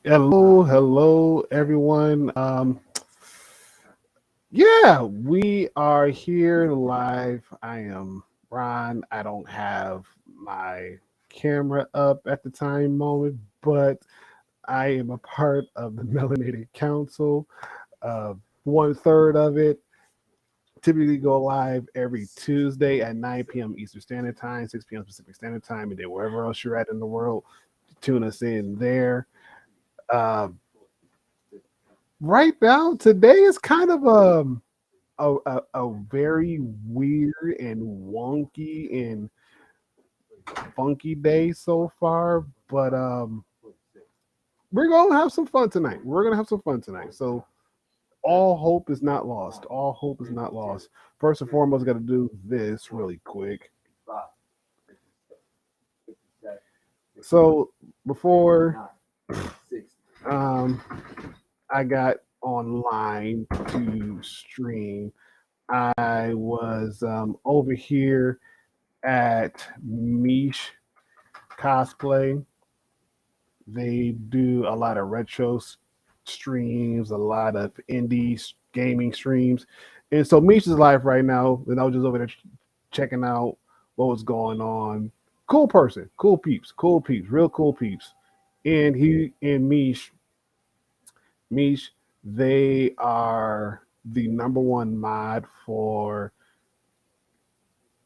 Hello, everyone. Yeah, we are here live. I am Ron. I don't have my camera up at the time moment, but I am a part of the Melanated Council. Uh, One third of it typically go live every Tuesday at 9 p.m. Eastern Standard Time, 6 p.m. Pacific Standard Time, and then wherever else you're at in the world, tune us in there. Uh, right now, today is kind of a very weird and wonky and funky day so far, but we're gonna have some fun tonight. We're gonna have some fun tonight. So all hope is not lost. All hope is not lost. First and foremost, got to do this really quick. So before um, I got online to stream, I was over here at Mish Cosplay. They do a lot of retro streams, a lot of indie gaming streams. And so Misha's live right now, and I was just over there checking out what was going on. Cool person, cool peeps, real cool peeps. And he and Mish, they are the number one mod for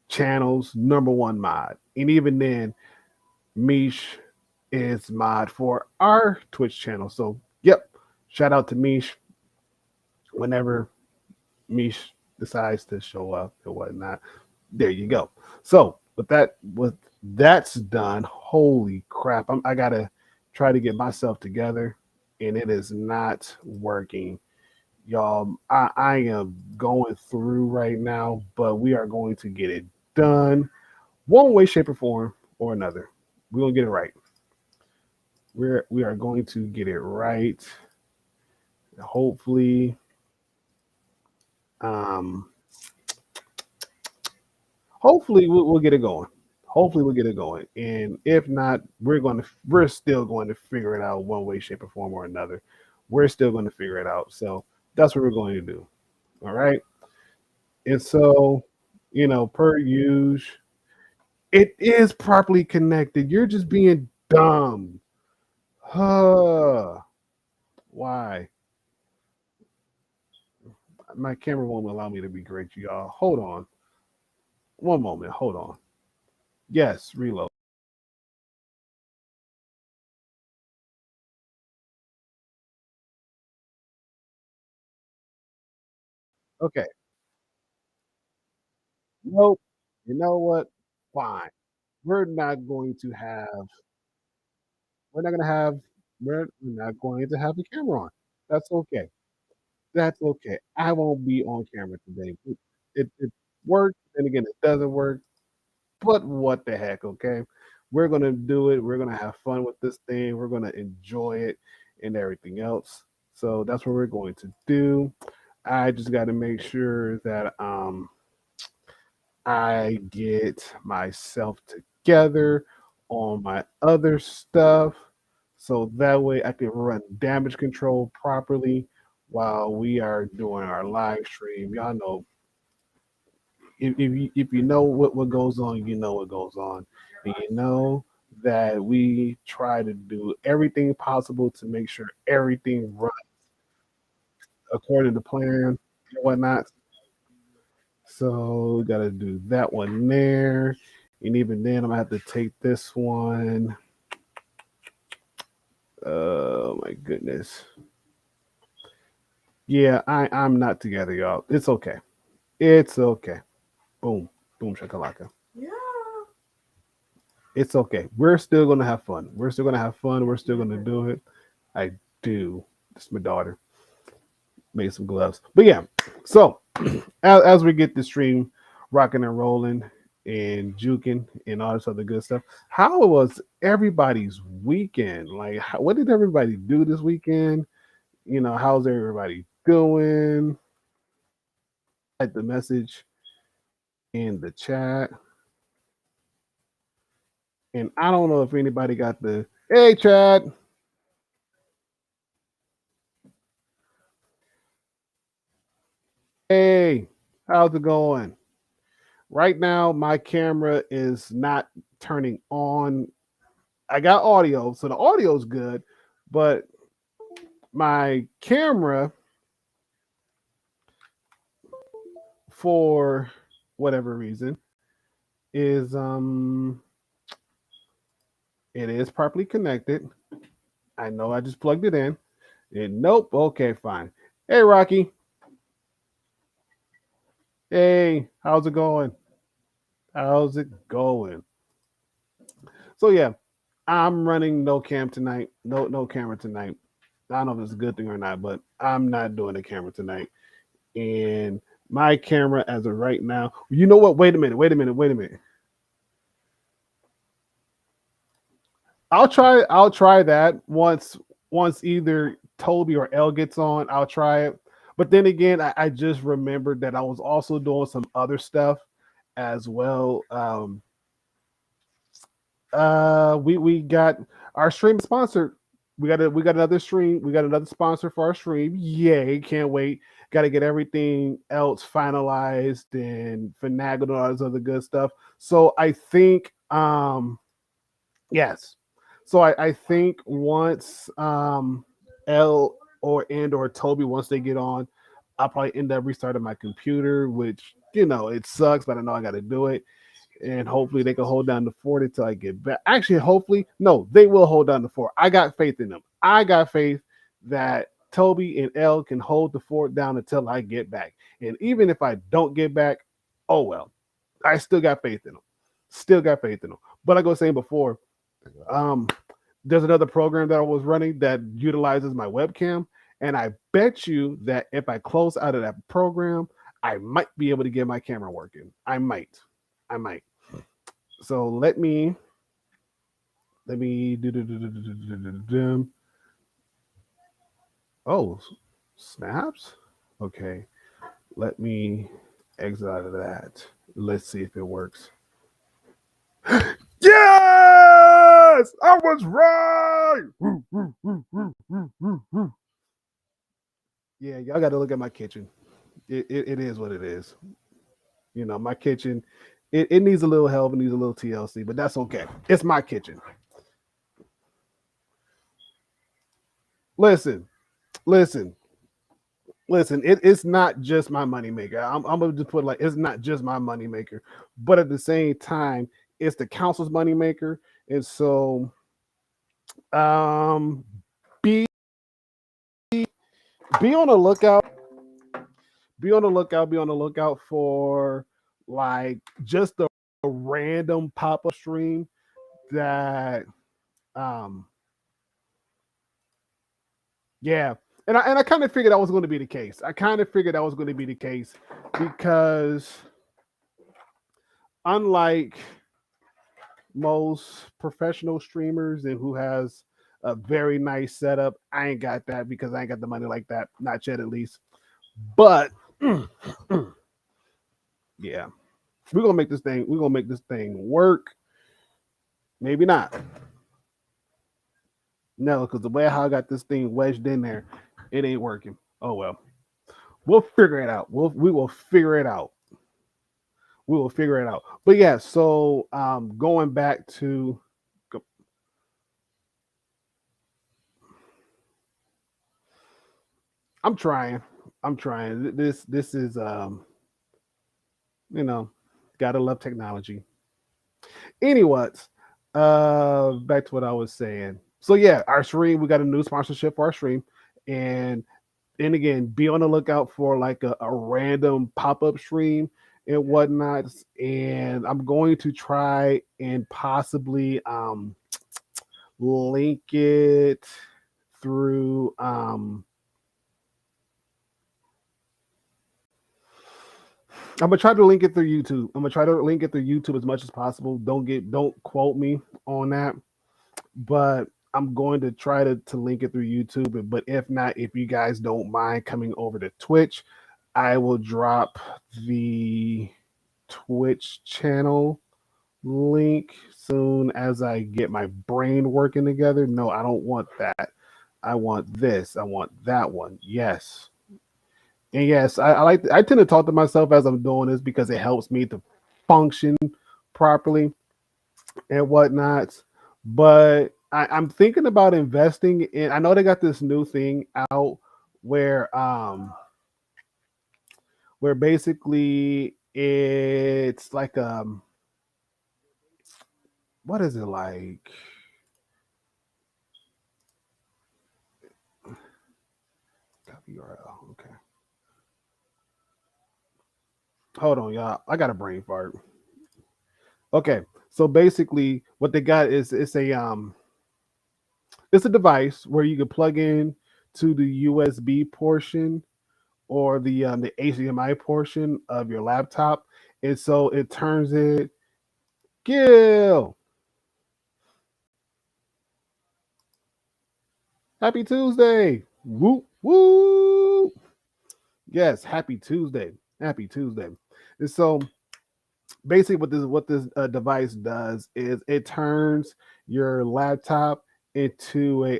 channels, number one mod. And even then, Mish is mod for our Twitch channel. So, yep, shout out to Mish whenever Mish decides to show up or whatnot. There you go. So, with that's done, holy crap! I gotta try to get myself together, and it is not working, y'all. I am going through right now, but we are going to get it done, one way, shape, or form or another. We're gonna get it right. We are going to get it right. Hopefully, um, hopefully we'll get it going. Hopefully we'll get it going. And if not, we're still going to figure it out one way, shape, or form or another. We're still going to figure it out. So that's what we're going to do. All right. And so, per usual, it is properly connected. You're just being dumb. Huh. Why? My camera won't allow me to be great, y'all. Hold on. One moment. Hold on. Yes, reload. Okay. Nope. You know what? Fine. We're not going to have we're not gonna have we're not going to have the camera on. That's okay. That's okay. I won't be on camera today. It works, and again, it doesn't work. But what the heck, okay? We're gonna do it. We're gonna have fun with this thing. We're gonna enjoy it and everything else. So that's what we're going to do. I just got to make sure that I get myself together on my other stuff so that way I can run damage control properly while we are doing our live stream. Y'all know if you know what goes on, you know what goes on. And you know that we try to do everything possible to make sure everything runs according to plan and whatnot. So we got to do that one there. And even then, I'm gonna have to take this one. Oh my goodness. Yeah, I'm not together, y'all. It's okay. It's okay. Boom, boom, shakalaka. It's okay. We're still gonna have fun. We're still gonna have fun. We're still gonna do it. I do. It's my daughter. Made some gloves. But yeah. So as we get the stream rocking and rolling and juking and all this other good stuff, how was everybody's weekend? Like, what did everybody do this weekend? How's everybody doing? Like the message in the chat. And I don't know if anybody got the hey Chad. Hey, how's it going? Right now, my camera is not turning on. I got audio, so the audio's good, but my camera, for whatever reason, is it is properly connected. I know I just plugged it in. And nope, okay, fine. Hey Rocky. Hey, how's it going? How's it going? So yeah, I'm running no cam tonight. No camera tonight. I don't know if it's a good thing or not, but I'm not doing a camera tonight. And my camera as of right now, you know what? Wait a minute. I'll try that once either Toby or L gets on, I'll try it. But then again, I just remembered that I was also doing some other stuff as well. We got our stream sponsored. We got another stream. We got another sponsor for our stream. Yay! Can't wait. Got to get everything else finalized and finagled and all this other good stuff. So I think yes. So I think once L or Toby once they get on, I'll probably end up restarting my computer, which it sucks, but I know I got to do it, and hopefully they can hold down the fort until I get back. Actually, hopefully, no, they will hold down the fort. I got faith in them. I got faith that Toby and L can hold the fort down until I get back. And even if I don't get back, oh well. I still got faith in them. Still got faith in them. But like I was saying before, um, there's another program that I was running that utilizes my webcam. And I bet you that if I close out of that program, I might be able to get my camera working. I might. I might. So let me do. Oh, snaps. Okay, let me exit out of that. Let's see if it works. Yes, I was right. Yeah, y'all got to look at my kitchen. It is what it is. My kitchen. It needs a little help. It needs a little TLC, but that's okay. It's my kitchen. Listen, listen, listen. It's not just my moneymaker. I'm gonna just put it like it's not just my moneymaker, but at the same time, it's the council's moneymaker. And so, um, be be on the lookout. Be on the lookout. Be on the lookout for like just a random pop up stream that um yeah. And I kind of figured that was going to be the case. I kind of figured that was going to be the case because unlike most professional streamers and who has a very nice setup, I ain't got that because I ain't got the money like that, not yet at least. But yeah, we're gonna make this thing work. Maybe not. No, because the way how I got this thing wedged in there, it ain't working. Oh well. We'll figure it out. We will figure it out. We will figure it out. But yeah, so going back to I'm trying. I'm trying. This is you know, gotta love technology. Anyways, back to what I was saying. So yeah, our stream, we got a new sponsorship for our stream. And again, be on the lookout for like a random pop-up stream and whatnot. And I'm going to try and possibly link it through I'm gonna try to link it through YouTube. I'm gonna try to link it through YouTube as much as possible. Don't quote me on that, but I'm going to try to link it through YouTube. But if not, if you guys don't mind coming over to Twitch, I will drop the Twitch channel link soon as I get my brain working together. No, I don't want that. I want this. I want that one. Yes. And yes, I tend to talk to myself as I'm doing this because it helps me to function properly and whatnot. But I'm thinking about investing in. I know they got this new thing out where where basically it's like what is it like? Copy URL. Okay, hold on, y'all. I got a brain fart. Okay, so basically, what they got is it's a device where you can plug in to the USB portion or the HDMI portion of your laptop, and so it turns it. Gil, happy Tuesday! Woo woo! Yes, happy Tuesday, happy Tuesday. And so basically, what this device does is it turns your laptop into a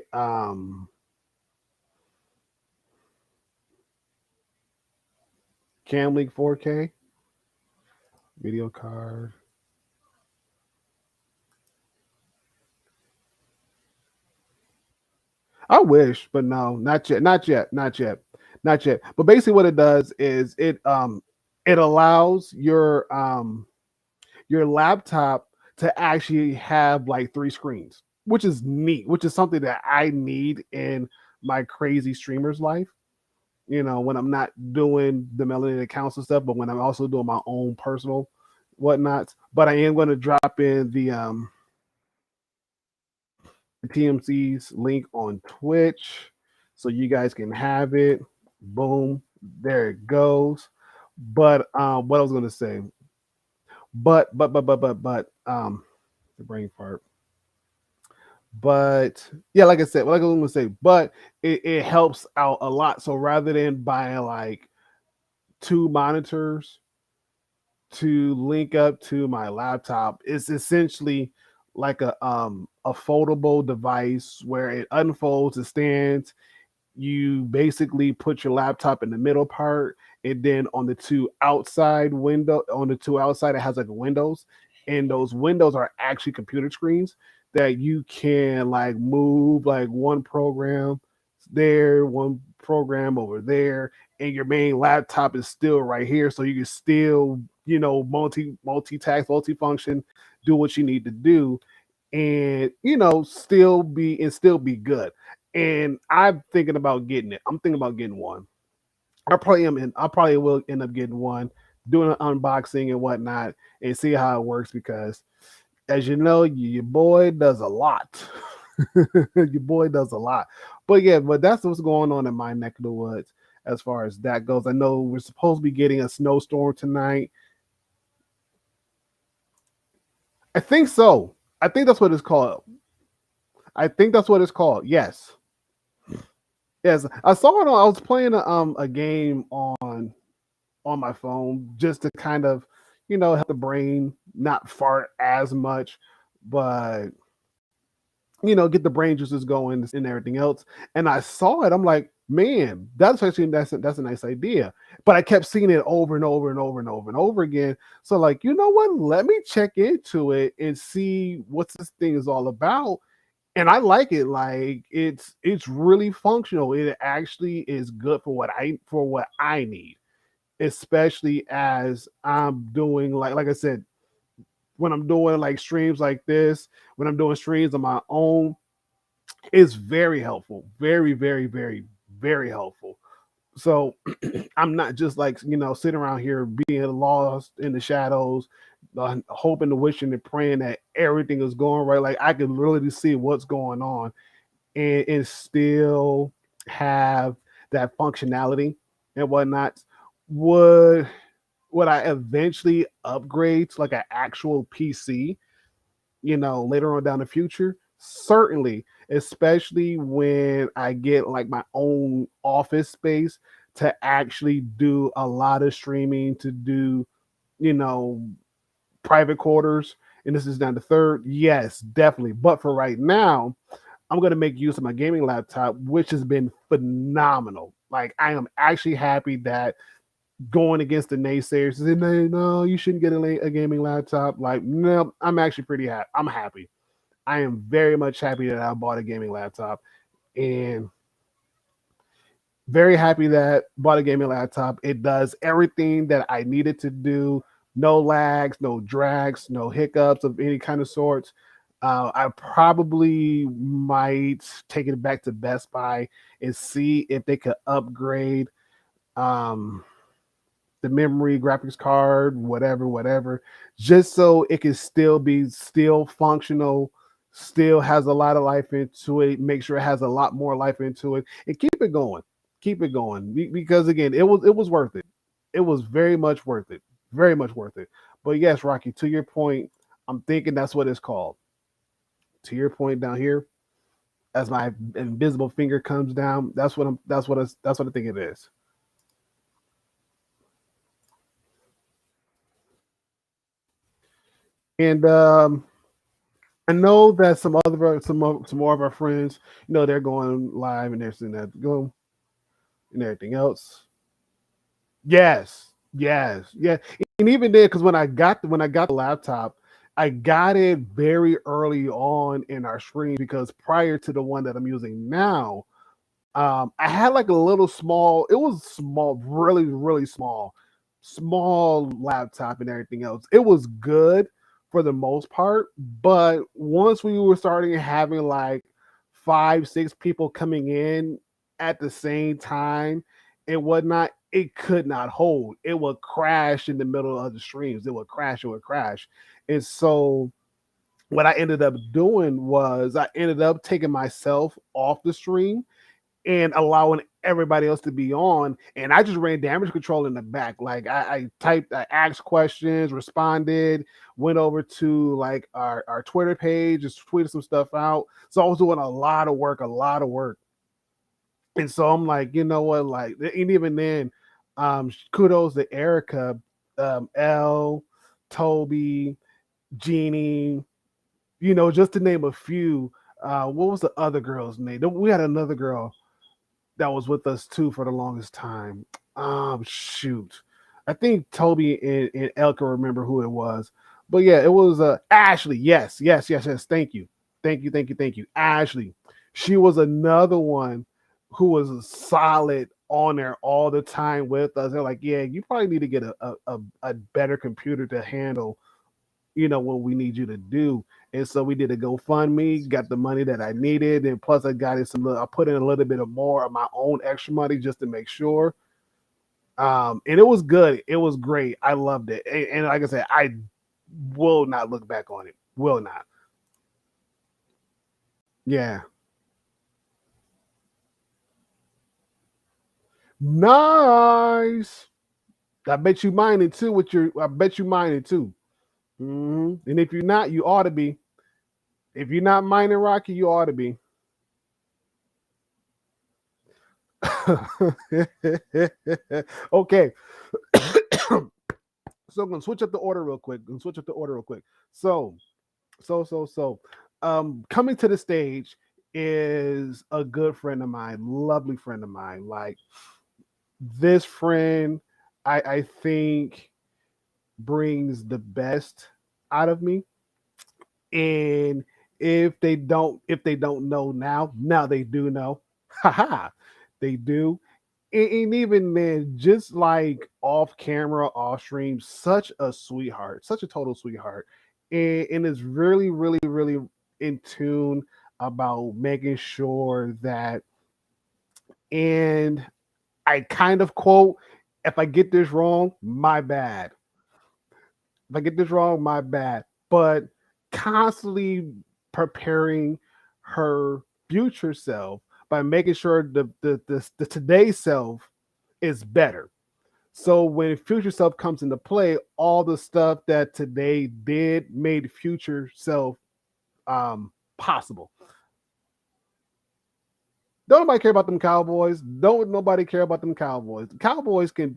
Camlink 4K video card. I wish, but no, not yet, not yet, not yet, not yet. But basically, what it does is it allows your laptop to actually have like three screens, which is neat, which is something that I need in my crazy streamer's life. You know, when I'm not doing the melanated accounts and stuff, but when I'm also doing my own personal whatnots. But I am going to drop in the TMC's link on Twitch so you guys can have it. Boom, there it goes. But what I was going to say, but the brain fart. But yeah, like I said, like I was going to say, but it helps out a lot. So rather than buying like two monitors to link up to my laptop, it's essentially like a foldable device where it unfolds, it stands. You basically put your laptop in the middle part, and then on the two outside, it has like windows, and those windows are actually computer screens that you can like move like one program there, one program over there, and your main laptop is still right here, so you can still multitask, multifunction, do what you need to do, and still be good. And I'm thinking about getting it. I'm thinking about getting one. I probably will end up getting one, doing an unboxing and whatnot, and see how it works because, as you know, your boy does a lot. Your boy does a lot. But yeah, but that's what's going on in my neck of the woods as far as that goes. I know we're supposed to be getting a snowstorm tonight. I think so. I think that's what it's called. I think that's what it's called. Yes. Yes. I saw it on, I was playing a game on my phone just to kind of, help the brain not fart as much, but get the brain juices going and everything else. And I saw it. I'm like, man, that's a nice idea. But I kept seeing it over and over and over and over and over again. So like, you know what? Let me check into it and see what this thing is all about. And I like it. Like it's really functional. It actually is good for what I need, especially as I'm doing like I said, when I'm doing like streams like this, when I'm doing streams on my own, it's very helpful. Very, very, very, very helpful. So I'm not just like, sitting around here being lost in the shadows, hoping and wishing and praying that everything is going right. Like I can really see what's going on and still have that functionality and whatnot. Would would I eventually upgrade to like an actual PC, later on down the future? Certainly, especially when I get like my own office space to actually do a lot of streaming, to do, you know, private quarters. And this is down the third. Yes, definitely. But for right now, I'm going to make use of my gaming laptop, which has been phenomenal. Like I am actually happy that going against the naysayers saying, no, you shouldn't get a gaming laptop. Like, no, I'm actually pretty happy. I'm happy. I am very much happy that I bought a gaming laptop and very happy that I bought a gaming laptop. It does everything that I needed to do. No lags, no drags, no hiccups of any kind of sorts. I probably might take it back to Best Buy and see if they could upgrade um, the memory, graphics card, whatever, just so it can still be still functional, still has a lot of life into it. Make sure it has a lot more life into it, and keep it going. Because again, it was worth it. It was very much worth it, very much worth it. But yes, Rocky, to your point, I'm thinking that's what it's called. To your point down here, as my invisible finger comes down, that's what I think it is. And I know that some more of our friends, they're going live and they're seeing that go and everything else. Yes, yes, yeah. And even then, because when I got the laptop, I got it very early on in our stream because prior to the one that I'm using now, I had like a little small. It was small, really, really small laptop and everything else. It was good for the most part, but once we were starting having like 5, 6 people coming in at the same time and whatnot, it could not hold. It would crash in the middle of the streams. It would crash. It would crash, and so what I ended up doing was I ended up taking myself off the stream and allowing everybody else to be on. And I just ran damage control in the back. Like I asked questions, responded, went over to like our Twitter page, just tweeted some stuff out. So I was doing a lot of work. And so I'm like, you know what? Like, and even then, kudos to Erica, L, Toby, Jeannie, just to name a few. What was the other girl's name? We had another girl that was with us too for the longest time. Shoot, I think Toby and Elka remember who it was, but yeah, it was Ashley. Yes, yes, yes, yes. Thank you, thank you, thank you, thank you, Ashley. She was another one who was solid on there all the time with us. They're like, yeah, you probably need to get a better computer to handle what we need you to do. And so we did a GoFundMe, got the money that I needed, and plus I got in I put in a little bit of more of my own extra money just to make sure. And it was good. It was great. I loved it. And like I said, I will not look back on it. Will not. Yeah. Nice. I bet you mine it too I bet you mine it too. And if you're not, you ought to be. If you're not mining Rocky, you ought to be. Okay. So I'm gonna switch up the order real quick. So, coming to the stage is a good friend of mine, lovely friend of mine. Like this friend, I think brings the best out of me. And if they don't know now they do know. Haha, they do. And even then, just like off camera, off stream, such a sweetheart, such a total sweetheart, and is really, really, really in tune about making sure that. And I kind of quote, "If I get this wrong, my bad. If I get this wrong, my bad." But constantly preparing her future self by making sure the today's self is better. So when future self comes into play, all the stuff that today did made future self possible. Don't nobody care about them Cowboys. Don't nobody care about them Cowboys. The Cowboys can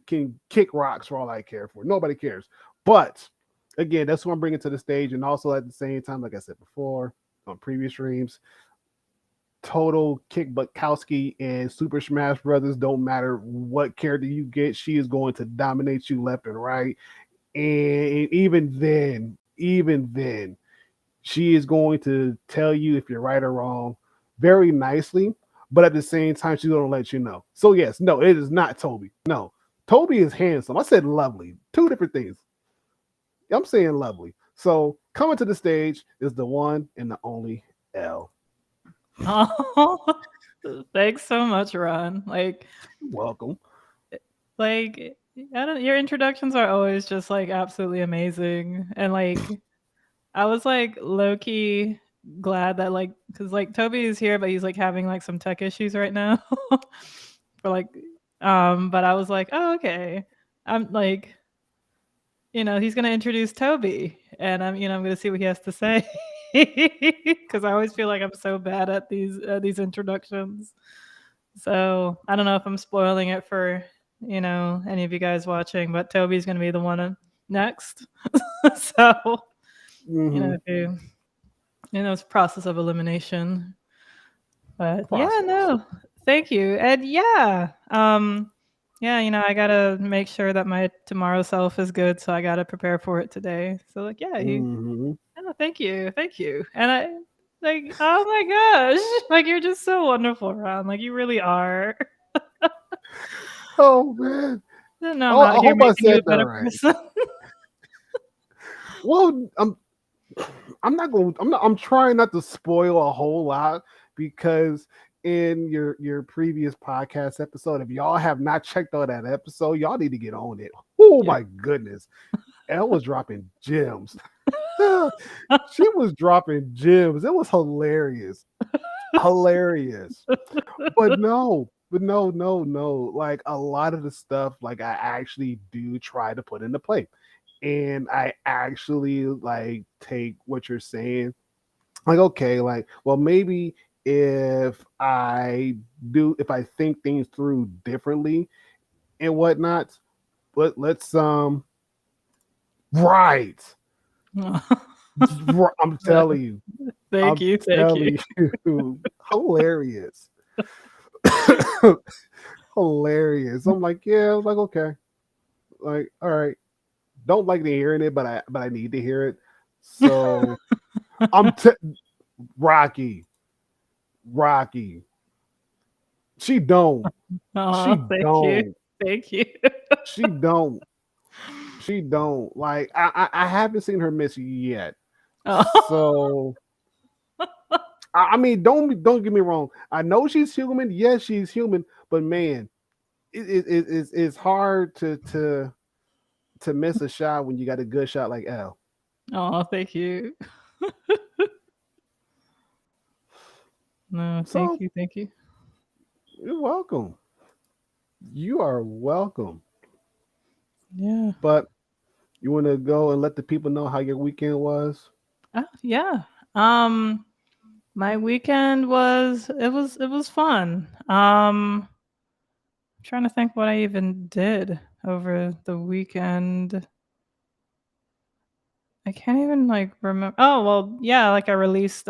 kick rocks for all I care for. Nobody cares. But again, that's what I'm bringing to the stage, and also at the same time, like I said before on previous streams, total kick Buttkowski and Super Smash Brothers. Don't matter what character you get, she is going to dominate you left and right. And even then, she is going to tell you if you're right or wrong very nicely, but at the same time, she's going to let you know. So, yes, no, it is not Toby. No, Toby is handsome. I said lovely. Two different things. I'm saying lovely. So, coming to the stage is the one and the only L. Oh, thanks so much, Ron. Welcome. Like I don't. Your introductions are always just like absolutely amazing, and I was like low key glad that because Toby is here, but he's like having like some tech issues right now. For but I was like, oh okay. I'm like, he's gonna introduce Toby, and I'm gonna see what he has to say. Because I always feel like I'm so bad at these introductions. So I don't know if I'm spoiling it for any of you guys watching, but Toby's gonna be the one next. So Mm-hmm. if it's process of elimination. But yeah, Process. no, thank you, and yeah, I gotta make sure that my tomorrow self is good, so I gotta prepare for it today. So yeah, Mm-hmm. oh, thank you, and I oh my gosh, like you're just so wonderful, Ron. Like you really are. Oh man. No, I'm Oh, out I here hope I making you a said that better right. person. Well, I'm not going. I'm trying not to spoil a whole lot because in your previous podcast episode, if y'all have not checked out that episode, y'all need to get on it. Oh Yeah. my goodness, Elle was dropping gems. She was dropping gems. It was hilarious, hilarious. But no. Like a lot of the stuff, like I actually do try to put into play, and I actually like take what you're saying. Like, okay, like, well, maybe if I think things through differently and whatnot, but let's right. I'm telling you, Thank I'm you, thank you. telling you, hilarious. Hilarious. I'm like, yeah, I was like, okay. Like, all right. Don't like to hearing it, but I need to hear it. So I'm Rocky. Rocky. She don't. She Oh, thank you, don't. thank you. She don't. She don't. Like I haven't seen her miss yet. Oh, So I mean, don't get me wrong. I know she's human. Yes, she's human. But man, it's hard to miss a shot when you got a good shot like L. oh, thank you. No, thank So you, thank you. you're welcome. You are welcome. Yeah. But you want to go and let the people know how your weekend was? Yeah. My weekend was fun. Trying to think what I even did over the weekend. I can't even like remember. Oh, well, yeah, like I released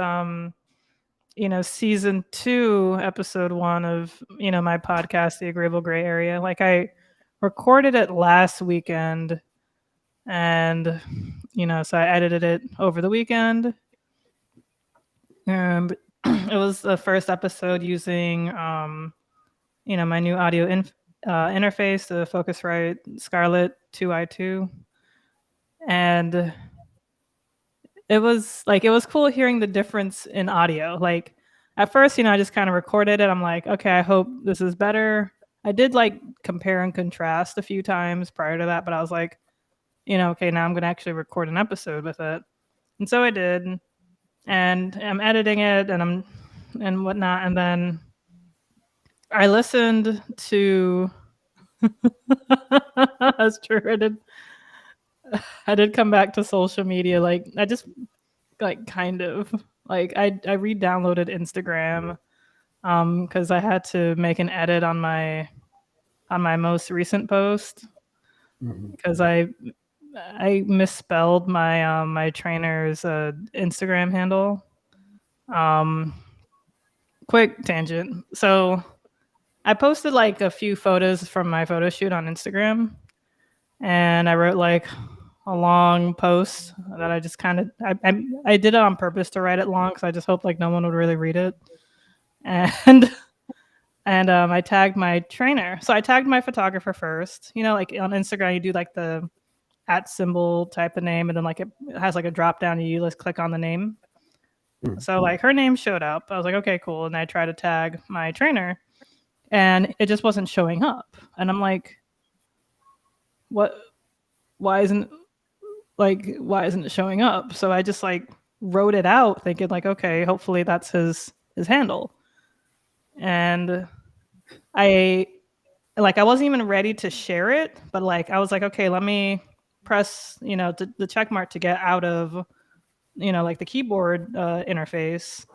season 2, episode 1 of, my podcast, The Agreeable Gray Area. Like I recorded it last weekend, and so I edited it over the weekend. And it was the first episode using my new audio interface, the Focusrite Scarlett 2i2. And it was cool hearing the difference in audio. Like at first, I just kind of recorded it. I'm like, okay, I hope this is better. I did like compare and contrast a few times prior to that, but I was like, okay, now I'm going to actually record an episode with it. And so I did. And I'm editing it and whatnot. And then I listened to, that's true. I did come back to social media. Like I just like kind of like I re-downloaded Instagram because I had to make an edit on my most recent post Mhm. because I misspelled my trainer's Instagram handle. Um quick tangent. So I posted like a few photos from my photo shoot on Instagram, and I wrote like a long post that I just kind of I did it on purpose to write it long because I just hoped like no one would really read it, and I tagged my trainer. So I tagged my photographer first. You know, like on Instagram, you do like the at symbol type of name, and then like it has like a drop down, and you just click on the name. So like her name showed up. I was like, okay, cool. And I tried to tag my trainer, and it just wasn't showing up. And I'm like, what? Why isn't it showing up? So I just like wrote it out, thinking like, okay, hopefully that's his handle. And I wasn't even ready to share it, but like I was like, okay, let me press the check mark to get out of like the keyboard interface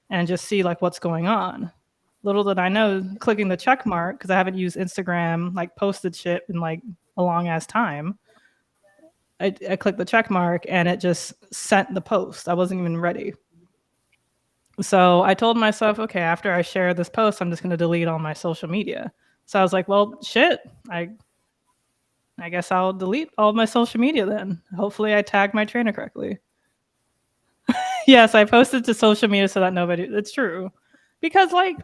and just see like what's going on. Little did I know, clicking the check mark, because I haven't used Instagram like posted shit in like a long ass time. I clicked the check mark and it just sent the post. I wasn't even ready. So I told myself, okay, after I share this post, I'm just going to delete all my social media. So I was like, well, shit, I guess I'll delete all my social media then. Hopefully I tagged my trainer correctly. Yes, I posted to social media so that nobody, it's true. Because like,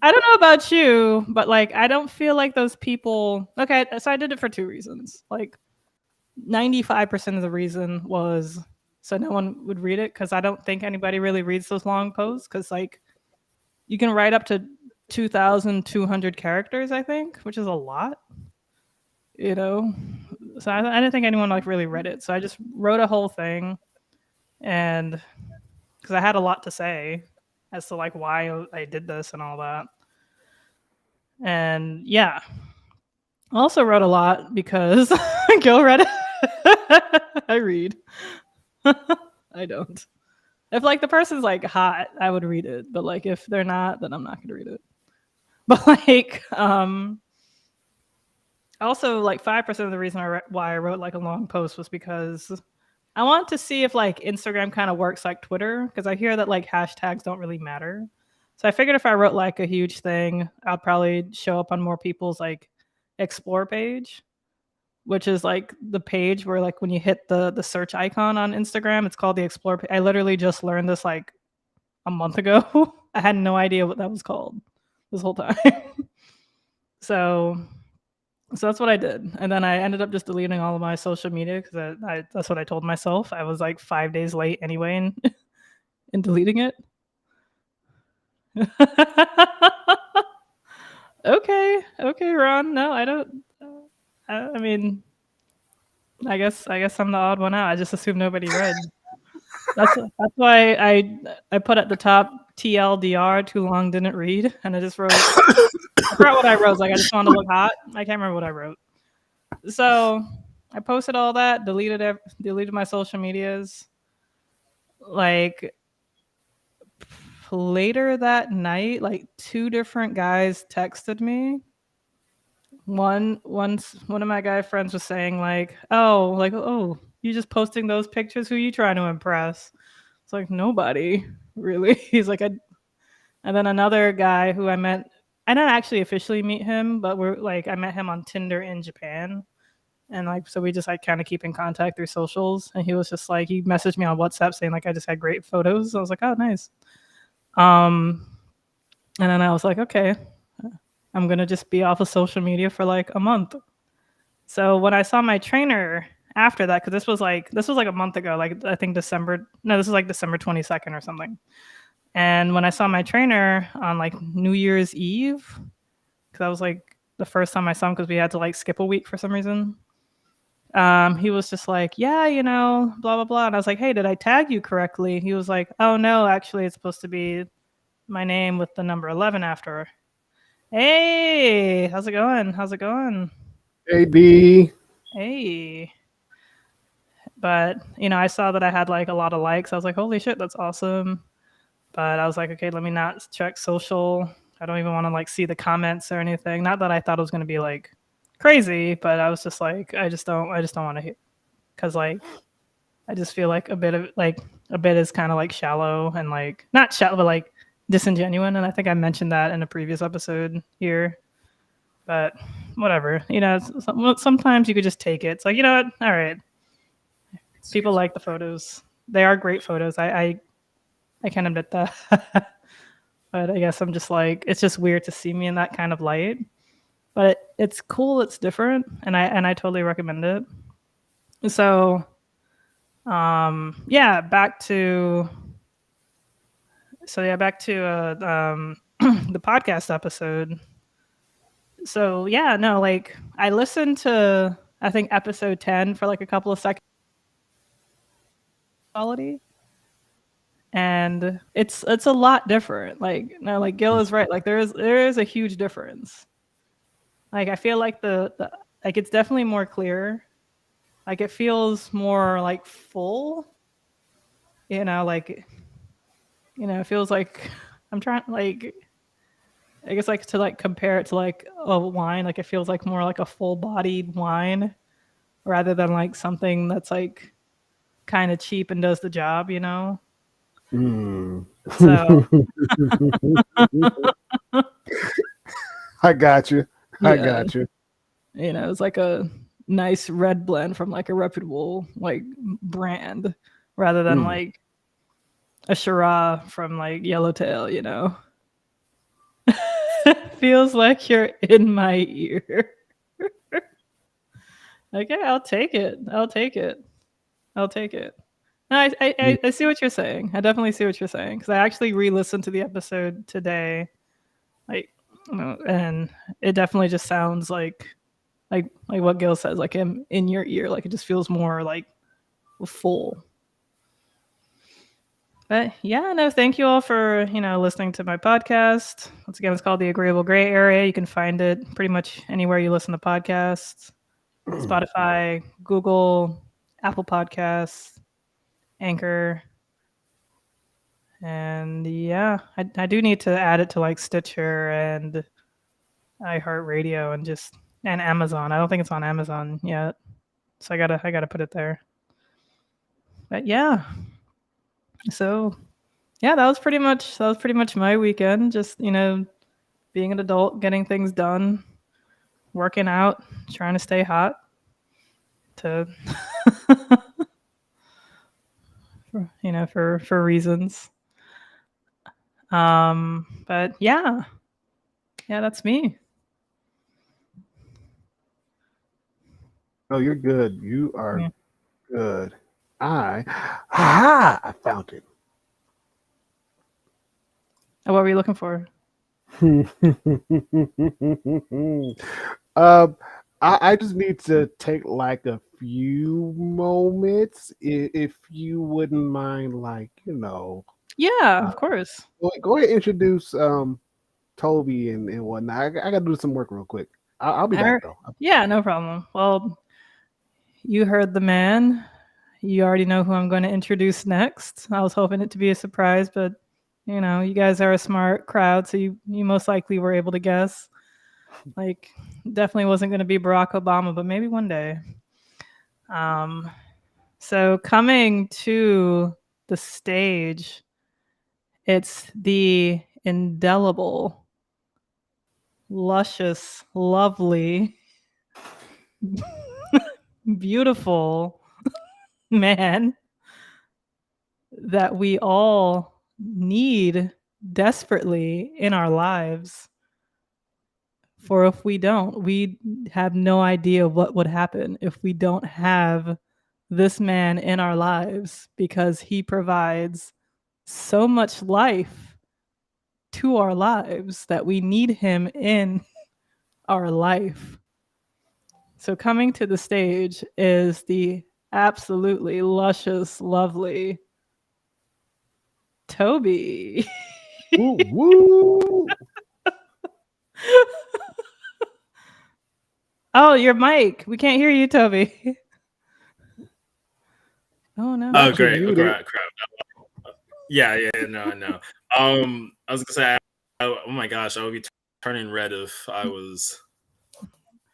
I don't know about you, but like, I don't feel like those people, okay, so I did it for two reasons. Like 95% of the reason was so no one would read it, because I don't think anybody really reads those long posts, because like you can write up to 2,200 characters, I think, which is a lot, so I didn't think anyone like really read it, so I just wrote a whole thing, and because I had a lot to say as to like why I did this and all that. And yeah, I also wrote a lot because Gil read it. I read. I don't. If like the person's like hot, I would read it. But like if they're not, then I'm not gonna read it. But like also like 5% of the reason why I wrote like a long post was because I want to see if like Instagram kind of works like Twitter, because I hear that like hashtags don't really matter. So I figured if I wrote like a huge thing, I'll probably show up on more people's like explore page, which is like the page where like when you hit the search icon on Instagram, it's called the explore page. I literally just learned this like a month ago. I had no idea what that was called this whole time. So that's what I did. And then I ended up just deleting all of my social media because that's what I told myself. I was like 5 days late anyway in deleting it. Okay, Ron. No, I don't. I mean, I guess I'm the odd one out. I just assumed nobody read. That's why I put at the top TLDR, too long didn't read, and I just wrote. I forgot what I wrote. Like I just wanted to look hot. I can't remember what I wrote. So I posted all that, deleted my social medias. Like later that night, like 2 different guys texted me. One of my guy friends was saying like, oh, you just posting those pictures? Who you trying to impress? It's like nobody really. He's like, and then another guy who I met, I didn't actually officially meet him, but I met him on Tinder in Japan. And like, so we just like kind of keep in contact through socials. And he was just like, he messaged me on WhatsApp saying like, I just had great photos. I was like, oh, nice. And then I was like, okay, I'm going to just be off of social media for like a month. So when I saw my trainer after that, because this was like a month ago, like I think this was like December 22nd or something. And when I saw my trainer on like New Year's Eve, because that was like the first time I saw him, because we had to like skip a week for some reason. He was just like, yeah, blah, blah, blah. And I was like, hey, did I tag you correctly? He was like, oh, no, actually, it's supposed to be my name with the number 11 after. Hey, how's it going? Hey, D. Hey. But, I saw that I had like a lot of likes. I was like, holy shit, that's awesome. But I was like, okay, let me not check social. I don't even want to like see the comments or anything. Not that I thought it was going to be like crazy, but I was just like, I just don't want to hit, because like I just feel like a bit is kind of like shallow, and like not shallow, but like disingenuous, and I think I mentioned that in a previous episode here. But whatever, sometimes you could just take it. It's like, you know what? All right, people like the photos. They are great photos. I can admit that. But I guess I'm just like, it's just weird to see me in that kind of light. But it's cool. It's different, and I totally recommend it. So, yeah, back to the podcast episode. So yeah, no, like I listened to I think episode 10 for like a couple of seconds quality, and it's a lot different. Like no, like Gil is right. Like there is a huge difference. Like I feel like the like it's definitely more clear. Like it feels more like full. Like it feels like I'm trying like I guess like to like compare it to like a wine, like it feels like more like a full-bodied wine rather than like something that's like kind of cheap and does the job, Mm. So I got you. I yeah, got you. it's like a nice red blend from like a reputable like brand rather than Mm. like a Shiraz from like Yellowtail. Feels like you're in my ear. Okay, I'll take it. I'll take it. I'll take it. No, I see what you're saying. I definitely see what you're saying because I actually re-listened to the episode today, like, and it definitely just sounds like what Gil says, like in your ear, like it just feels more like full. But yeah, no, thank you all for listening to my podcast. Once again, it's called The Agreeable Gray Area. You can find it pretty much anywhere you listen to podcasts: Spotify, Google, Apple Podcasts, Anchor. And yeah, I do need to add it to like Stitcher and iHeartRadio and Amazon. I don't think it's on Amazon yet, so I gotta put it there. But yeah, so yeah, that was pretty much my weekend. Just being an adult, getting things done, working out, trying to stay hot. To for reasons. But yeah, that's me. Oh, you're good. You are Yeah. good. I found it. What were you looking for? um, I just need to take like a few moments, if you wouldn't mind, like Yeah, of course. go ahead and introduce Toby and whatnot. I got to do some work real quick. I'll be back though. Yeah, no problem. Well, you heard the man. You already know who I'm going to introduce next. I was hoping it to be a surprise, but you guys are a smart crowd, so you most likely were able to guess. Like, definitely wasn't going to be Barack Obama, but maybe one day. So coming to the stage, it's the indelible, luscious, lovely, beautiful man that we all need desperately in our lives. For if we don't, we have no idea what would happen if we don't have this man in our lives, because he provides so much life to our lives that we need him in our life. So coming to the stage is the absolutely luscious, lovely Toby. Woo, woo. Oh, your mic. We can't hear you, Toby. Oh no. Oh, great. Oh, crap. Yeah, no. I was gonna say, oh my gosh, I would be turning red if I was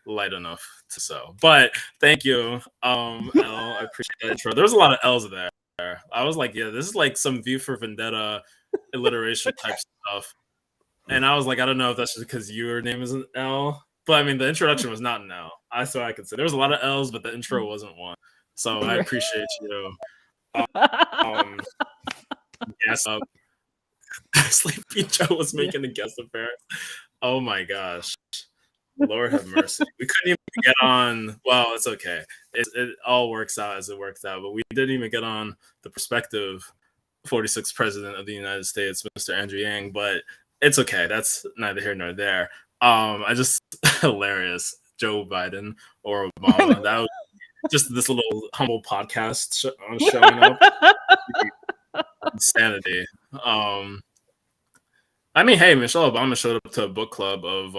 light enough to so. But thank you, L. I appreciate that intro. There was a lot of L's there. I was like, yeah, this is like some V for Vendetta alliteration type stuff. And I was like, I don't know if that's just because your name is an L, but I mean, the introduction was not an L. That's what I could say. There was a lot of L's, but the intro wasn't one. So I appreciate you. Yes, Sleepy Joe was making a guest appearance. Oh my gosh. Lord have mercy. We couldn't even get on. Well, it's okay. It all works out as it works out. But we didn't even get on the prospective 46th president of the United States, Mr. Andrew Yang. But it's okay. That's neither here nor there. I just hilarious. Joe Biden or Obama. That was just this little humble podcast showing up. Insanity. I mean, hey, Michelle Obama showed up to a book club of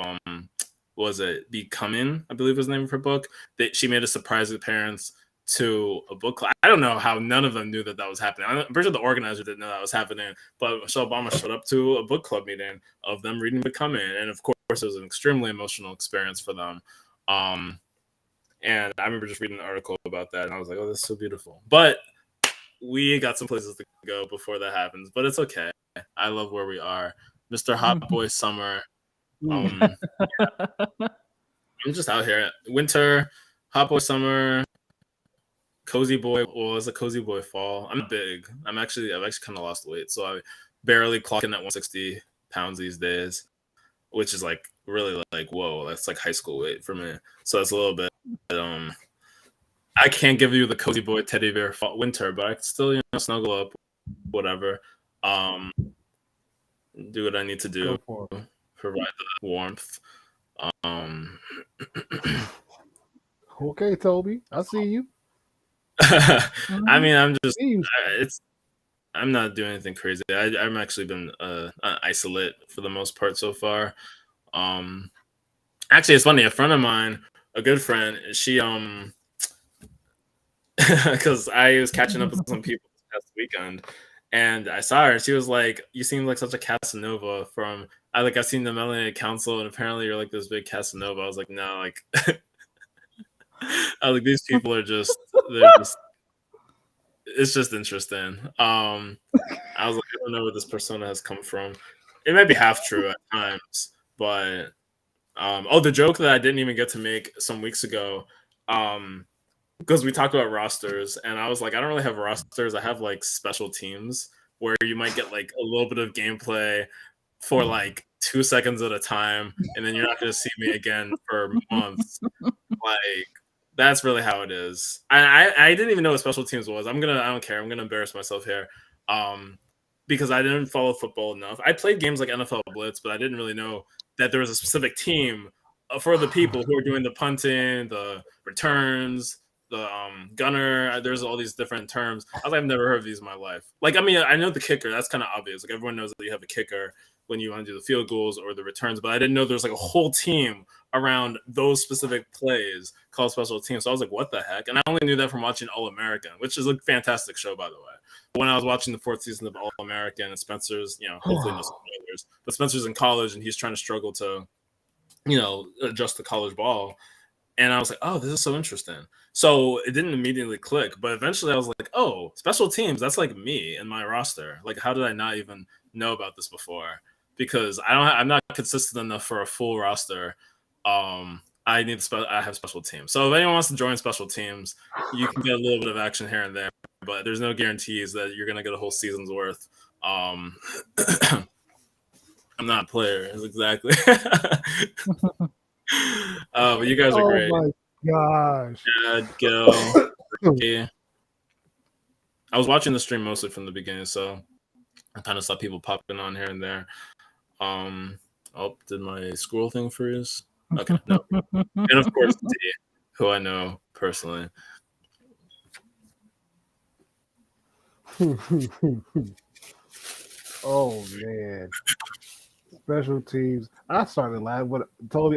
was it Becoming, I believe was the name of her book. That she made a surprise appearance to a book club. I don't know how none of them knew that was happening. I'm pretty sure the organizer didn't know that was happening, but Michelle Obama showed up to a book club meeting of them reading Becoming, and of course it was an extremely emotional experience for them. And I remember just reading an article about that, and I was like, oh, this is so beautiful. But we got some places to go before that happens, but it's okay. I love where we are. Mr. Hot Boy Summer. Yeah. I'm just out here. Winter, Hot Boy Summer, Cozy Boy. Well, it's a Cozy Boy Fall. I'm big. I've actually kind of lost weight, so I barely clock in at 160 pounds these days, which is like really like whoa. That's like high school weight for me. So it's a little bit. I can't give you the Cozy Boy teddy bear fall, winter, but I can still snuggle up, whatever. Do what I need to do, provide the warmth. Okay, Toby, I see you. I mean, I'm not doing anything crazy. I'm actually been isolate for the most part so far. Actually, it's funny. A friend of mine, a good friend, she because I was catching up with some people this past weekend, and I saw her. She was like, "You seem like such a Casanova from." I've seen the Melanated Council, and apparently you're like this big Casanova. I was like, no, like, these people are just, it's just interesting. I was like, I don't know where this persona has come from. It might be half true at times, but the joke that I didn't even get to make some weeks ago, because we talked about rosters, and I was like, I don't really have rosters. I have like special teams where you might get like a little bit of gameplay for like 2 seconds at a time, and then you're not going to see me again for months. Like, that's really how it is. I didn't even know what special teams was. I don't care. I'm gonna embarrass myself here, because I didn't follow football enough. I played games like NFL Blitz, but I didn't really know that there was a specific team for the people who are doing the punting, the returns, the gunner. There's all these different terms. I've never heard of these in my life. Like, I mean, I know the kicker. That's kind of obvious. Like, everyone knows that you have a kicker when you want to do the field goals or the returns, but I didn't know there's like a whole team around those specific plays called special teams. So I was like, what the heck? And I only knew that from watching All American, which is a fantastic show, by the way. When I was watching the 4th season of All American, and Spencer's, hopefully no spoilers, but Spencer's in college and he's trying to struggle to, adjust the college ball. And I was like, oh, this is so interesting. So it didn't immediately click, but eventually I was like, oh, special teams, that's like me and my roster. Like, how did I not even know about this before? Because I'm not consistent enough for a full roster. I have special teams. So if anyone wants to join special teams, you can get a little bit of action here and there, but there's no guarantees that you're gonna get a whole season's worth. I'm not a player, exactly. But you guys are great. Oh my gosh. Gil, Ricky. I was watching the stream mostly from the beginning, so I kind of saw people popping on here and there. Did my scroll thing freeze? Okay, no. And of course, D, who I know personally. Oh man. Special teams. I started laughing.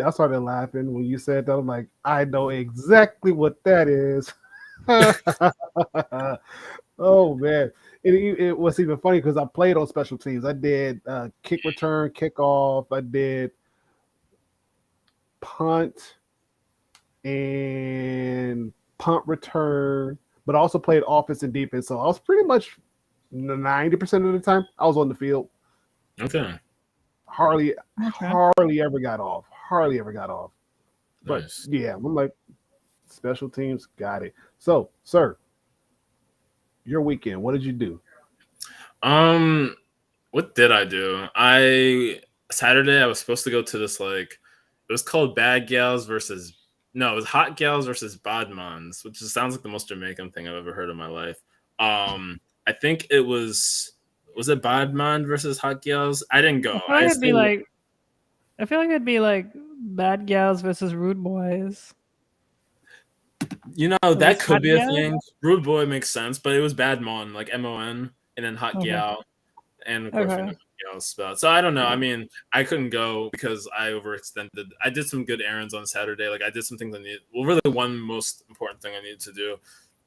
I started laughing when you said that. I'm like, I know exactly what that is. Oh man. It was even funny because I played on special teams. I did kick return, kickoff. I did punt and punt return, but I also played offense and defense. So I was pretty much 90% of the time, I was on the field. Okay. Hardly, Okay. hardly ever got off. Hardly ever got off. But Nice. yeah, I'm like, special teams, got it. So, sir, your weekend, what did you do? What did I do? Saturday I was supposed to go to this like it was called Bad Gals versus no, it was Hot Gals versus Badmans, which just sounds like the most Jamaican thing I've ever heard in my life. I think it was it Badman versus Hot Gals? I didn't go. I feel like it'd be like I feel like it'd be like Bad Gals versus Rude Boys. That Hot could be a Gal? thing. Rude Boy makes sense, but it was Badmon, like MON, and then Hot Okay. Gal. And of course, we know Okay. Hot Gal's spelled. So I don't know. I mean, I couldn't go because I overextended. I did some good errands on Saturday. Like I did some things I needed. Well, really, one most important thing I needed to do.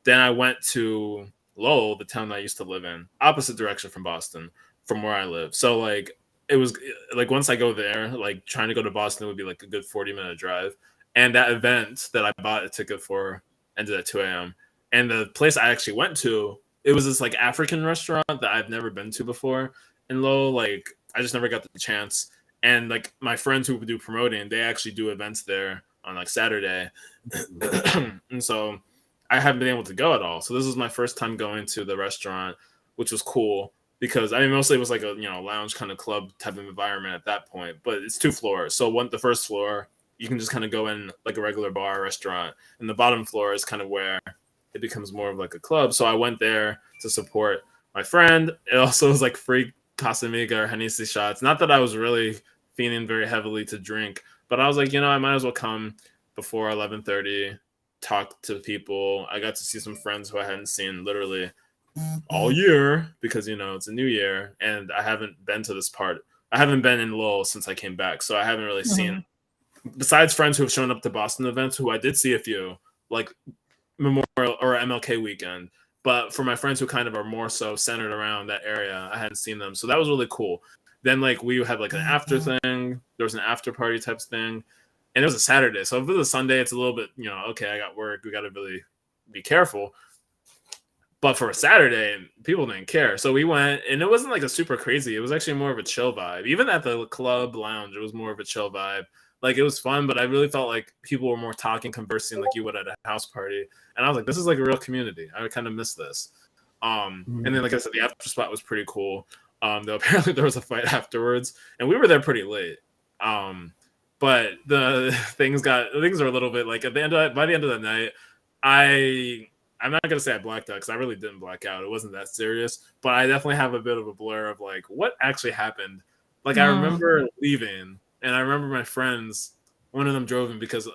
Then I went to Lowell, the town I used to live in, opposite direction from Boston, from where I live. So like it was like once I go there, like trying to go to Boston would be like a good 40-minute drive. And that event that I bought a ticket for ended at 2 a.m. And the place I actually went to, it was this like African restaurant that I've never been to before in Lowell. Like I just never got the chance. And like my friends who do promoting, they actually do events there on like Saturday. And so I haven't been able to go at all. So this was my first time going to the restaurant, which was cool because I mean mostly it was like a lounge kind of club type of environment at that point. But it's 2 floors. So the first floor you can just kind of go in like a regular bar or restaurant, and the bottom floor is kind of where it becomes more of like a club. So I went there to support my friend. It also was like free Casamiga or Hennessy shots. Not that I was really feeling very heavily to drink, but I was like, I might as well come before 11:30, talk to people. I got to see some friends who I hadn't seen literally all year because it's a new year, and I haven't been to this part. I haven't been in Lowell since I came back, so I haven't really seen. Besides friends who have shown up to Boston events, who I did see a few, like Memorial or MLK weekend. But for my friends who kind of are more so centered around that area, I hadn't seen them. So that was really cool. Then like we had like an after thing. There was an after party type thing. And it was a Saturday. So if it was a Sunday, it's a little bit, okay, I got work. We got to really be careful. But for a Saturday, people didn't care. So we went, and it wasn't like a super crazy. It was actually more of a chill vibe. Even at the club lounge, it was more of a chill vibe. Like it was fun, but I really felt like people were more talking, conversing like you would at a house party. And I was like, this is like a real community. I kind of miss this. And then, like I said, the after spot was pretty cool. Though apparently there was a fight afterwards, and we were there pretty late. But the things are a little bit like by the end of the night, I'm not gonna say I blacked out because I really didn't black out. It wasn't that serious, but I definitely have a bit of a blur of like what actually happened. Like I remember leaving. And I remember my friends, one of them drove in because,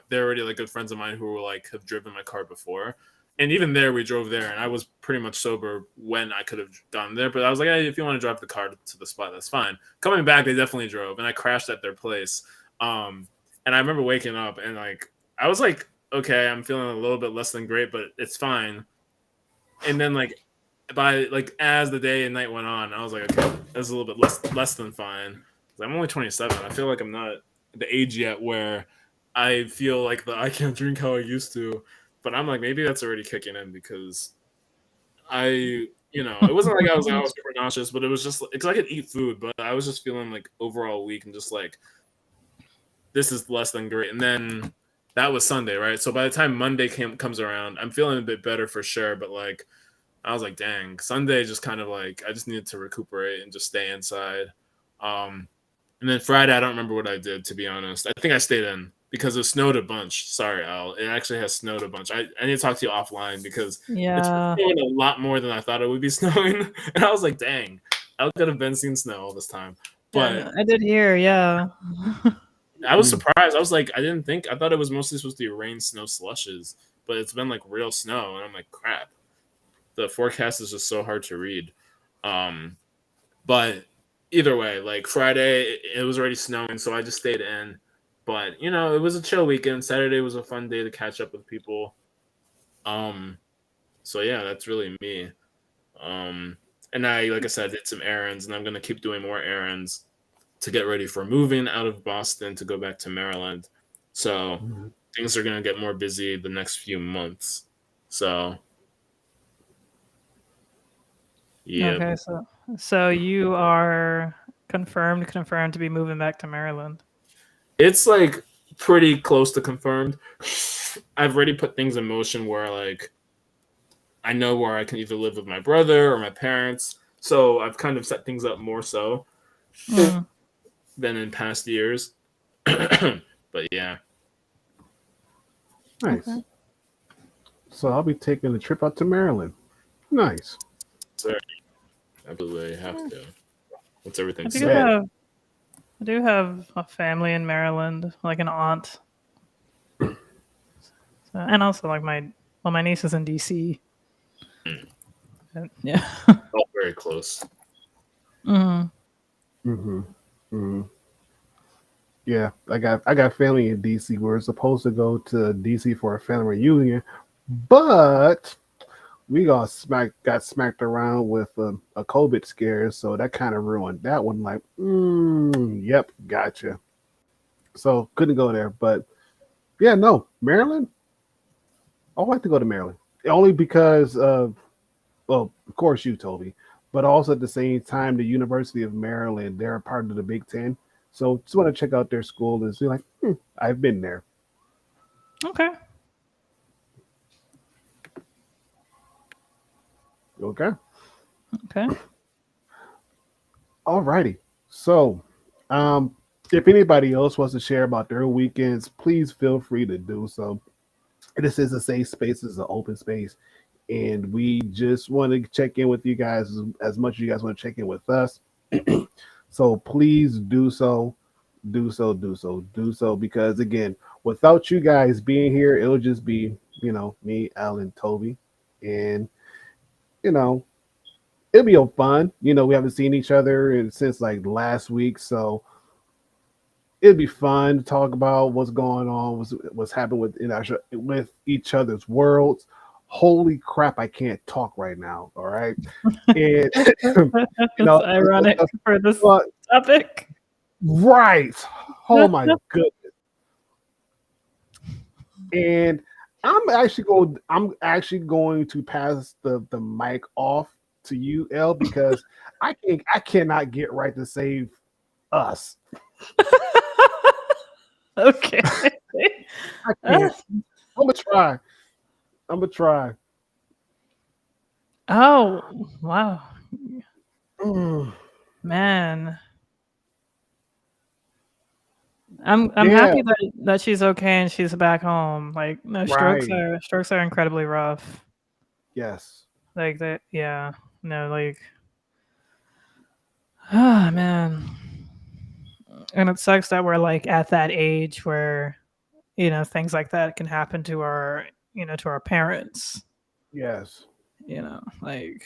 they're already like good friends of mine who were like have driven my car before. And even there, we drove there and I was pretty much sober when I could have gone there. But I was like, hey, if you want to drive the car to the spot, that's fine. Coming back, they definitely drove and I crashed at their place. And I remember waking up and like, I was like, okay, I'm feeling a little bit less than great, but it's fine. And then like, as the day and night went on, I was like, okay, that's a little bit less than fine. I'm only 27. I feel like I'm not the age yet where I feel like I can't drink how I used to. But I'm like, maybe that's already kicking in because it wasn't like I was super nauseous, but it was just because I could eat food, but I was just feeling like overall weak and just like this is less than great. And then that was Sunday, right? So by the time Monday comes around, I'm feeling a bit better for sure. But like, I was like, dang, Sunday just kind of like I just needed to recuperate and just stay inside. And then Friday, I don't remember what I did, to be honest. I think I stayed in because it snowed a bunch. Sorry, Al. It actually has snowed a bunch. I need to talk to you offline because it's snowing a lot more than I thought it would be snowing. And I was like, dang, I could have been seeing snow all this time. But I did hear, yeah. I was surprised. I was like, I thought it was mostly supposed to be rain, snow, slushes. But it's been like real snow. And I'm like, crap. The forecast is just so hard to read. But either way, like Friday, it was already snowing, so I just stayed in. But it was a chill weekend. Saturday was a fun day to catch up with people. So yeah, that's really me. And I, like I said, did some errands, and I'm gonna keep doing more errands to get ready for moving out of Boston to go back to Maryland. So things are gonna get more busy the next few months. So Yeah, Okay, so you are confirmed to be moving back to Maryland. it's like pretty close to confirmed. I've already put things in motion where like I know where I can either live with my brother or my parents. So I've kind of set things up more so Mm, than in past years. But yeah, Nice. okay. So I'll be taking a trip out to Maryland. Nice. sir, absolutely have Yeah. to. Once everything's I do settled. Bet. have I do have a family in Maryland, like an aunt, and also like my niece is in DC. Yeah. All very close. Mm, Mm-hmm. Mm-hmm. Yeah, I got family in DC. We're supposed to go to DC for a family reunion, but we got smacked around with a COVID scare, so that kind of ruined that one. Like, yep, gotcha. So couldn't go there, but yeah, no, Maryland. I'd like to go to Maryland only because of, well, of course you, Toby, but also at the same time, the University of Maryland, they're a part of the Big Ten, so just want to check out their school and see like, I've been there. okay. Okay. Okay. Alrighty. So, um, if anybody else wants to share about their weekends, please feel free to do so. This is a safe space, this is an open space, and we just want to check in with you guys as much as you guys want to check in with us. So please do so, do so, because again, without you guys being here, it'll just be, me, Alan, Toby, and you know, it'll be fun. We haven't seen each other since like last week, so it'd be fun to talk about what's going on, what's happened with each other's worlds. Holy crap, I can't talk right now. All right, and It's ironic for this but, topic. right. Oh my goodness. And I'm actually going to pass the mic off to you, L, because I cannot get right to save us. Okay. I can't. I'm gonna try. I'm gonna try. Oh, wow. Mm, Man. I'm yeah, happy that she's okay and she's back home. Like no, right. strokes are incredibly rough. Yes. Like that, yeah. No, like ah man. And it sucks that we're like at that age where, things like that can happen to to our parents. Yes. Like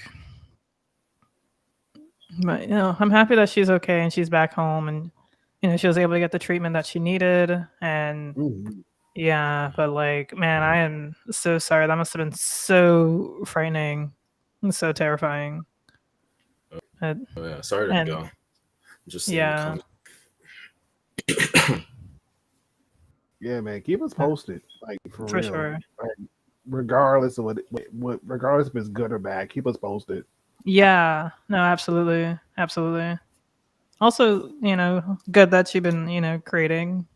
but I'm happy that she's okay and she's back home and she was able to get the treatment that she needed and Mhm. yeah, but like, man, I am so sorry. That must have been so frightening and so terrifying. And, Oh, yeah, sorry to and go. Just seeing it yeah, come. Yeah, man. Keep us posted, like for for real. sure. Like, regardless of regardless if it's good or bad, keep us posted. Yeah, no, absolutely, absolutely. Also, good that you've been, creating.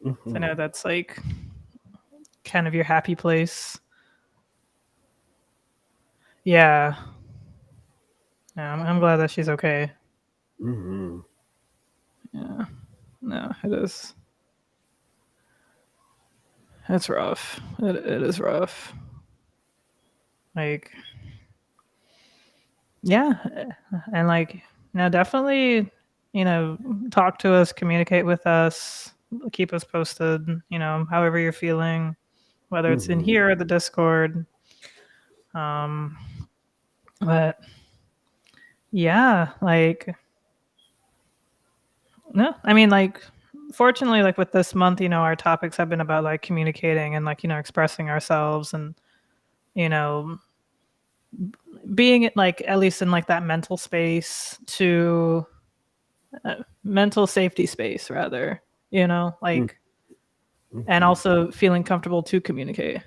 I Mhm. know that's like kind of your happy place. Yeah, yeah, I'm glad that she's okay. Mhm. Yeah, no, it is. It's rough. It is rough. Like, yeah, and like, no, definitely, talk to us, communicate with us, keep us posted. However you're feeling, whether it's in Mhm. here or the Discord. Um, but yeah, like, no, I mean, like, fortunately, like with this month, our topics have been about like communicating and like expressing ourselves and you know being like at least in like that mental space to mental safety space rather like and Mhm. also feeling comfortable to communicate.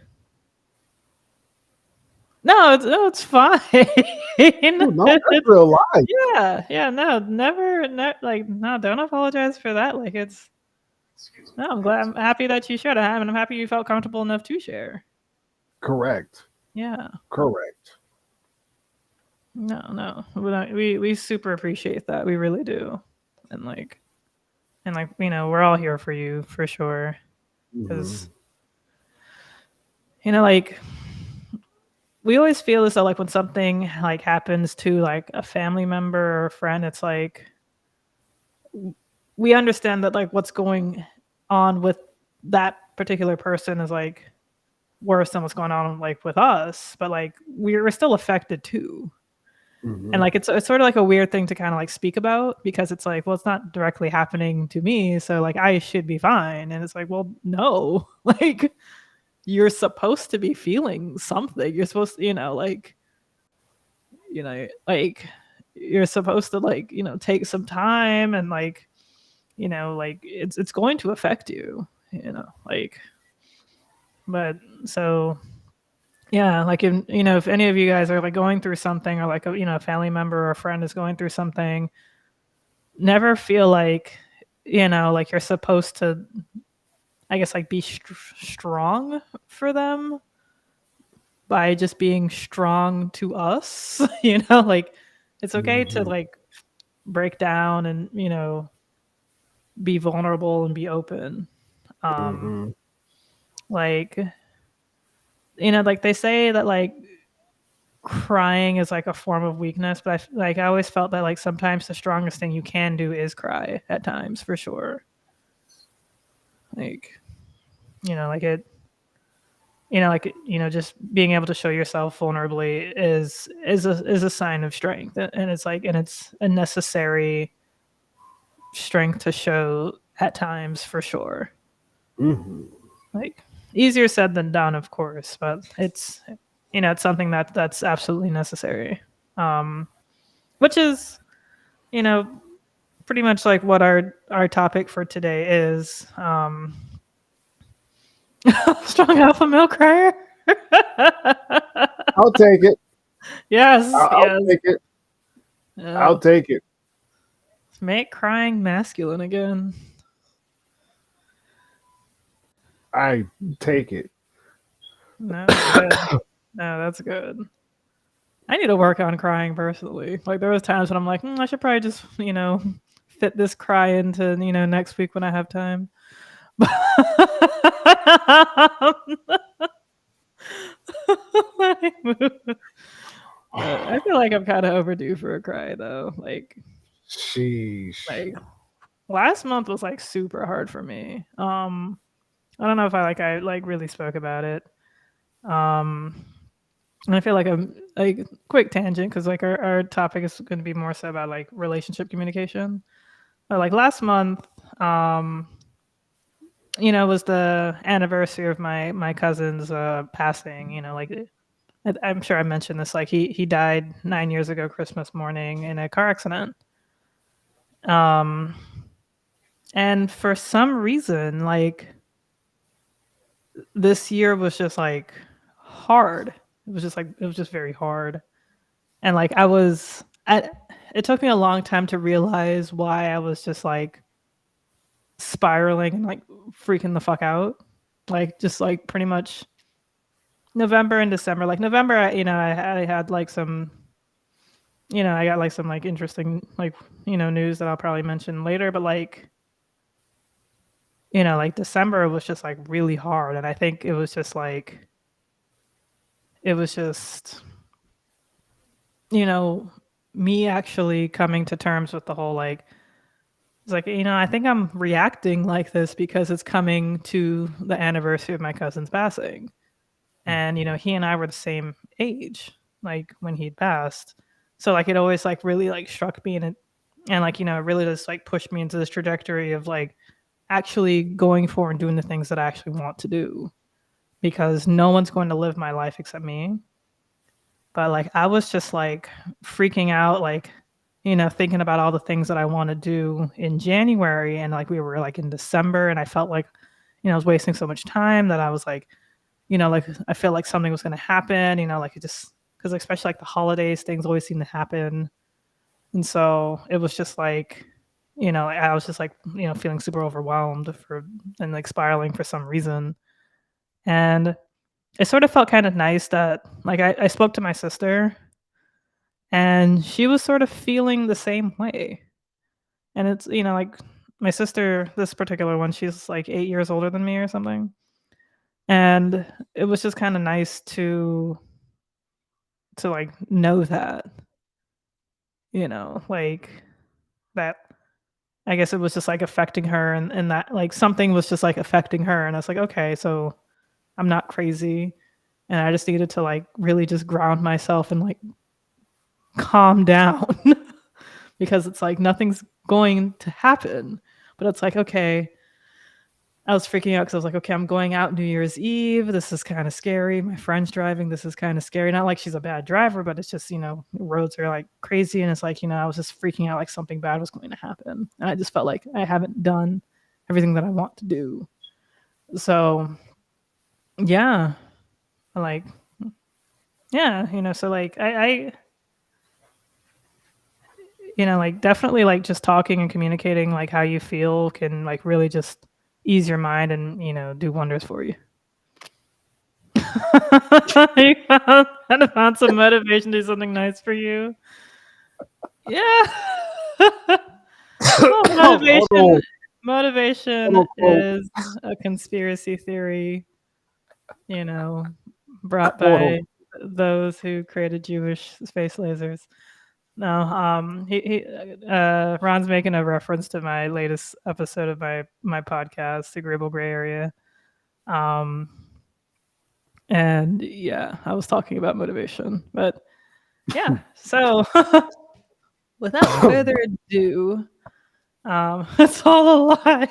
No, it's fine. Oh, no, that's real life. Yeah, no, never, like, no, don't apologize for that. Like, it's no, I'm happy that you shared it, and I'm happy you felt comfortable enough to share. Correct. Yeah, Correct. no, we super appreciate that. We really do, and like, we're all here for you for sure. Because like, we always feel as though like when something like happens to like a family member or a friend, it's like we understand that like what's going on with that particular person is like worse than what's going on like with us, but like we're still affected too. And like it's sort of like a weird thing to kind of like speak about, because it's like, well, it's not directly happening to me, so like I should be fine. And it's like, well, no, like you're supposed to be feeling something. You're supposed to, like you're supposed to like, take some time, and like, like it's going to affect you, like, but so yeah, like if any of you guys are like going through something, or like a family member or a friend is going through something, never feel like like you're supposed to, I guess, like be strong for them by just being strong to us. Like it's okay to like break down and be vulnerable and be open. Like like they say that like crying is like a form of weakness, but I always felt that like sometimes the strongest thing you can do is cry at times, for sure. Like like it just being able to show yourself vulnerably is a sign of strength, and it's like, and it's a necessary strength to show at times, for sure. Like easier said than done, of course, but it's it's something that's absolutely necessary, which is pretty much like what our topic for today is. Strong alpha male crier. I'll take it. Yes, I'll take it. I'll take it. Make crying masculine again. I take it. No, that's good. I need to work on crying personally. Like there was times when I'm like, I should probably just fit this cry into next week when I have time. I feel like I'm kind of overdue for a cry though. Like, sheesh. Like last month was like super hard for me. I don't know if I really spoke about it. And I feel like I'm like quick tangent, because like our topic is going to be more so about like relationship communication. But like last month, was the anniversary of my cousin's passing. Like I'm sure I mentioned this. Like he died 9 years ago, Christmas morning, in a car accident. And for some reason, like this year was just like hard. It was just very hard. And like it took me a long time to realize why I was just like spiraling and like freaking the fuck out. Like just like pretty much November and December. Like November, I had like some, I got like some like interesting like, news that I'll probably mention later. But like, like December was just like really hard. And I think it was just me actually coming to terms with the whole like, it's like, I think I'm reacting like this because it's coming to the anniversary of my cousin's passing. And, he and I were the same age, like when he'd passed. So like, it always like really like struck me, and like, it really just like pushed me into this trajectory of like actually going forward and doing the things that I actually want to do, because no one's going to live my life except me. But like, I was just like freaking out, like, thinking about all the things that I want to do in January. And like, we were like in December, and I felt like, I was wasting so much time that I was like, like I feel like something was going to happen, like it just, because especially like the holidays, things always seem to happen. And so it was just like, I was just like, feeling super overwhelmed and like spiraling for some reason. And it sort of felt kind of nice that like I spoke to my sister and she was sort of feeling the same way. And it's, like my sister, this particular one, she's like 8 years older than me or something. And it was just kind of nice to like know that, like that I guess it was just like affecting her, and that like something was just like affecting her. And I was like, okay, so I'm not crazy. And I just needed to like really just ground myself and like calm down because it's like nothing's going to happen. But it's like, okay, I was freaking out because I was like, okay, I'm going out New Year's Eve. This is kind of scary. My friend's driving. This is kind of scary. Not like she's a bad driver, but it's just, roads are like crazy. And it's like, I was just freaking out like something bad was going to happen. And I just felt like I haven't done everything that I want to do. So, yeah, like, yeah, so like I like definitely like just talking and communicating like how you feel can like really just ease your mind and do wonders for you. You found some motivation to do something nice for you. Yeah. Well, motivation is a conspiracy theory, brought by those who created Jewish space lasers. No, Ron's making a reference to my latest episode of my podcast, The Agreeable Gray Area. And yeah, I was talking about motivation, but yeah. So without further ado, it's all a lie.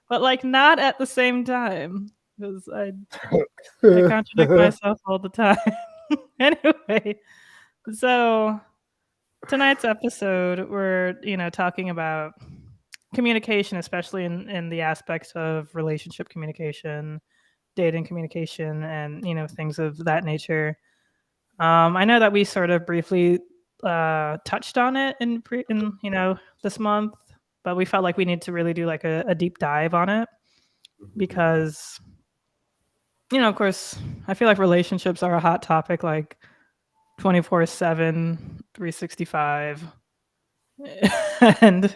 But like not at the same time, because I contradict myself all the time. Anyway, so tonight's episode, we're talking about communication, especially in the aspects of relationship communication, dating communication, and things of that nature. I know that we sort of briefly touched on it in this month, but we felt like we need to really do like a deep dive on it because of course I feel like relationships are a hot topic like 24/7, 365. And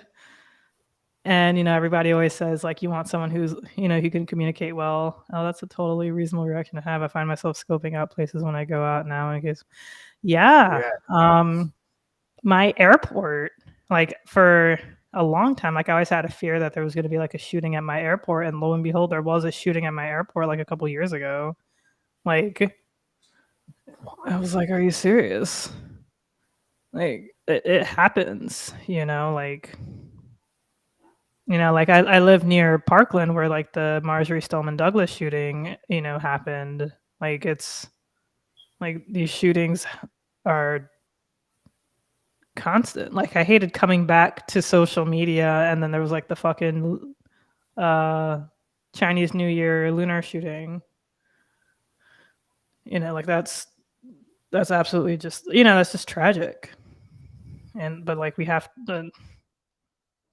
everybody always says like you want someone who's who can communicate well. Oh, that's a totally reasonable reaction to have. I find myself scoping out places when I go out now in case. Yeah. My airport, like for a long time, like I always had a fear that there was going to be like a shooting at my airport, and lo and behold, there was a shooting at my airport like a couple years ago. Like I was like, are you serious? Like it happens, like like I live near Parkland where like the Marjorie Stoneman Douglas shooting, happened. Like it's like these shootings are constant. Like I hated coming back to social media and then there was like the fucking Chinese New Year lunar shooting. Like that's absolutely just that's just tragic. But like we have to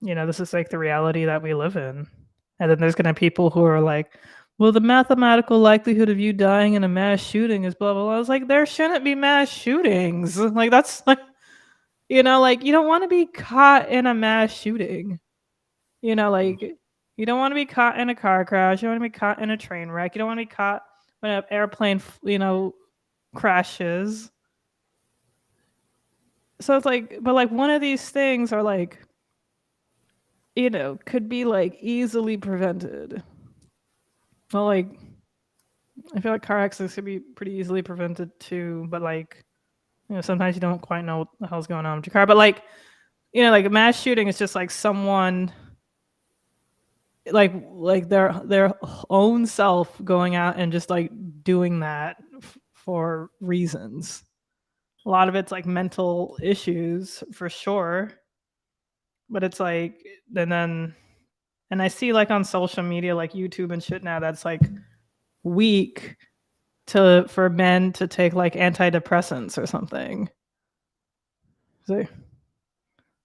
this is like the reality that we live in. And then there's going to be people who are like, well, the mathematical likelihood of you dying in a mass shooting is blah, blah, blah. I was like, there shouldn't be mass shootings. Like, that's like, like you don't want to be caught in a mass shooting. Like you don't want to be caught in a car crash. You don't want to be caught in a train wreck. You don't want to be caught when an airplane, crashes. So it's like, but like one of these things are like, could be like easily prevented. Well, like I feel like car accidents could be pretty easily prevented too, but like sometimes you don't quite know what the hell's going on with your car. But like like a mass shooting is just like someone like their own self going out and just like doing that for reasons. A lot of it's like mental issues for sure, but it's like and then And I see like on social media, like YouTube and shit now, that's like weak for men to take like antidepressants or something. So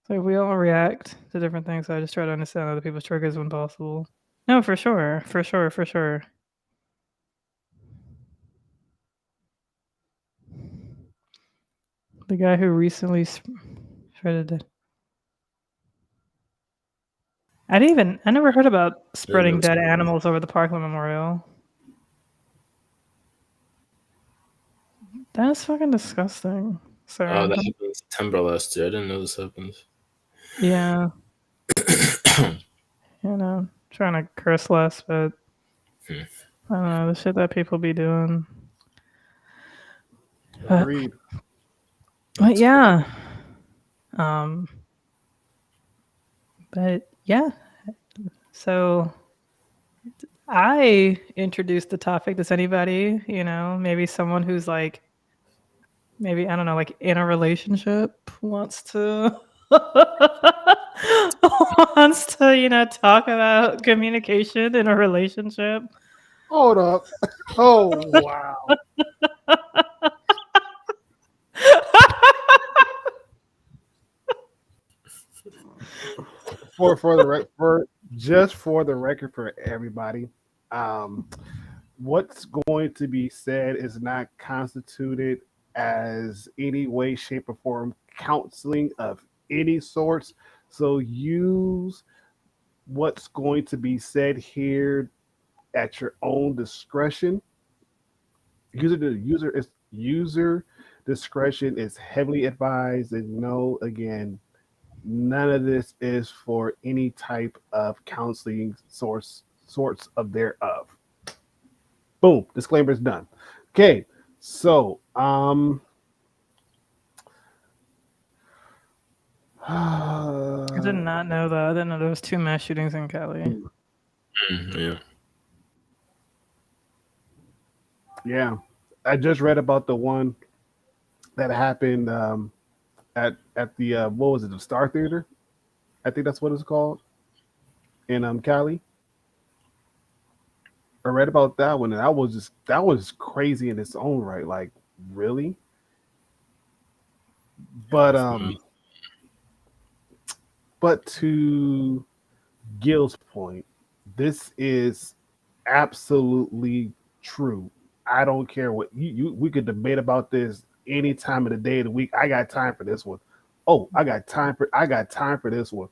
we all react to different things. So I just try to understand other people's triggers when possible. No, for sure. The guy who recently shredded it. I never heard about spreading dead animals over the Parkland Memorial. That's fucking disgusting. So that happened in September last year. I didn't know this happened. yeah. Trying to curse less, but I don't know, the shit that people be doing. Agreed. But yeah. But yeah. So I introduced the topic. Does anybody, maybe someone who's like, maybe, I don't know, like in a relationship wants to talk about communication in a relationship? Hold up. Oh wow. for the record for everybody, what's going to be said is not constituted as any way, shape, or form counseling of any sorts. So use what's going to be said here at your own discretion. User discretion is heavily advised, and no, again, none of this is for any type of counseling sorts of thereof. Boom, disclaimer is done. Okay, so I did not know that. I didn't know there was 2 mass shootings in Cali. Yeah, I just read about the one that happened at the what was it, the Star Theater? I think that's what it's called in Cali. I read about that one, and that was crazy in its own right. Like, really? But to Gil's point, this is absolutely true. I don't care what we could debate about this any time of the day of the week. I got time for this one. Oh, I got time for this one.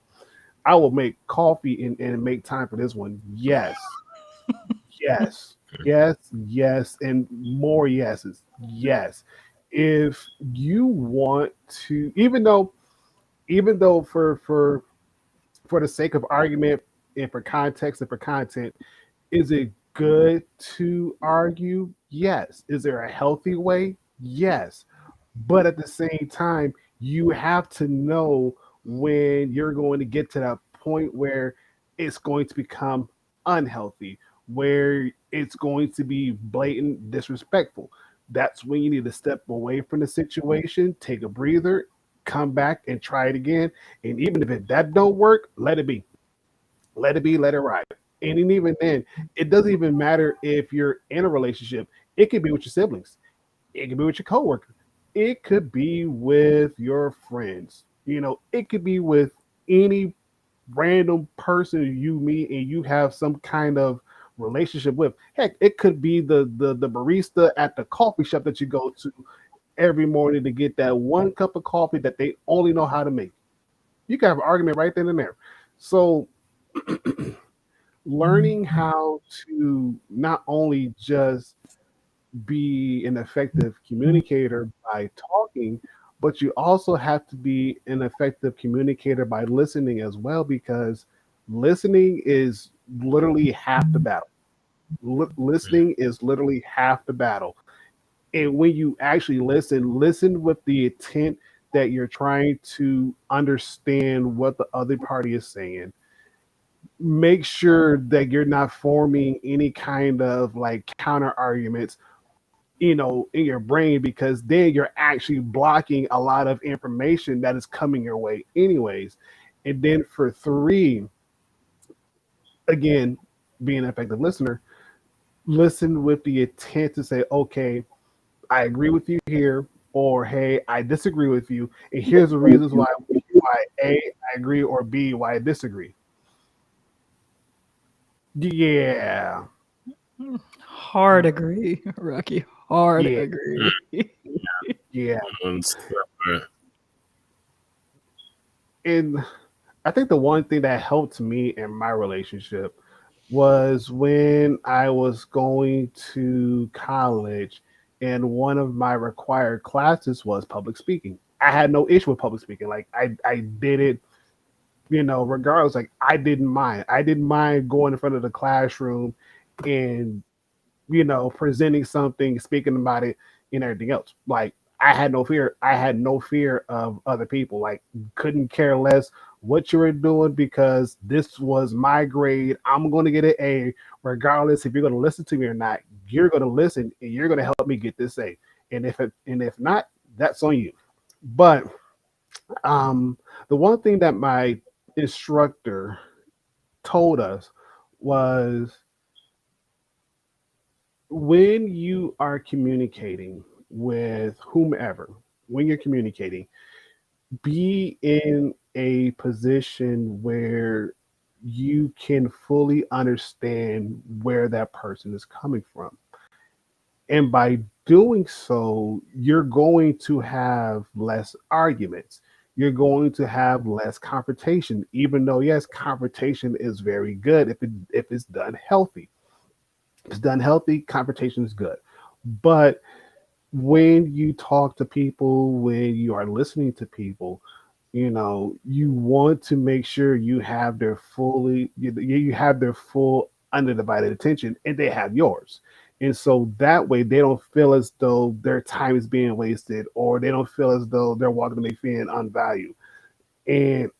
I will make coffee and make time for this one. Yes. Yes, and more yeses. Yes. If you want to, even though for the sake of argument and for context and for content, is it good to argue? Yes. Is there a healthy way? Yes. But at the same time, you have to know when you're going to get to that point where it's going to become unhealthy, where it's going to be blatant disrespectful. That's when you need to step away from the situation, take a breather, come back and try it again. And even if that don't work, let it be. Let it be, let it ride. And even then, it doesn't even matter if you're in a relationship. It could be with your siblings. It could be with your coworker. It could be with your friends. It could be with any random person you meet and you have some kind of relationship with. Heck, it could be the barista at the coffee shop that you go to every morning to get that one cup of coffee that they only know how to make. You can have an argument right then and there. So learning how to not only just be an effective communicator by talking, but you also have to be an effective communicator by listening as well, because listening is literally half the battle. Listening is literally half the battle. And when you actually listen with the intent that you're trying to understand what the other party is saying. Make sure that you're not forming any kind of like counter arguments, in your brain, because then you're actually blocking a lot of information that is coming your way anyways. And then for 3, again, being an effective listener, listen with the intent to say, okay, I agree with you here, or hey, I disagree with you, and here's the reasons why A, I agree, or B, why I disagree. Yeah, Hard agree, Rocky. Hard yeah, agree. yeah. And And I think the one thing that helped me in my relationship was when I was going to college, and one of my required classes was public speaking. I had no issue with public speaking. Like I did it, regardless. Like I didn't mind. I didn't mind going in front of the classroom and presenting something, speaking about it, and everything else. Like I had no fear. I had no fear of other people. Like couldn't care less what you were doing because this was my grade. I'm going to get an A, regardless if you're going to listen to me or not. You're going to listen, and you're going to help me get this A. And if not, that's on you. But um, the one thing that my instructor told us was when you are communicating with whomever, when you're communicating, be in a position where you can fully understand where that person is coming from. And by doing so, you're going to have less arguments. You're going to have less confrontation, even though yes, confrontation is very good if it's done healthy. If it's done healthy, confrontation is good. But when you talk to people, when you are listening to people, you want to make sure you have their full undivided attention, and they have yours. And so that way they don't feel as though their time is being wasted, or they don't feel as though they're walking away feeling unvalued. And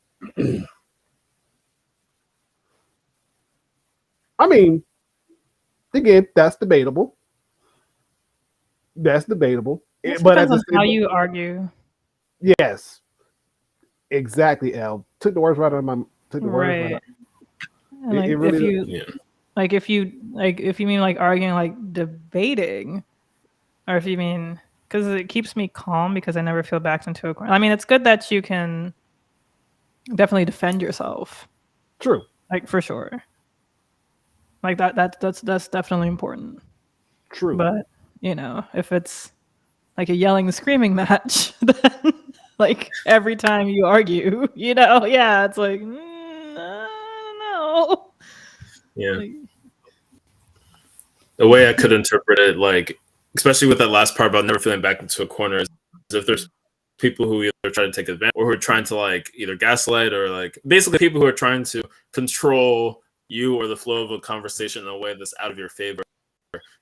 I mean, again, that's debatable. That's debatable. It just But at depends the on how same, you argue. yes, exactly. L took the words right out of my took the words right Right. out. And It like if really, you yeah. if you mean like arguing like debating, or if you mean because it keeps me calm because I never feel backed into a corner. I mean, it's good that you can definitely defend yourself, true, like for sure. Like that's definitely important. true. But if it's like a yelling, screaming match, then like every time you argue, yeah, it's like no, Yeah. like The way I could interpret it, like especially with that last part about never feeling back into a corner, is if there's people who either try to take advantage or who are trying to like either gaslight or like basically people who are trying to control you or the flow of a conversation in a way that's out of your favor,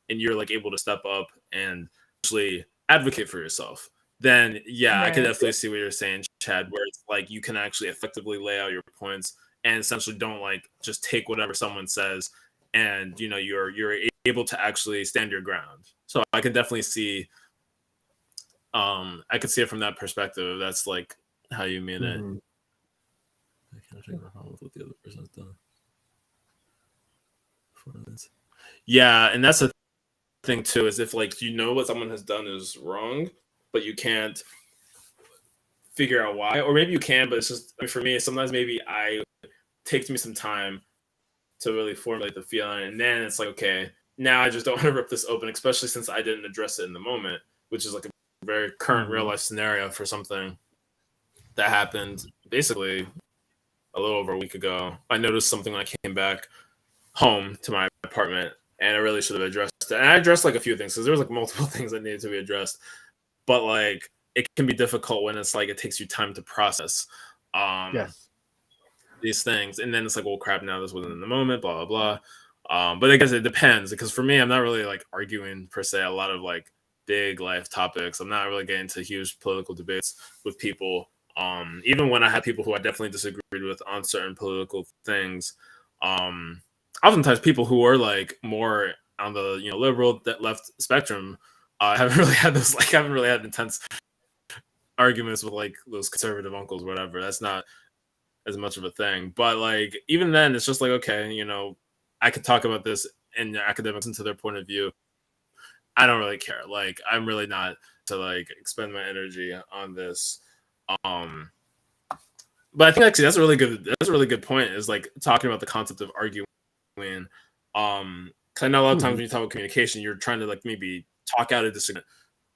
and you're like able to step up and actually advocate for yourself, then yeah, I could right, definitely see what you're saying, Chad, where it's like you can actually effectively lay out your points and essentially don't like just take whatever someone says, and you're able to actually stand your ground. So I can definitely see I could see it from that perspective. That's like how you mean it. Hmm. I can't figure out what the other person's done. Yeah, and that's the thing too, is if like you know what someone has done is wrong, but you can't figure out why, or maybe you can, but it's just, I mean, for me, sometimes maybe it takes me some time to really formulate the feeling, and then it's like, okay, now I just don't want to rip this open, especially since I didn't address it in the moment, which is like a very current real Hmm. life scenario for something that happened basically a little over a week ago. I noticed something when I came back home to my apartment, and I really should have addressed it. And I addressed like a few things because there was like multiple things that needed to be addressed, but like it can be difficult when it's like it takes you time to process Yes. these things, and then it's like, well, crap, now this wasn't in the moment, blah blah blah. But I guess it depends, because for me, I'm not really like arguing per se a lot of like big life topics. I'm not really getting into huge political debates with people. Even when I had people who I definitely disagreed with on certain political things, um, oftentimes people who are like more on the liberal left spectrum, haven't really had this like haven't really had intense arguments with like those conservative uncles or whatever. That's not as much of a thing. But like even then, it's just like, okay, I could talk about this in academics into their point of view. I don't really care. Like, I'm really not to like expend my energy on this. Um, but I think actually that's a really good point. Is like talking about the concept of arguing. Because I know a lot of times when you talk about communication, you're trying to like maybe talk out a disagreement,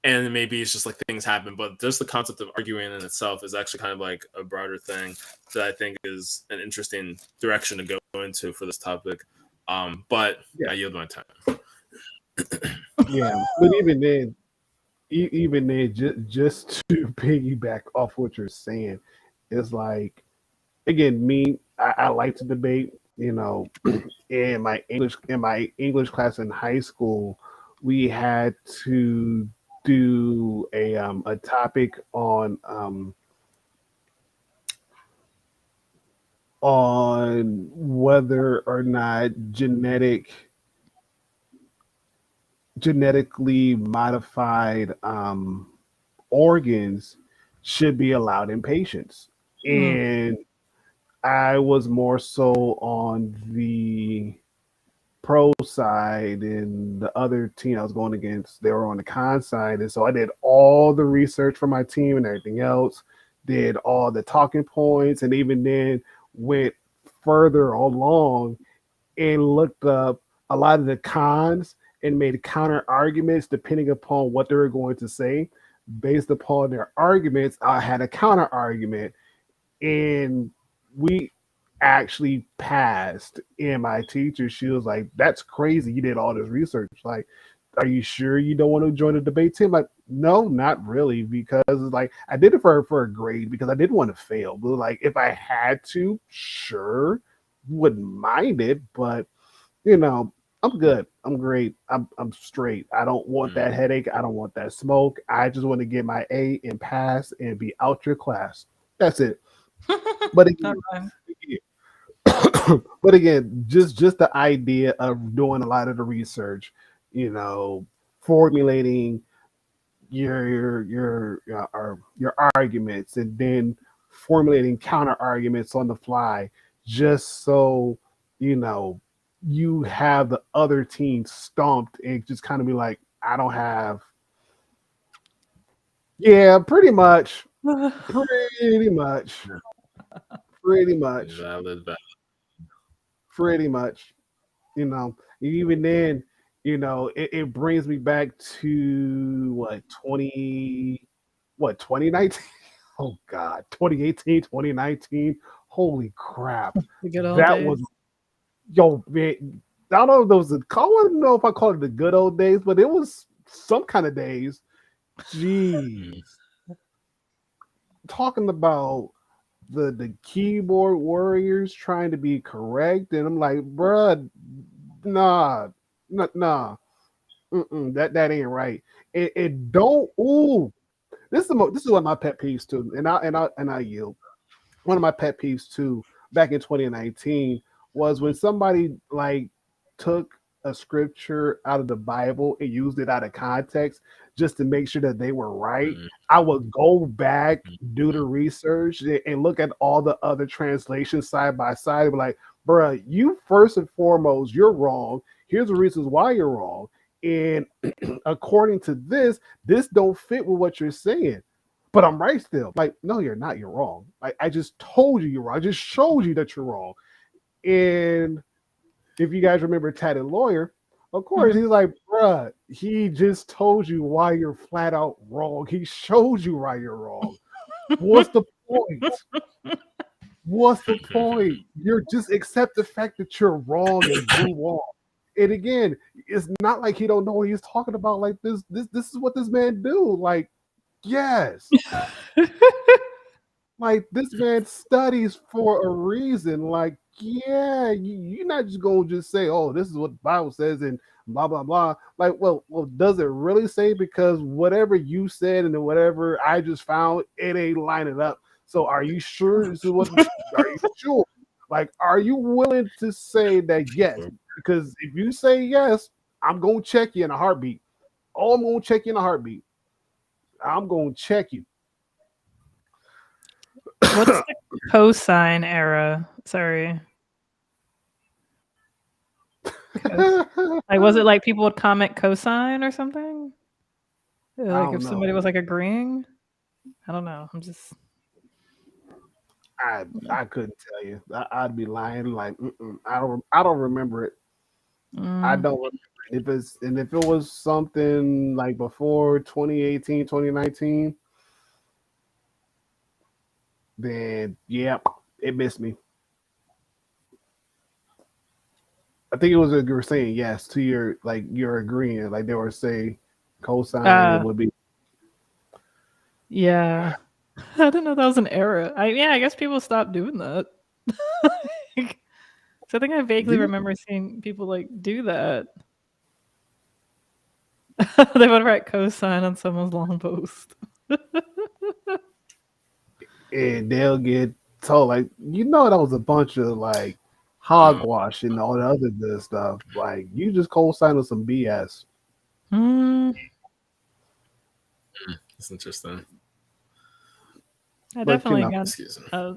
and maybe it's just like things happen. But just the concept of arguing in itself is actually kind of like a broader thing that I think is an interesting direction to go into for this topic. But I yield my time. Yeah, but even then, just to piggyback off what you're saying, it's like, again, I like to debate. You know, in my English class in high school, we had to do a topic on whether or not genetically modified organs should be allowed in patients. And I was more so on the pro side, and the other team I was going against, they were on the con side. And so I did all the research for my team and everything else, did all the talking points, and even then went further along and looked up a lot of the cons and made counter arguments depending upon what they were going to say. Based upon their arguments, I had a counter argument, and we actually passed. And my teacher, she was like, "That's crazy. You did all this research. Like, are you sure you don't want to join the debate team?" Like, no, not really, because like I did it for a grade because I didn't want to fail. But like if I had to, sure, wouldn't mind it, but you know, I'm good. I'm great. I'm straight. I don't want that headache. I don't want that smoke. I just want to get my A and pass and be out your class. That's it. But again, but again, just the idea of doing a lot of the research, you know, formulating your arguments, and then formulating counter arguments on the fly, just so you know you have the other team stumped and just kind of be like, I don't have. Yeah, pretty much. Pretty much. Pretty much. Valid. Pretty much. You know, even then, you know, it brings me back to 2019? Oh God, 2018, 2019. Holy crap. The good old That days. was, yo, man, I don't know if those, I don't know if I call it the good old days, but it was some kind of days. Jeez. Talking about the keyboard warriors trying to be correct, and I'm like, bruh, nah, nah, that ain't right. It don't. Ooh, this is one of my pet peeves too, and I yield. One of my pet peeves too, back in 2019, was when somebody like took a scripture out of the Bible and used it out of context just to make sure that they were right. I would go back, do the research, and look at all the other translations side by side and be like, bruh, you first and foremost, you're wrong. Here's the reasons why you're wrong. And according to this don't fit with what you're saying. But I'm right still. Like, no, you're not. You're wrong. Like, I just told you you're wrong. I just showed you that you're wrong. And if you guys remember Tatted Lawyer, of course, he's like, bruh, he just told you why you're flat out wrong. He showed you why you're wrong. What's the point? What's the point? You're just accept the fact that you're wrong and move on. And again, it's not like he don't know what he's talking about. Like this is what this man do. Like, yes. Like this man studies for a reason. Like, yeah, you're not just gonna just say, "Oh, this is what the Bible says," and blah blah blah. Like, well, does it really say? Because whatever you said and then whatever I just found, it ain't lining up. So, are you sure this is what? Are you sure? Like, are you willing to say that yes? Because if you say yes, I'm gonna check you in a heartbeat. Oh, I'm gonna check you in a heartbeat. I'm gonna check you. What's the cosine era? Sorry. Like, was it like people would comment cosine or something? Like don't if somebody know. was like agreeing? I don't know. I'm just I couldn't tell you. I'd be lying. Like I don't remember it. I mm, don't remember if it was something like before 2018, 2019, then yeah, it missed me. I think it was you were saying yes to your like you're agreeing. Like they were saying cosine uh would be yeah. I didn't know that was an error. I guess people stopped doing that. Like, so I think I vaguely yeah. remember seeing people like do that. They would write cosine on someone's long post. And they'll get told like that was a bunch of like Um, hogwash and all the other good stuff. Like you just co-signed some BS. Mm, it's interesting. I But definitely got. Excuse me.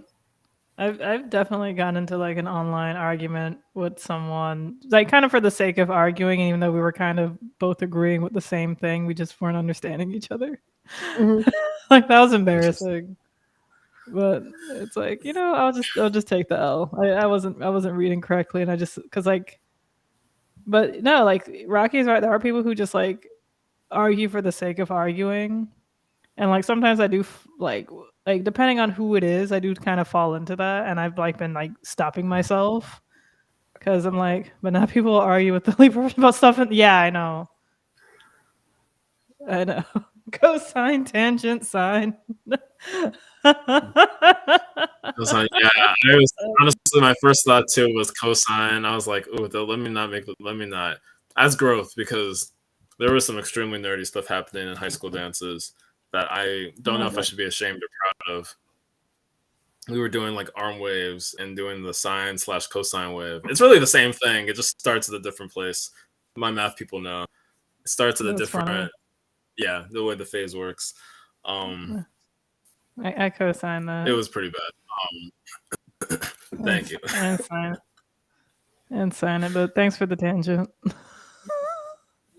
I've definitely gotten into like an online argument with someone, like kind of for the sake of arguing, and even though we were kind of both agreeing with the same thing, we just weren't understanding each other. Mhm. Like that was Interesting. embarrassing. But it's like, I'll just take the L. I wasn't reading correctly, and I just because like, but no, like Rocky's right. There are people who just like argue for the sake of arguing, and like sometimes I do like depending on who it is, I do kind of fall into that, and I've like been like stopping myself because I'm like, but now people will argue with the Libra about stuff. And yeah, I know. Cosine, tangent, sine. Cosine, yeah, I was honestly my first thought too was cosine. I was like, "Oh, let me not." As growth because there was some extremely nerdy stuff happening in high school dances that I don't know if I should be ashamed or proud of. We were doing like arm waves and doing the sine/cosine wave. It's really the same thing. It just starts at a different place. My math people know. It starts at a That's funny. different, yeah, the way the phase works. I co-sign that. It was pretty bad. Thank you. And sign it, but thanks for the tangent.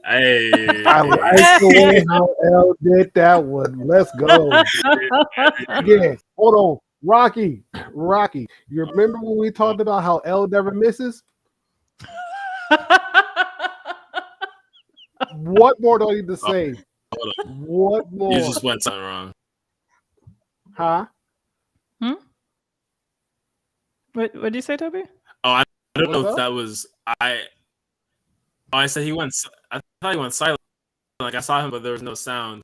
Hey, I like the way how L did that one. Let's go. Yeah. Hold on. Rocky. You remember when we talked about how L never misses? What more do I need to say? What more? you just went something wrong. Huh? What did you say, Toby? Oh, I don't know What's if up? that was I. Oh, I said he went. I thought he went silent. Like I saw him, but there was no sound.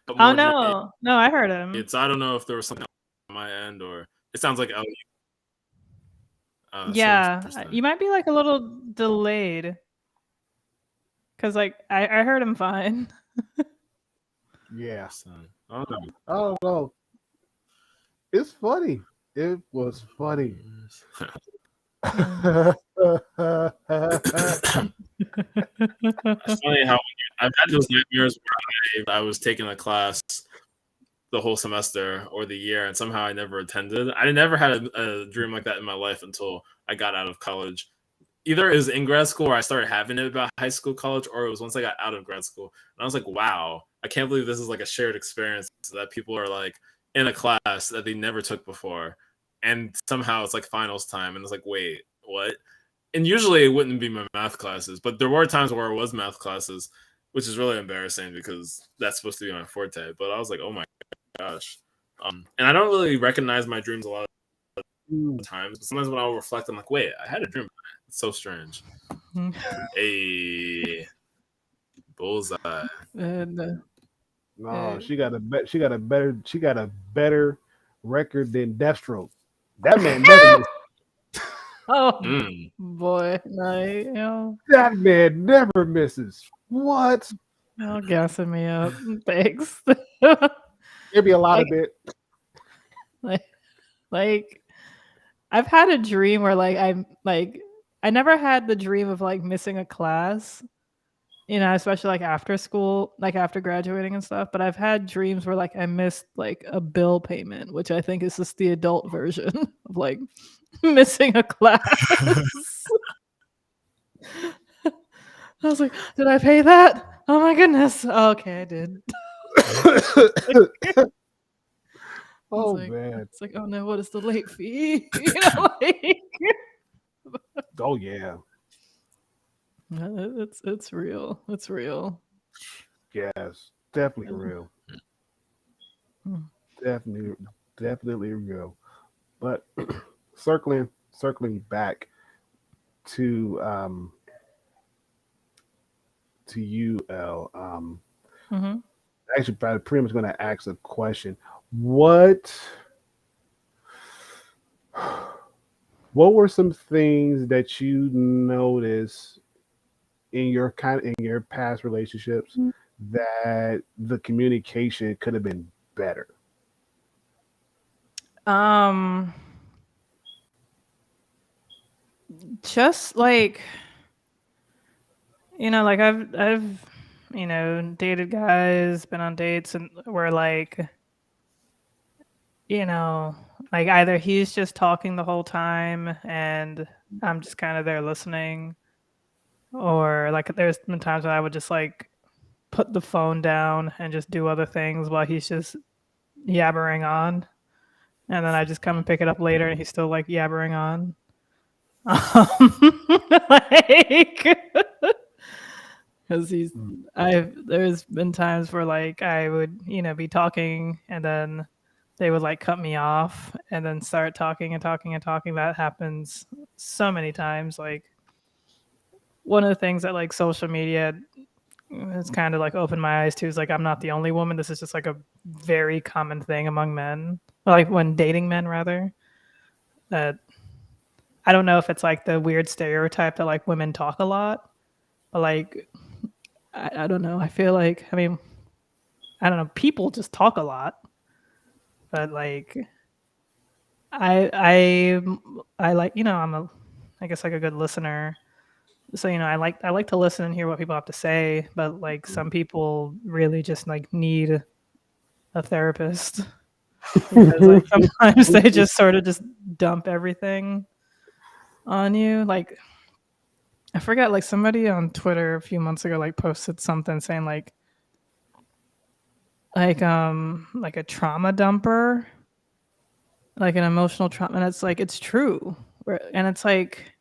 But Oh more no, I heard him. it's I don't know if there was something on my end or it sounds like L. So Yeah, interesting. you might be like a little delayed because like I heard him fine. Yeah. So, I don't know. I don't know. It's funny. It was funny. It's funny how I've had those nightmares where I was taking a class the whole semester or the year, and somehow I never attended. I never had a dream like that in my life until I got out of college. Either it was in grad school or I started having it about high school, college, or it was once I got out of grad school. And I was like, wow, I can't believe this is like a shared experience that people are like in a class that they never took before. And somehow it's like finals time. And it's like, wait, what? And usually it wouldn't be my math classes, but there were times where it was math classes, which is really embarrassing because that's supposed to be my forte. But I was like, oh my gosh. And I don't really recognize my dreams a lot of times, but sometimes when I'll reflect, I'm like, wait, I had a dream. It's so strange. Hey, bullseye. And, No, she got a better record than Deathstroke. That man never missed. oh Mm. boy, no, That man never misses. What? y'all gassing me up. Thanks. Maybe a lot of it. like I've had a dream where like I never had the dream of like missing a class, especially like after school, like after graduating and stuff. But I've had dreams where like I missed like a bill payment, which I think is just the adult version of like missing a class. I was like, did I pay that? Oh my goodness. Okay, I did. Oh like, man. it's like, oh no, what is the late fee? You know, like Oh yeah. it's real. It's real. Yes. Definitely real. Hmm. Definitely, definitely real. But circling back to you, L. Mm-hmm. Actually, pretty much going to ask a question. What what were some things that you noticed in your past relationships that the communication could have been better? Um, just like like I've dated guys, been on dates, and where like you know, like either he's just talking the whole time and I'm just kind of there listening, or like there's been times when I would just like put the phone down and just do other things while he's just yabbering on, and then I just come and pick it up later and he's still like yabbering on. Like, because there's been times where like I would be talking and then they would like cut me off and then start talking and talking and talking. That happens so many times. Like one of the things that like social media has kind of like opened my eyes to is like I'm not the only woman. This is just like a very common thing among men, like when dating men rather. That I don't know if it's like the weird stereotype that like women talk a lot, but like I don't know. I feel like I don't know. People just talk a lot, but like I I like I'm I guess like a good listener. So I like to listen and hear what people have to say, but like some people really just like need a therapist because like sometimes they just sort of just dump everything on you. Like I forgot, like somebody on Twitter a few months ago like posted something saying like a trauma dumper, like an emotional trauma, and it's like it's true. And it's like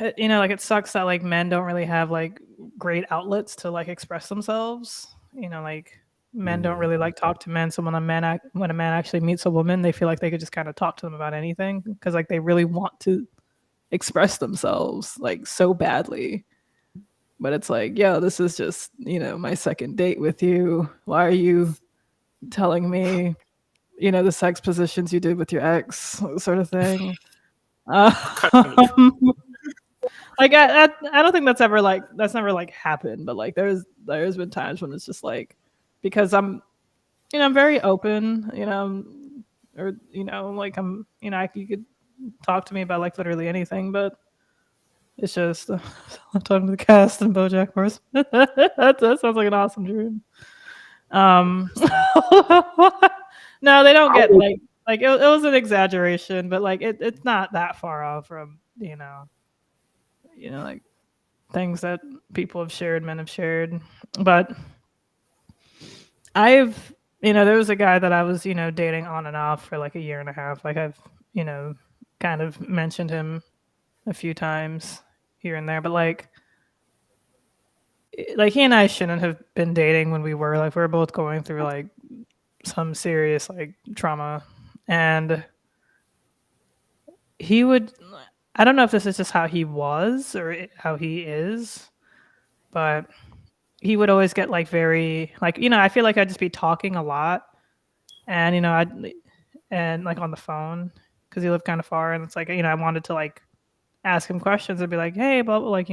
like it sucks that like men don't really have like great outlets to like express themselves. Like men don't really like talk to men. So when when a man actually meets a woman, they feel like they could just kind of talk to them about anything because like they really want to express themselves like so badly. But it's like, yo, this is just my second date with you. Why are you telling me the sex positions you did with your ex, sort of thing? Like I don't think that's never like happened, but like there's been times when it's just like because I'm very open, or like you could talk to me about like literally anything, but it's just I'm talking to the cast and BoJack Horseman. That sounds like an awesome dream. Um, no, they don't get like it was an exaggeration, but like it's not that far off from like things that people have shared, men have shared. But there was a guy that I was, dating on and off for like a year and a half. Like I've, kind of mentioned him a few times here and there, but like he and I shouldn't have been dating when we were both going through like some serious like trauma. And he would, I don't know if this is just how he was or how he is, but he would always get like very like I feel like I'd just be talking a lot, and and like on the phone because he lived kind of far, and it's like I wanted to like ask him questions and be like, hey, but like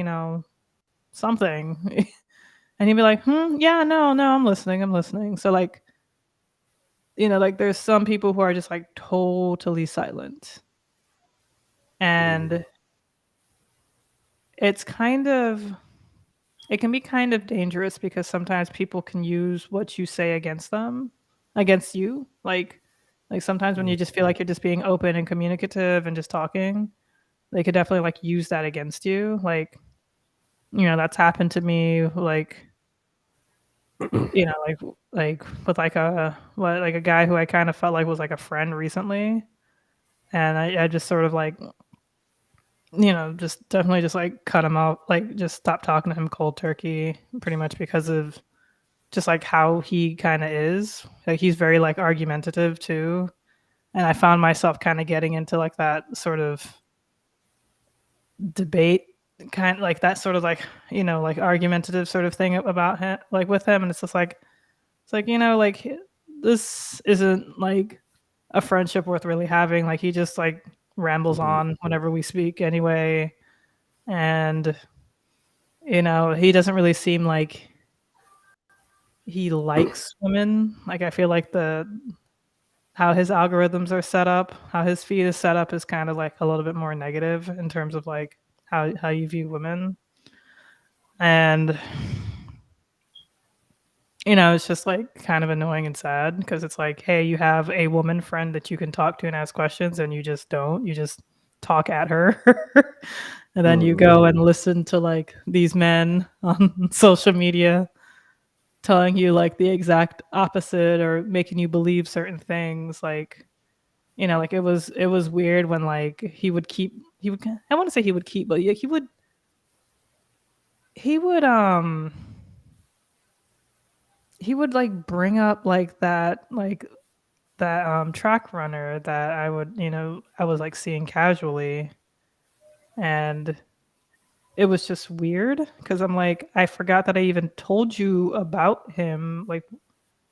something, and he'd be like, yeah, no, I'm listening. So like like there's some people who are just like totally silent, and it can be kind of dangerous because sometimes people can use what you say against you. Like sometimes when you just feel like you're just being open and communicative and just talking, they could definitely like use that against you. Like, you know, that's happened to me, like, you know, like with like a guy who I kind of felt like was like a friend recently. And I just sort of like, you know, just definitely just like cut him out, like just stop talking to him cold turkey, pretty much because of just like how he kind of is. Like he's very like argumentative too. And I found myself kind of getting into like that sort of debate, kind of like that sort of like, you know, like argumentative sort of thing about him, like with him. And it's just like, it's like, you know, like this isn't like a friendship worth really having. Like he just like rambles on whenever we speak anyway. And, you know, he doesn't really seem like he likes women. Like I feel like how his algorithms are set up, how his feed is set up is kind of like a little bit more negative in terms of like how you view women. And you know, it's just like kind of annoying and sad because it's like, hey, you have a woman friend that you can talk to and ask questions, and you just don't. You just talk at her. And then you go and listen to like these men on social media telling you like the exact opposite or making you believe certain things. Like, you know, like it was weird when like he would I want to say he would keep, but yeah, he would like bring up like that track runner that I would, you know, I was like seeing casually, and it was just weird because I'm like, I forgot that I even told you about him. Like,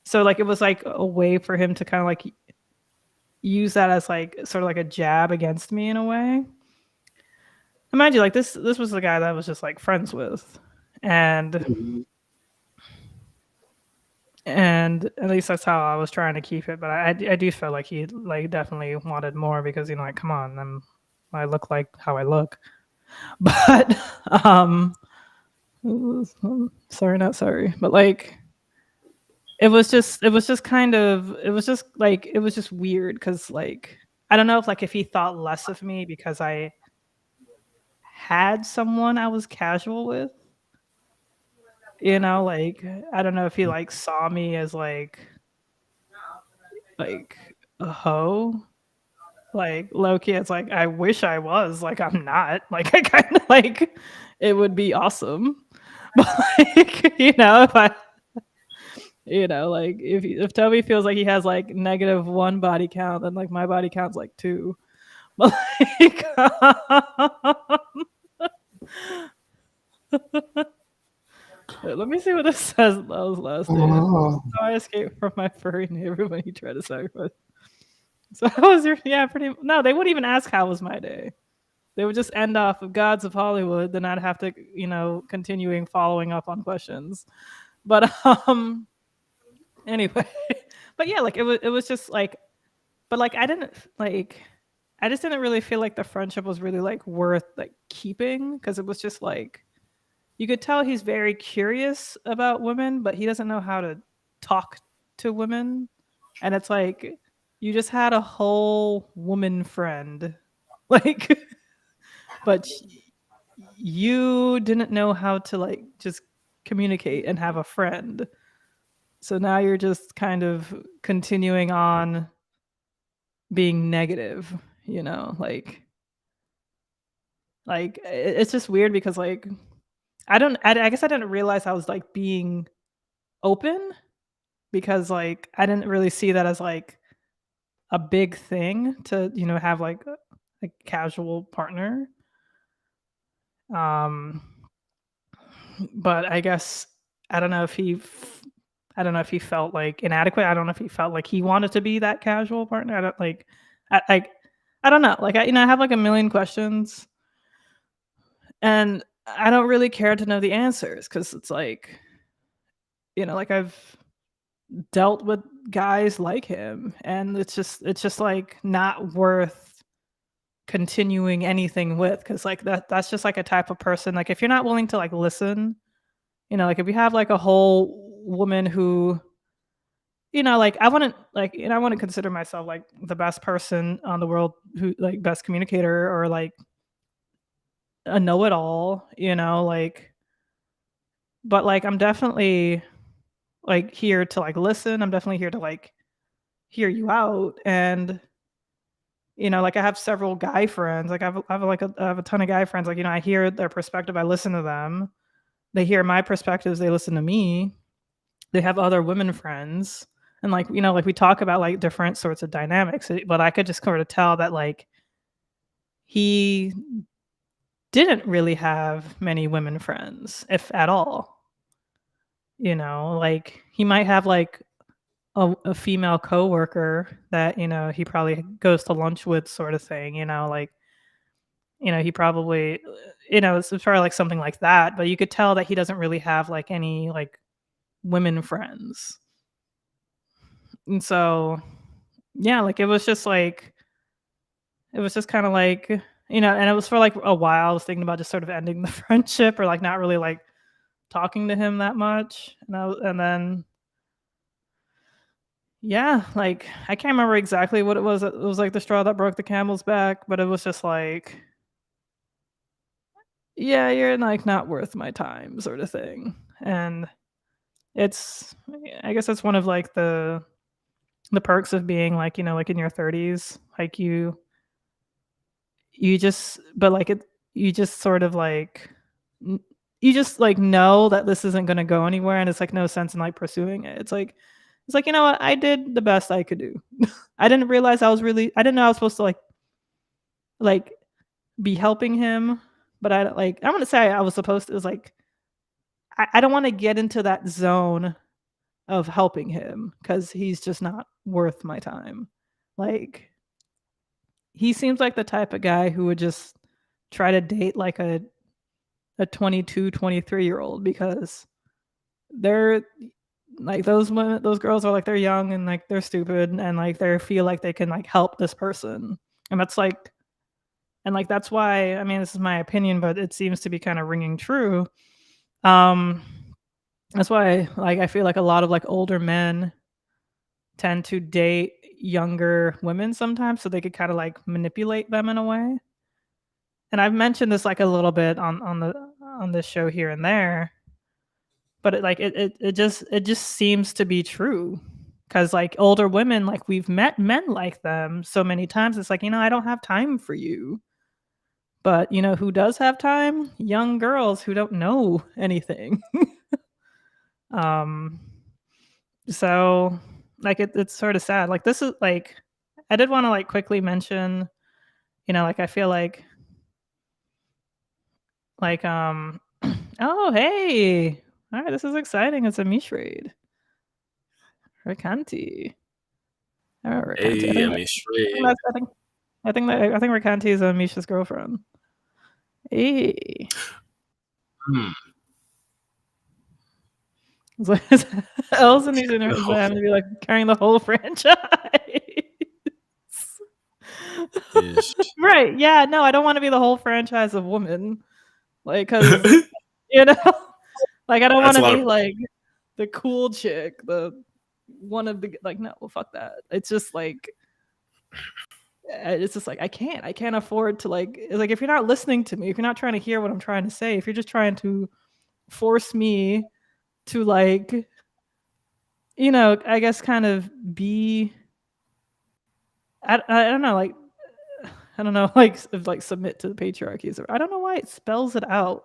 so like it was like a way for him to kind of like use that as like sort of like a jab against me in a way. Imagine like this was the guy that I was just like friends with, and at least that's how I was trying to keep it. But I do feel like he like definitely wanted more because, you know, like, come on, I look like how I look. But sorry, not sorry, but like it was just weird because like I don't know if he thought less of me because I had someone I was casual with, you know, like I don't know if he like saw me as like a hoe. Like low-key, it's like I wish I was. Like I'm not. Like I kind of like it would be awesome. But like, you know, if I, you know, like if Toby feels like he has like -1 body count, then like my body count's like 2. But like, let me see what this says. That was last day. So I escaped from my furry neighbor when he tried to sacrifice. So how was your pretty no, they wouldn't even ask how was my day. They would just end off with Gods of Hollywood, then I'd have to, you know, continuing following up on questions. But anyway. But yeah, like it was just like but like I just didn't really feel like the friendship was really like worth like keeping because it was just like you could tell he's very curious about women, but he doesn't know how to talk to women. And it's like you just had a whole woman friend. Like but you didn't know how to like just communicate and have a friend. So now you're just kind of continuing on being negative, you know, like it's just weird because like I guess I didn't realize I was like being open because like I didn't really see that as like a big thing to, you know, have like a casual partner. Um but I guess I don't know if I don't know if he felt like inadequate. I don't know if he felt like he wanted to be that casual partner. I don't like I I don't know. Like I have like a million questions and I don't really care to know the answers cuz it's like you know, like I've dealt with guys like him and it's just like not worth continuing anything with cuz like that's just like a type of person like if you're not willing to like listen, you know, like if you have like a whole woman who you know, like I wouldn't like, and I wouldn't consider myself like the best person on the world who like best communicator or like a know-it-all, like, but like I'm definitely like here to like listen. I'm definitely here to like hear you out. And like I have several guy friends. Like I have a ton of guy friends. Like, I hear their perspective, I listen to them. They hear my perspectives, they listen to me. They have other women friends. And like, like we talk about like different sorts of dynamics. But I could just sort of tell that like he didn't really have many women friends, if at all. Like he might have like a female coworker that he probably goes to lunch with, sort of thing. Like he probably it's probably like something like that. But you could tell that he doesn't really have like any like women friends. And so yeah, like it was just kind of like and it was for like a while. I was thinking about just sort of ending the friendship, or like not really like talking to him that much. And then yeah, like I can't remember exactly what it was. It was like the straw that broke the camel's back, but it was just like, yeah, you're like not worth my time, sort of thing. And it's, I guess that's one of like the perks of being like, like in your 30s. Like you just, but like you just sort of like you just like know that this isn't going to go anywhere, and it's like no sense in like pursuing it. It's like you know what, I did the best I could do. I didn't realize I didn't know I was supposed to like be helping him, but I want to say I was supposed to. It was like I don't want to get into that zone of helping him because he's just not worth my time. Like he seems like the type of guy who would just try to date like a 22, 23-year-old, because they're like those girls are like, they're young and like they're stupid, and like they feel like they can like help this person. And that's like, and like that's why, I mean, this is my opinion, but it seems to be kind of ringing true. That's why like I feel like a lot of like older men tend to date younger women sometimes, so they could kind of like manipulate them in a way. And I've mentioned this like a little bit on this show here and there, but it just seems to be true, because like older women, like we've met men like them so many times. It's like, I don't have time for you. But who does have time? Young girls who don't know anything. So like it's sort of sad. Like this is like, I did want to like quickly mention, like I feel like oh hey, all right, this is exciting. It's a Mish raid. Recanti. Oh, Recanti. Hey, I mean, straight. I think Recanti is Misha's girlfriend. Hey. Elsa needs to having to be like carrying the whole franchise. Right. Yeah. No, I don't want to be the whole franchise of women. Like, because, like, I don't want to be like the cool chick, the one of the, like, no, well, fuck that. It's just like, I can't afford to like, it's like, if you're not listening to me, if you're not trying to hear what I'm trying to say, if you're just trying to force me to like, I guess kind of be, I don't know, like, I don't know, like submit to the patriarchy. I don't know why it spells it out.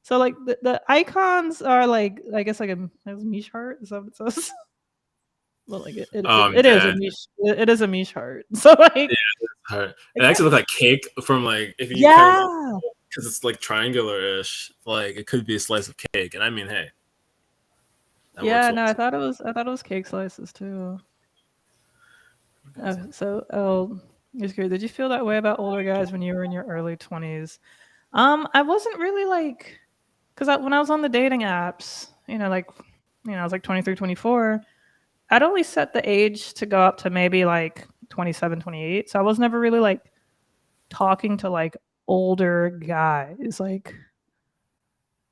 So like the icons are like, I guess like a Mish heart. Is that what it says? Well, like it is a Mish. It is a Mish heart. So like, yeah, heart. It actually looks like cake from like, if you because it's like triangular-ish. Like it could be a slice of cake, and I mean, hey. Yeah, no, I thought it was cake slices too. Just curious, did you feel that way about older guys when you were in your early 20s? I wasn't really like, because when I was on the dating apps, I was like 23, 24, I'd only set the age to go up to maybe like 27, 28. So I was never really like talking to like older guys, like,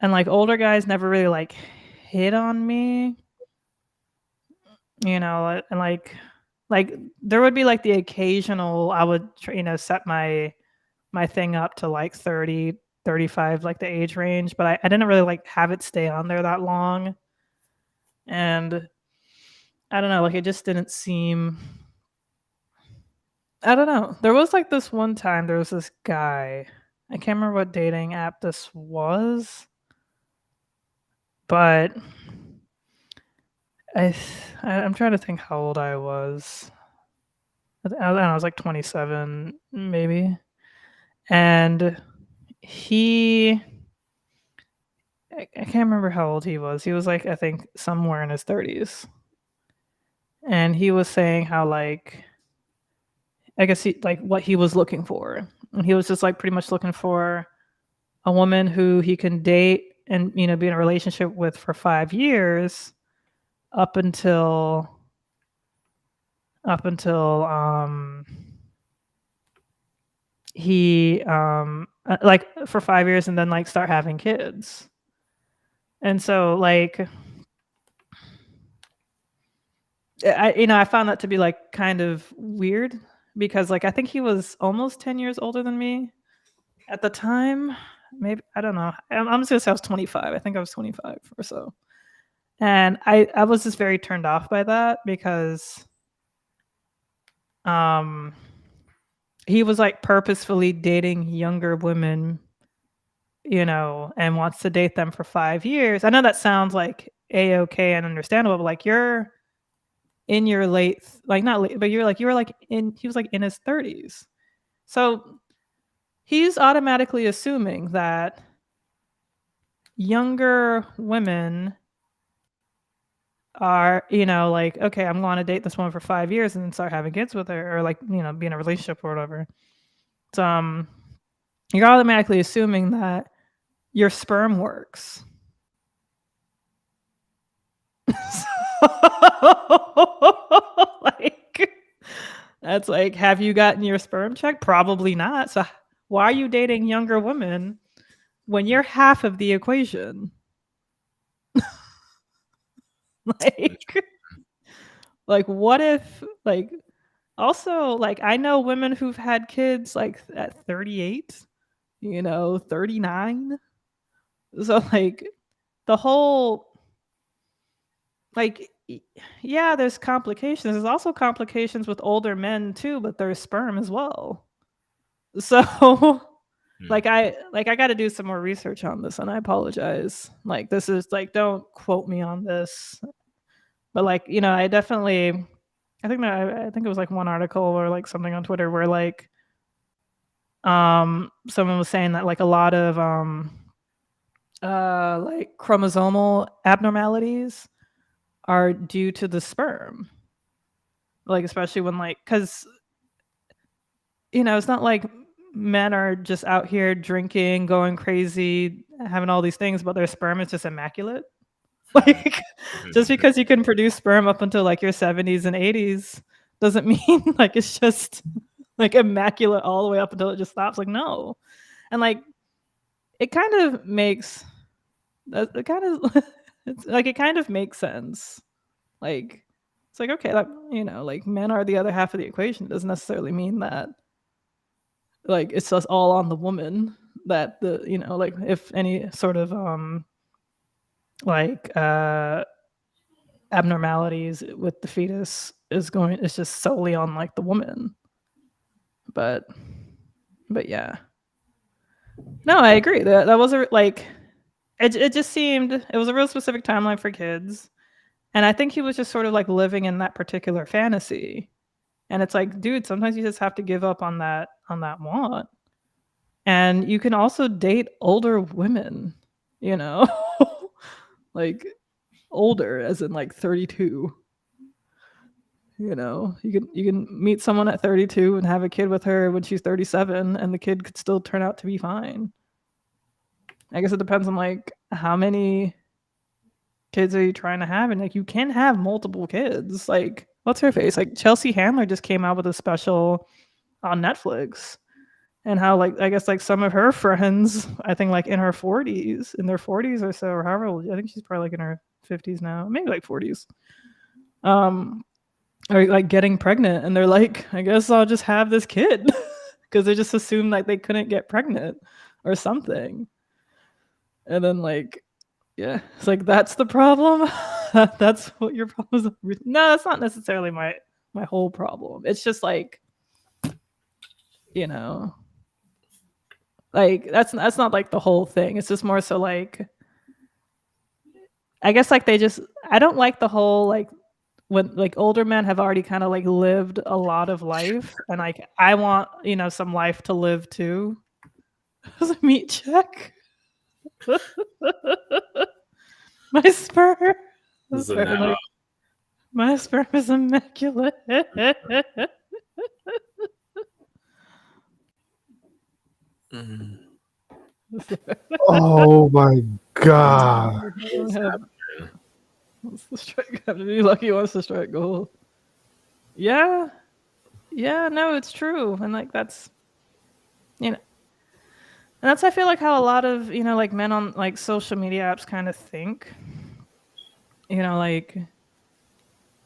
and like older guys never really like hit on me, and like there would be like the occasional, I would set my thing up to like 30 35, like the age range, but I didn't really like have it stay on there that long. And I don't know, like it just didn't seem, I don't know. There was like this one time there was this guy. I can't remember what dating app this was, but I'm trying to think how old I was. I don't know, I was like 27 maybe. And I can't remember how old he was. He was like, I think somewhere in his 30s. And he was saying how like, I guess he like what he was looking for. And he was just like pretty much looking for a woman who he can date and, you know, be in a relationship with for 5 years up until he like for 5 years and then like start having kids. And so like I found that to be like kind of weird because like I think he was almost 10 years older than me at the time. Maybe I don't know. I'm just gonna say I was 25. I think I was 25 or so. And I was just very turned off by that because he was like purposefully dating younger women, you know, and wants to date them for 5 years. I know that sounds like a-okay and understandable, but like you're in your late, like not late, but you were like he was like in his 30s. So he's automatically assuming that younger women are, you know, like, okay, I'm going to date this woman for 5 years and then start having kids with her or like, you know, be in a relationship or whatever. So, you're automatically assuming that your sperm works. Like, that's like, have you gotten your sperm checked? Probably not. So why are you dating younger women when you're half of the equation? like what if like also like I know women who've had kids like at 38, you know, 39. So like the whole like yeah, there's complications. There's also complications with older men too, but there's sperm as well. So like I got to do some more research on this and I apologize. Like this is like don't quote me on this. But like, you know, I think it was like one article or like something on Twitter where like someone was saying that like a lot of like chromosomal abnormalities are due to the sperm. Like especially when like cuz you know, it's not like men are just out here drinking, going crazy, having all these things, but their sperm is just immaculate. Like just because you can produce sperm up until like your 70s and 80s doesn't mean like it's just like immaculate all the way up until it just stops. Like no. And like it kind of makes it kind of makes sense. Like it's like okay, that you know, like men are the other half of the equation. It doesn't necessarily mean that like it's just all on the woman that the you know like if any sort of like abnormalities with the fetus it's just solely on like the woman. But yeah, no, I agree that was a like it just seemed it was a real specific timeline for kids, and I think he was just sort of like living in that particular fantasy. And it's like, dude, sometimes you just have to give up on that want. And you can also date older women, you know, like older as in like 32. You know, you can meet someone at 32 and have a kid with her when she's 37 and the kid could still turn out to be fine. I guess it depends on like how many kids are you trying to have, and like you can have multiple kids. Like what's her face? Like Chelsea Handler just came out with a special on Netflix, and how like I guess like some of her friends, I think like in their 40s or so, or however old, I think she's probably like in her 50s now, maybe like 40s, are like getting pregnant, and they're like, I guess I'll just have this kid because they just assumed like they couldn't get pregnant or something. And then like, yeah, it's like that's the problem. That's what your problem is. No, that's not necessarily my whole problem. It's just like, you know, like that's not like the whole thing. It's just more so like, I guess like I don't like the whole like when like older men have already kind of like lived a lot of life, and like I want, you know, some life to live too. As a meat check. My sperm. So now, Like, my sperm is immaculate. mm, Oh my god. What's the strike? Have to be lucky. Wants to strike gold. Yeah, yeah. No, it's true, and like that's, you know, and that's I feel like how a lot of, you know, like men on like social media apps kind of think. You know, like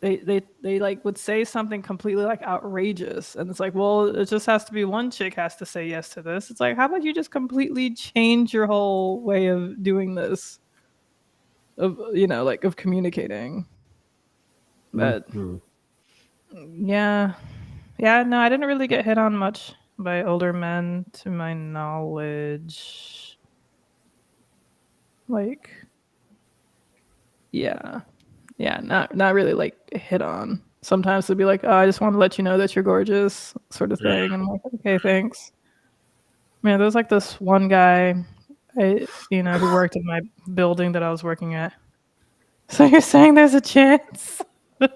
they like would say something completely like outrageous, and it's like, well, it just has to be one chick has to say yes to this. It's like, how about you just completely change your whole way of doing this, of, you know, like of communicating. But Mhm. yeah, no, I didn't really get hit on much by older men to my knowledge. Like, yeah, not really like hit on. Sometimes they'll be like, "Oh, I just want to let you know that you're gorgeous," sort of thing. And I'm like, "Okay, thanks." Man, there's like this one guy, you know, who worked in my building that I was working at. So you're saying there's a chance? Hold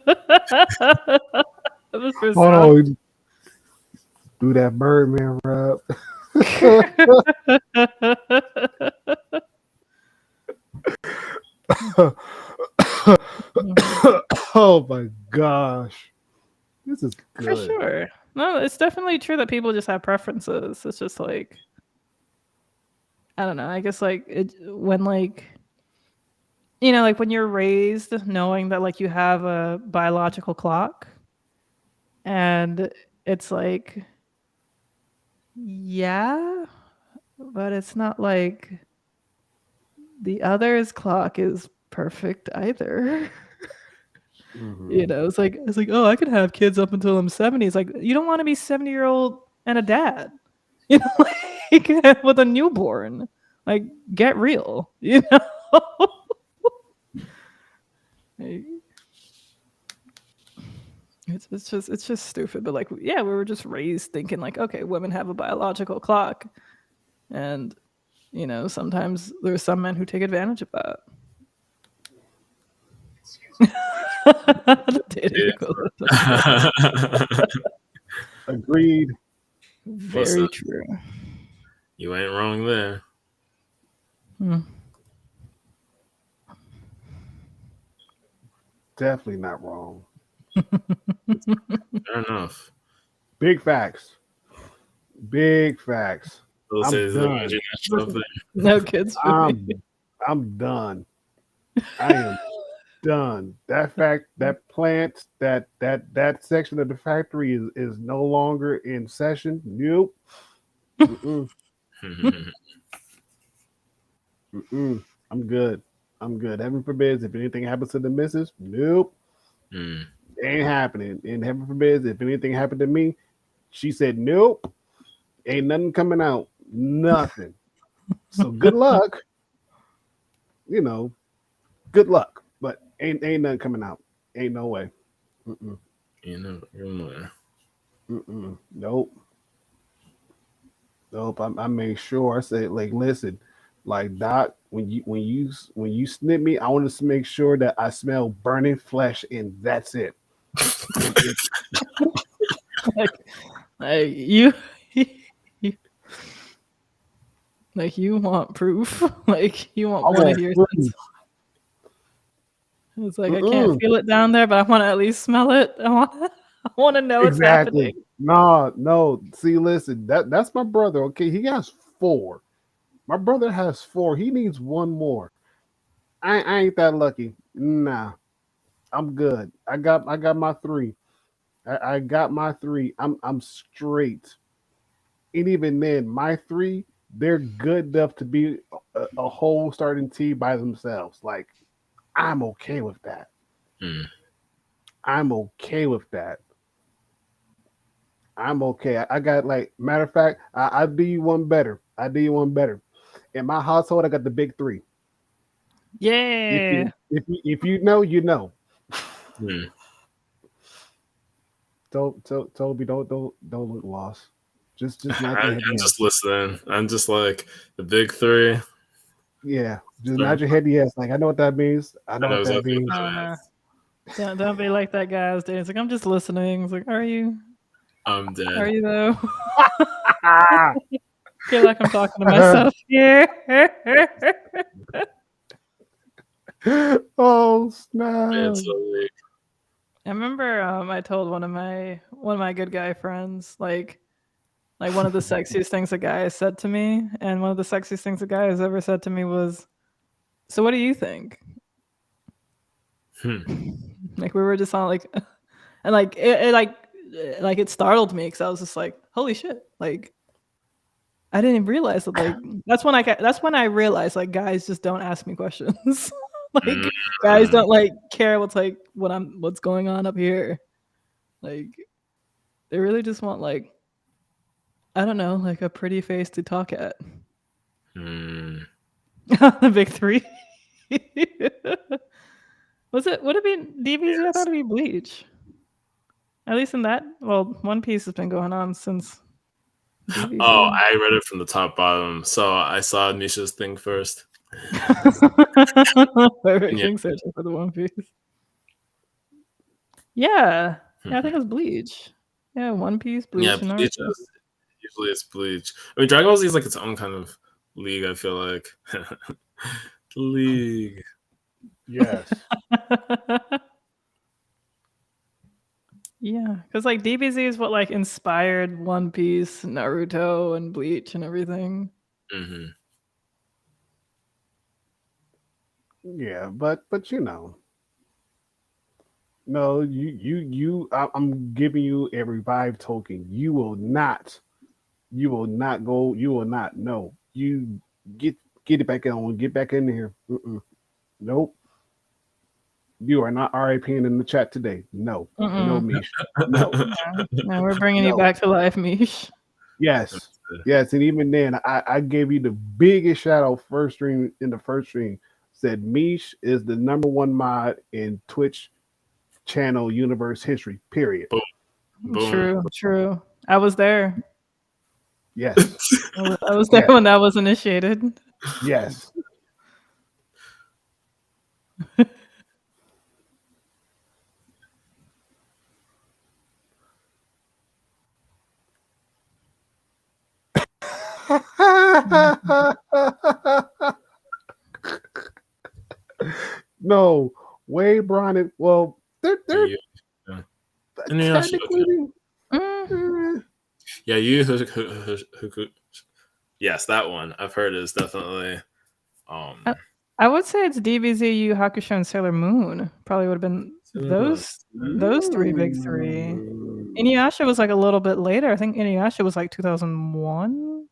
on. Do that Birdman rap. Oh my gosh. This is good. For sure. No, it's definitely true that people just have preferences. It's just like, I don't know. I guess like when like, you know, like when you're raised knowing that like you have a biological clock, and it's like, yeah, but it's not like the other's clock is perfect either. Mhm. You know, it's like, oh, I could have kids up until I'm 70. It's like, you don't want to be 70-year-old and a dad, you know, like with a newborn. Like, get real, you know. Like, it's just stupid. But like, yeah, we were just raised thinking like, okay, women have a biological clock, and you know, sometimes there's some men who take advantage of that. Agreed. Very true. You ain't wrong there. Definitely not wrong. Fair enough. Big facts. Big facts. Those I'm days, done. imagine that stuff there. No kids for me. I'm done. I am done. That fact, that plant, that section of the factory is no longer in session. Nope. Mm-mm. Mm-mm. I'm good. I'm good. Heaven forbids if anything happens to the missus. Nope. Ain't happening. And heaven forbids if anything happened to me. She said nope. Ain't nothing coming out. Nothing. So good luck. You know, good luck. But ain't nothing coming out. Ain't no way. Mm-mm. You know, Mm-mm. Nope. Nope. I made sure I said, like, listen, like Doc, when you snip me, I want to make sure that I smell burning flesh, and that's it. like you, like you want proof. Like you want one of your. It's like I can't feel it down there, but I want to at least smell it. I want to know it's happening. No. See, listen, that's my brother. Okay, he has 4. My brother has 4. He needs 1 more. I ain't that lucky. Nah, I'm good. I got my 3. I got my 3. I'm straight. And even then, my 3 they're good enough to be a whole starting team by themselves. Like, I'm okay with that. Hmm. I'm okay with that. I'm okay. I got like matter of fact, I do you one better. I do you one better. In my household, I got the big three. If Yeah. you know, you know. Hmm. Toby, don't look lost. Just nod your I'm head yes. just listening. I'm just like the big three. Yeah, just So, nod your head yes. Like I know what that means. I I know know what that exactly what means. I don't that know. is. Don't be like that guy. It's like I'm just listening. It's like, are you? I'm Are dead. you though? Ah! Feel like I'm talking to myself here. Oh Man, snap! so like, I remember I told one of my good guy friends like one of the sexiest things a guy has said to me, and one of the sexiest things a guy has ever said to me was, "So what do you think?" hmm. Like we were just on like, and like like it startled me because I was just like, "Holy shit!" Like I didn't even realize that. Like that's when I realized like guys just don't ask me questions. Like guys Mm. don't like care what's going on up here. Like they really just want like I don't know, like a pretty face to talk at. Hmm. The big three. Would it be DBZ? I thought Yes. it'd be Bleach. At least in that, well, One Piece has been going on since Oh, DBZ. I read it from the top bottom. So I saw Nisha's thing first. Favorite And yeah. King searching for the One Piece. Yeah, yeah, I think it was Bleach. Yeah, One Piece, Yeah, Bleach, and Bleach Naruto. is usually it's Bleach. I mean, Dragon Ball Z is like its own kind of league. I feel like the league. Yes. Yeah, because like DBZ is what like inspired One Piece, Naruto, and Bleach and everything. Hmm. Yeah, but you know, no, I'm giving you a revive token. You will not go. You will not. No, you get get it back on. Get back in here. Nope. You are not RIPing in the chat today. No, no, Mm-mm. Mish. No, No, we're bringing you no. back to life, Mish. Yes, yes. And even then, I gave you the biggest shout out first stream in the first stream. Said Mish is the number one mod in Twitch channel universe history. Period. Boom, boom. True, true. I was there. Yes, I was there yes, when that was initiated. yes. No, Wade Braun. Well, they're You, yeah. And you know, technically. Mm, yeah, yes, that one I've heard is definitely. Um, I, I would say it's DBZ, Yu Yu Hakusho, and Sailor Moon. Probably would have been those three big three. Inuyasha was like a little bit later. I think Inuyasha was like 2001.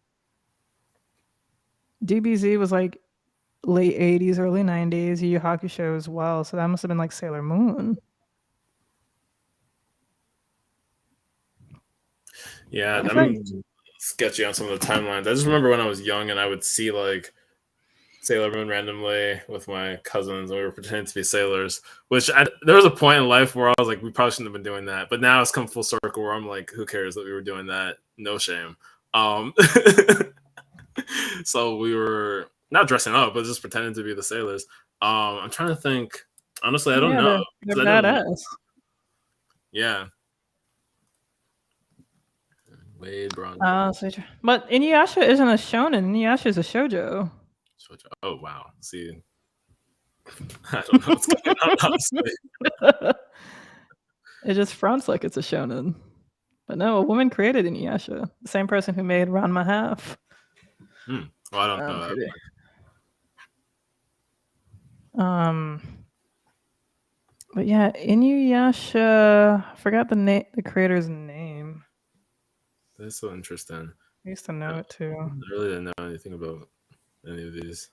DBZ was like late 80s, early 90s. Yu Yu Hakusho as well. So that must have been like Sailor Moon. yeah, I feel like, I'm sketchy on some of the timelines. I just remember when I was young and I would see like Sailor Moon randomly with my cousins, and we were pretending to be sailors. There was a point in life where I was like, we probably shouldn't have been doing that. But now it's come full circle where I'm like, who cares that we were doing that? No shame. Um, so we were not dressing up, but just pretending to be the sailors. I'm trying to think. Honestly, I don't yeah, know. they're 'Cause I didn't- badass. yeah. Wade Braun. But Inuyasha isn't a shonen. Inuyasha is a shoujo. Oh wow. See, I don't know what's going on. Honestly. It just fronts like it's a shonen. But no, a woman created Inuyasha. The same person who made Ranma Half. Well, I don't know. Pretty. But yeah, Inuyasha. I forgot the creator's name. That's so interesting. I used to know it too. I really didn't know anything about any of these.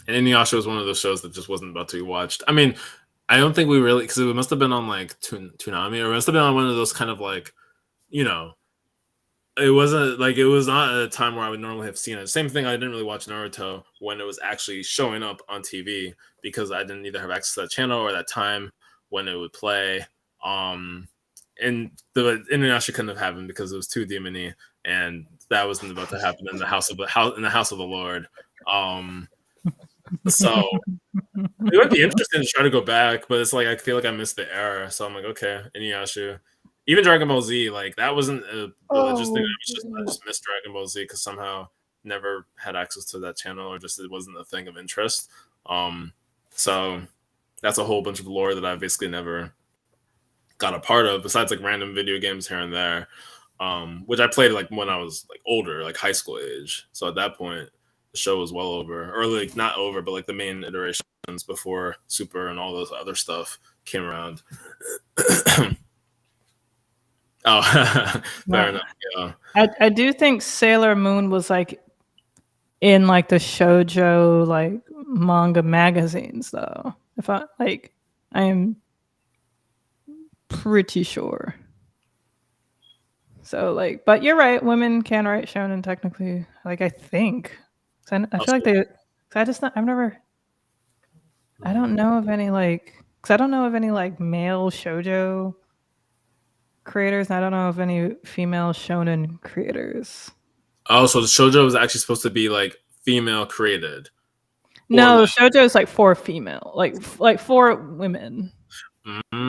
And Inuyasha was one of those shows that just wasn't about to be watched. I mean, I don't think we really, because it must have been on like Toonami, or it must have been on one of those kind of like, you know, it wasn't like, it was not at a time where I would normally have seen it. Same thing, I didn't really watch Naruto when it was actually showing up on TV because I didn't either have access to that channel or that time when it would play. And the Inuyasha couldn't have happened because it was too demony, and that wasn't about to happen in the house of the Lord. So it would be interesting to try to go back, but it's like I feel like I missed the era. So I'm like, okay, Inuyasha. Even Dragon Ball Z, like that wasn't a religious thing. I just missed Dragon Ball Z because somehow never had access to that channel, or just it wasn't a thing of interest. So that's a whole bunch of lore that I basically never got a part of, besides like random video games here and there, which I played like when I was like older, like high school age. So at that point, the show was well over, or like not over, but like the main iterations before Super and all those other stuff came around. Oh, fair enough. Yeah. I do think Sailor Moon was like in like the shoujo like manga magazines though. If I am pretty sure. So like, but you're right. Women can write shonen technically. Like I think. I feel like they. I've never. I don't know of any like. Because I don't know of any like male shoujo creators. And I don't know of any female shonen creators. Oh, so the shoujo was actually supposed to be like female created. No, like, shoujo is like for female, like for women.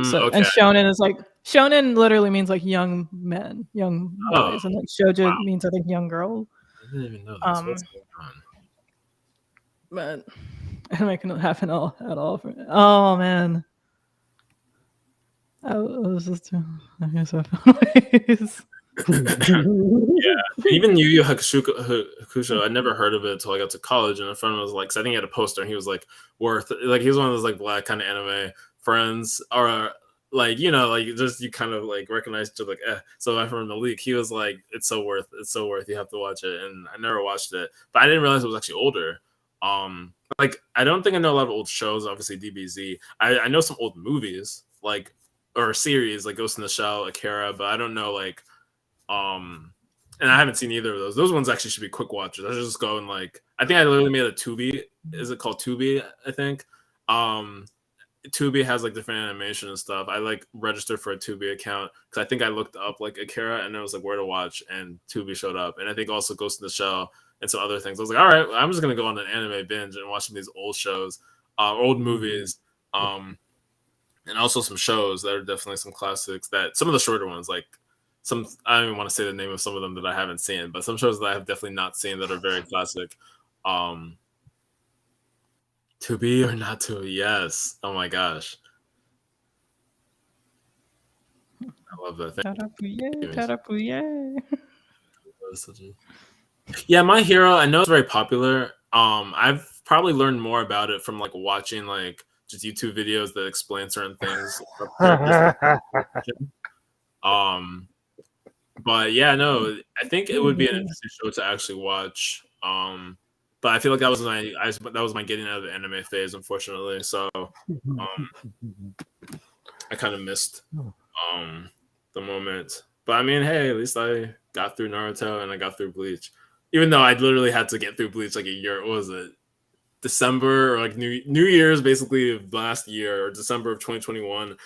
So okay. and shonen is like shonen literally means like young men, young boys, and like shoujo means I think young girl. I didn't even know this. What's going on? But I'm making it happen at all. Oh man. I was just I guess I found ways. Yeah, even Yu Yu Hakusho, I never heard of it until I got to college, and a friend was like, 'cause I think he had a poster, and he was like, worth, like, he was one of those like black kind of anime friends, or like, you know, like just you kind of like recognize each other, like, eh. So my friend Malik, he was like, it's so worth, you have to watch it, and I never watched it, but I didn't realize it was actually older. Like I don't think I know a lot of old shows. Obviously, DBZ. I know some old movies, like, or series like Ghost in the Shell, Akira, but I don't know like. And I haven't seen either of those. Those ones actually should be quick watches. I should just go and like. I think I literally made a Tubi. Is it called Tubi? I think. Tubi has like different animation and stuff. I like registered for a Tubi account because I think I looked up like Akira and it was like where to watch, and Tubi showed up. And I think also Ghost in the Shell and some other things. I was like, all right, I'm just gonna go on an anime binge and watch some of these old shows, old movies, and also some shows that are definitely some classics. That some of the shorter ones like. I don't even want to say the name of some of them that I haven't seen, but some shows that I have definitely not seen that are very classic. To be or not to, yes. Oh my gosh. I love that thing. Yeah, My Hero, I know it's very popular. I've probably learned more about it from like watching like just YouTube videos that explain certain things. But yeah, no, I think it would be an interesting show to actually watch. But I feel like that was my getting out of the anime phase, unfortunately. So I kind of missed the moment. But I mean, hey, at least I got through Naruto and I got through Bleach. Even though I literally had to get through Bleach like a year, what was it? December or like New Year's basically of last year, or December of 2021.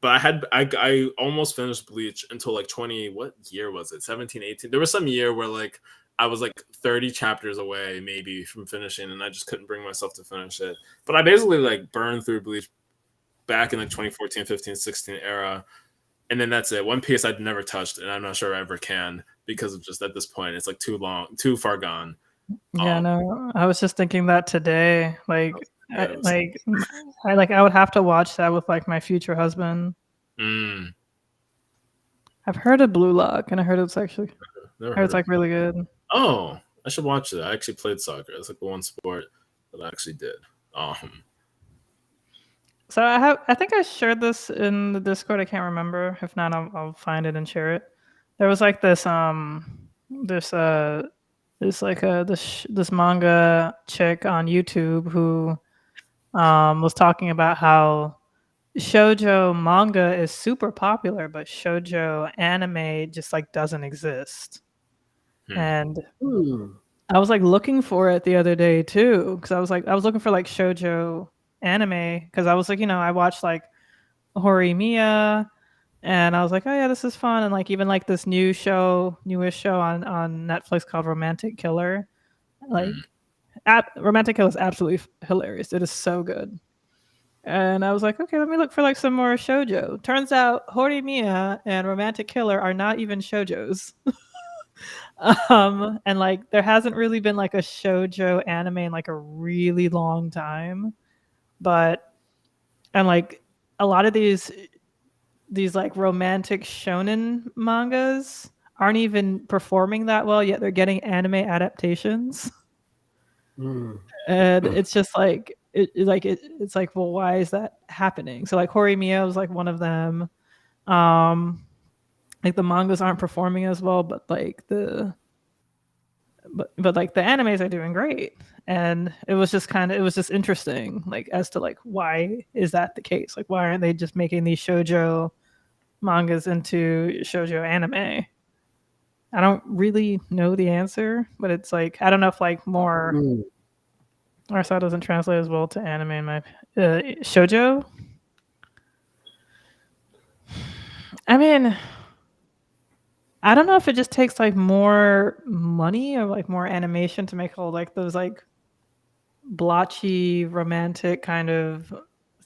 But I almost finished Bleach until like what year was it? 17, 18. There was some year where like I was like 30 chapters away maybe from finishing, and I just couldn't bring myself to finish it. But I basically like burned through Bleach back in like 2014, 15, 16 era. And then that's it. One Piece I'd never touched, and I'm not sure I ever can, because of just at this point it's like too far gone. Yeah, no, I was just thinking that today. Like, I would have to watch that with like my future husband. I've heard of Blue Lock, and I heard it's actually, it's like really good. Oh, I should watch it. I actually played soccer. It's like the one sport that I actually did. So I think I shared this in the Discord. I can't remember. If not, I'll find it and share it. There was like this this like this manga chick on YouTube who was talking about how shoujo manga is super popular, but shoujo anime just like doesn't exist. And I was like looking for it the other day too, because I was looking for like shoujo anime because I was like, I watched like Horimiya, and I was like, oh yeah, this is fun, and like even like this newish show on Netflix called Romantic Killer, like Romantic Killer is absolutely hilarious. It is so good. And I was like, okay, let me look for like some more shoujo. Turns out Horimiya and Romantic Killer are not even shoujos. And like there hasn't really been like a shoujo anime in like a really long time. And like a lot of these like romantic shonen mangas aren't even performing that well, yet they're getting anime adaptations. And it's just like it's like, well, why is that happening? So like Horimiya was like one of them. Like the mangas aren't performing as well, but like but like the animes are doing great. And it was just interesting, like as to like why is that the case? Like why aren't they just making these shoujo mangas into shoujo anime? I don't really know the answer, but it's like I don't know if like more our side doesn't translate as well to anime in my shoujo. I mean, I don't know if it just takes like more money or like more animation to make all like those like blotchy romantic kind of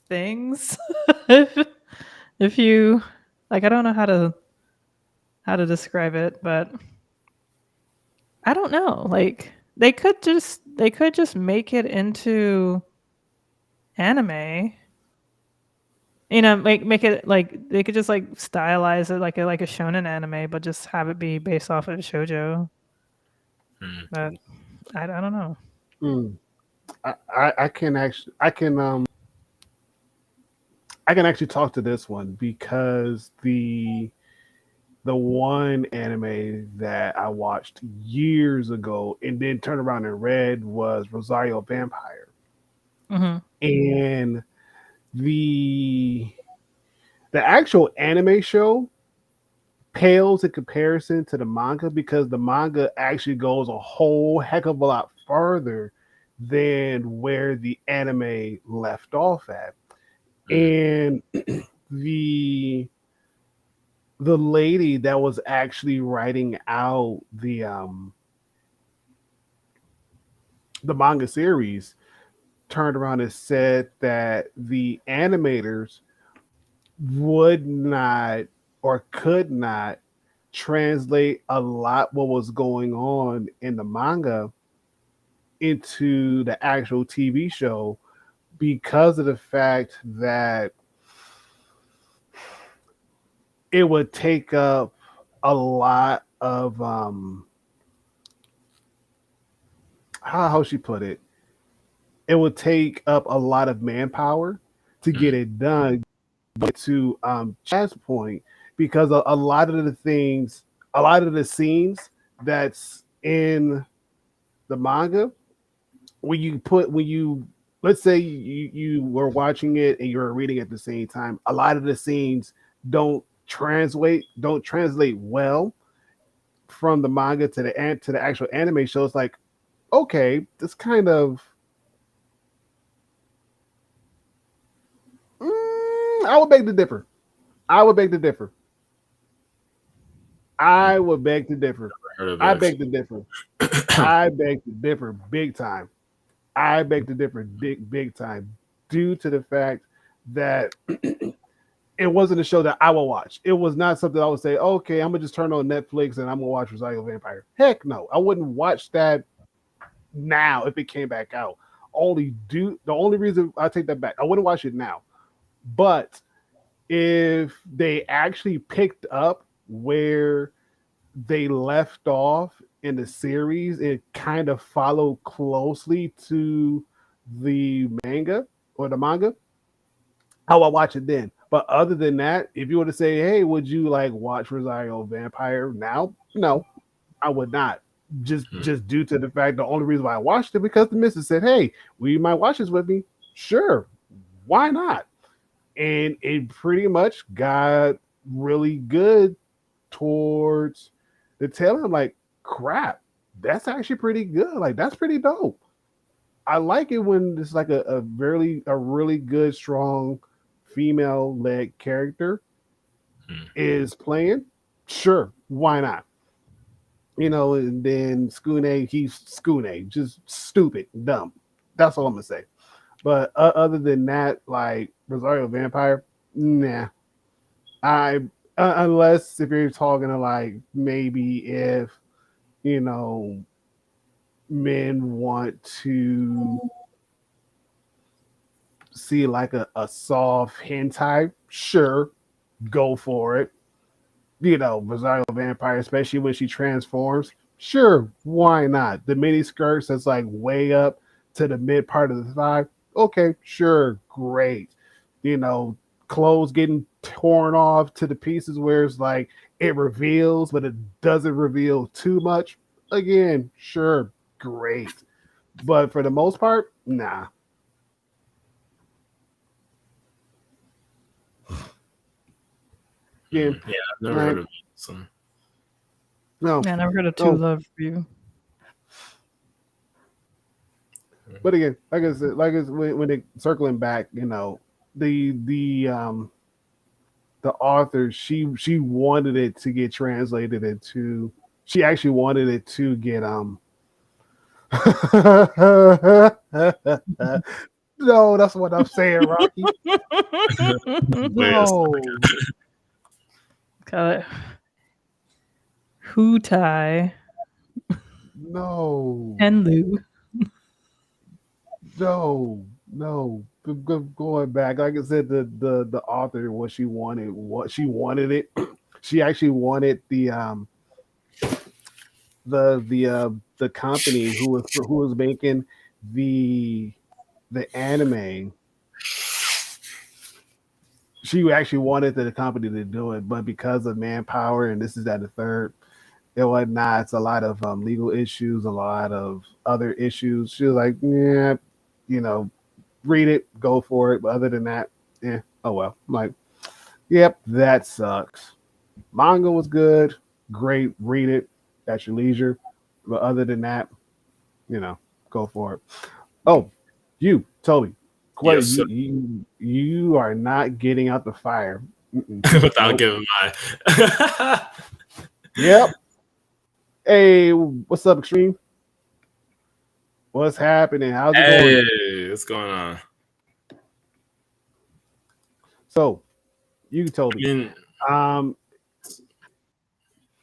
things. if you like, I don't know how to describe it, but I don't know. Like they could just make it into anime. Make it like they could just like stylize it like a shonen anime, but just have it be based off of shoujo. But I don't know. I can actually talk to this one because the one anime that I watched years ago and then turned around and read was Rosario Vampire. And the actual anime show pales in comparison to the manga because the manga actually goes a whole heck of a lot further than where the anime left off at. And the lady that was actually writing out the manga series turned around and said that the animators would not or could not translate a lot what was going on in the manga into the actual TV show because of the fact that it would take up a lot of how she put it. It would take up a lot of manpower to get it done. But to Chad's point, because a lot of the scenes that's in the manga, let's say you were watching it and you're reading at the same time, a lot of the scenes don't translate well from the manga to the actual anime show. It's like, okay, this kind of I would beg to differ. I beg to differ. I beg to differ big time. I beg to differ big time due to the fact that it wasn't a show that I will watch. It was not something I would say, okay, I'm gonna just turn on Netflix and I'm gonna watch Rosario Vampire. Heck no, I wouldn't watch that now if it came back out. The only reason I take that back, I wouldn't watch it now. But if they actually picked up where they left off in the series, it kind of followed closely to the manga, I will watch it then. But other than that, if you were to say, hey, would you like watch Rosario Vampire now? No. I would not. Just due to the fact the only reason why I watched it because the missus said, "Hey, will you mind watch this with me?" Sure, why not? And it pretty much got really good towards the tail end. I'm like, crap, that's actually pretty good. Like that's pretty dope. I like it when it's like a really good, strong female led character Hmm. is playing. Sure, why not? And then Skune, he's Skune, just stupid, dumb. That's all I'm gonna say. But other than that, like Rosario Vampire, nah. I unless if you're talking to like maybe if you know men want to see like a soft hentai, sure, go for it. Rosario Vampire, especially when she transforms, sure, why not? The mini skirts that's like way up to the mid part of the thigh, okay, sure, great. You know, clothes getting torn off to the pieces where it's like it reveals, but it doesn't reveal too much. Again, sure, great. But for the most part, nah. Yeah, Yeah, I've never right. heard of it. So. No, Yeah, I never heard of Two no. Love for You. But again, like I said, when it circling back, the the author she wanted it to get translated into. She actually wanted it to get No, that's what I'm saying, Rocky. Yes. No, Got it. Hutai no, Henlu. no. Going back, like I said, the author what she wanted it. She actually wanted the company who was making the the anime. She actually wanted the company to do it, but because of manpower and this is that the third and whatnot, it's a lot of legal issues, a lot of other issues. She was like, yeah, you know, read it, go for it. But other than that, yeah, oh well. I'm like, yep, that sucks. Manga was good, great. Read it at your leisure. But other than that, go for it. Oh, you, Toby, Yes, sir. you are not getting out the fire. Without Nope. giving my. Yep. Hey, what's up, Extreme? What's happening? How's it going? Hey, what's going on? So, you, I Toby, mean, um,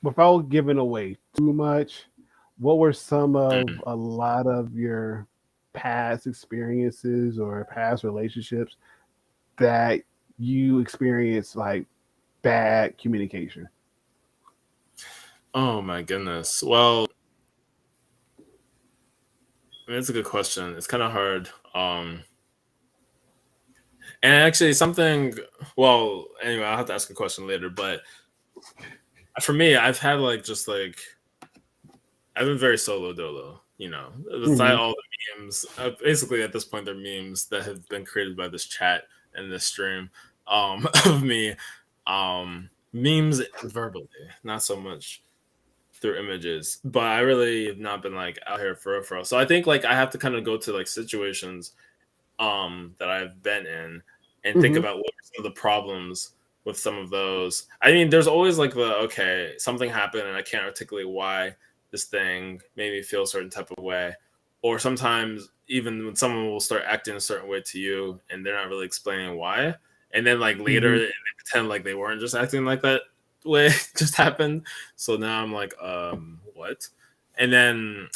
without giving away too much, what were some of mm, a lot of your past experiences or past relationships that you experienced like bad communication? oh my goodness. Well, I mean, it's a good question. It's kind of hard. And actually, something. Well, anyway, I'll have to ask a question later. But for me, I've had like just like I've been very solo dolo. Beside Hmm. all the memes, basically at this point, they're memes that have been created by this chat and this stream of me, memes verbally, not so much through images. But I really have not been like out here for real, for real. So I think like I have to kind of go to like situations that I've been in and think Hmm. about what are some of the problems with some of those. I mean, there's always like the okay, something happened and I can't articulate why this thing made me feel a certain type of way. Or sometimes even when someone will start acting a certain way to you and they're not really explaining why. And then like later Hmm. they pretend like they weren't just acting like that way just happened. So now I'm like, what? And then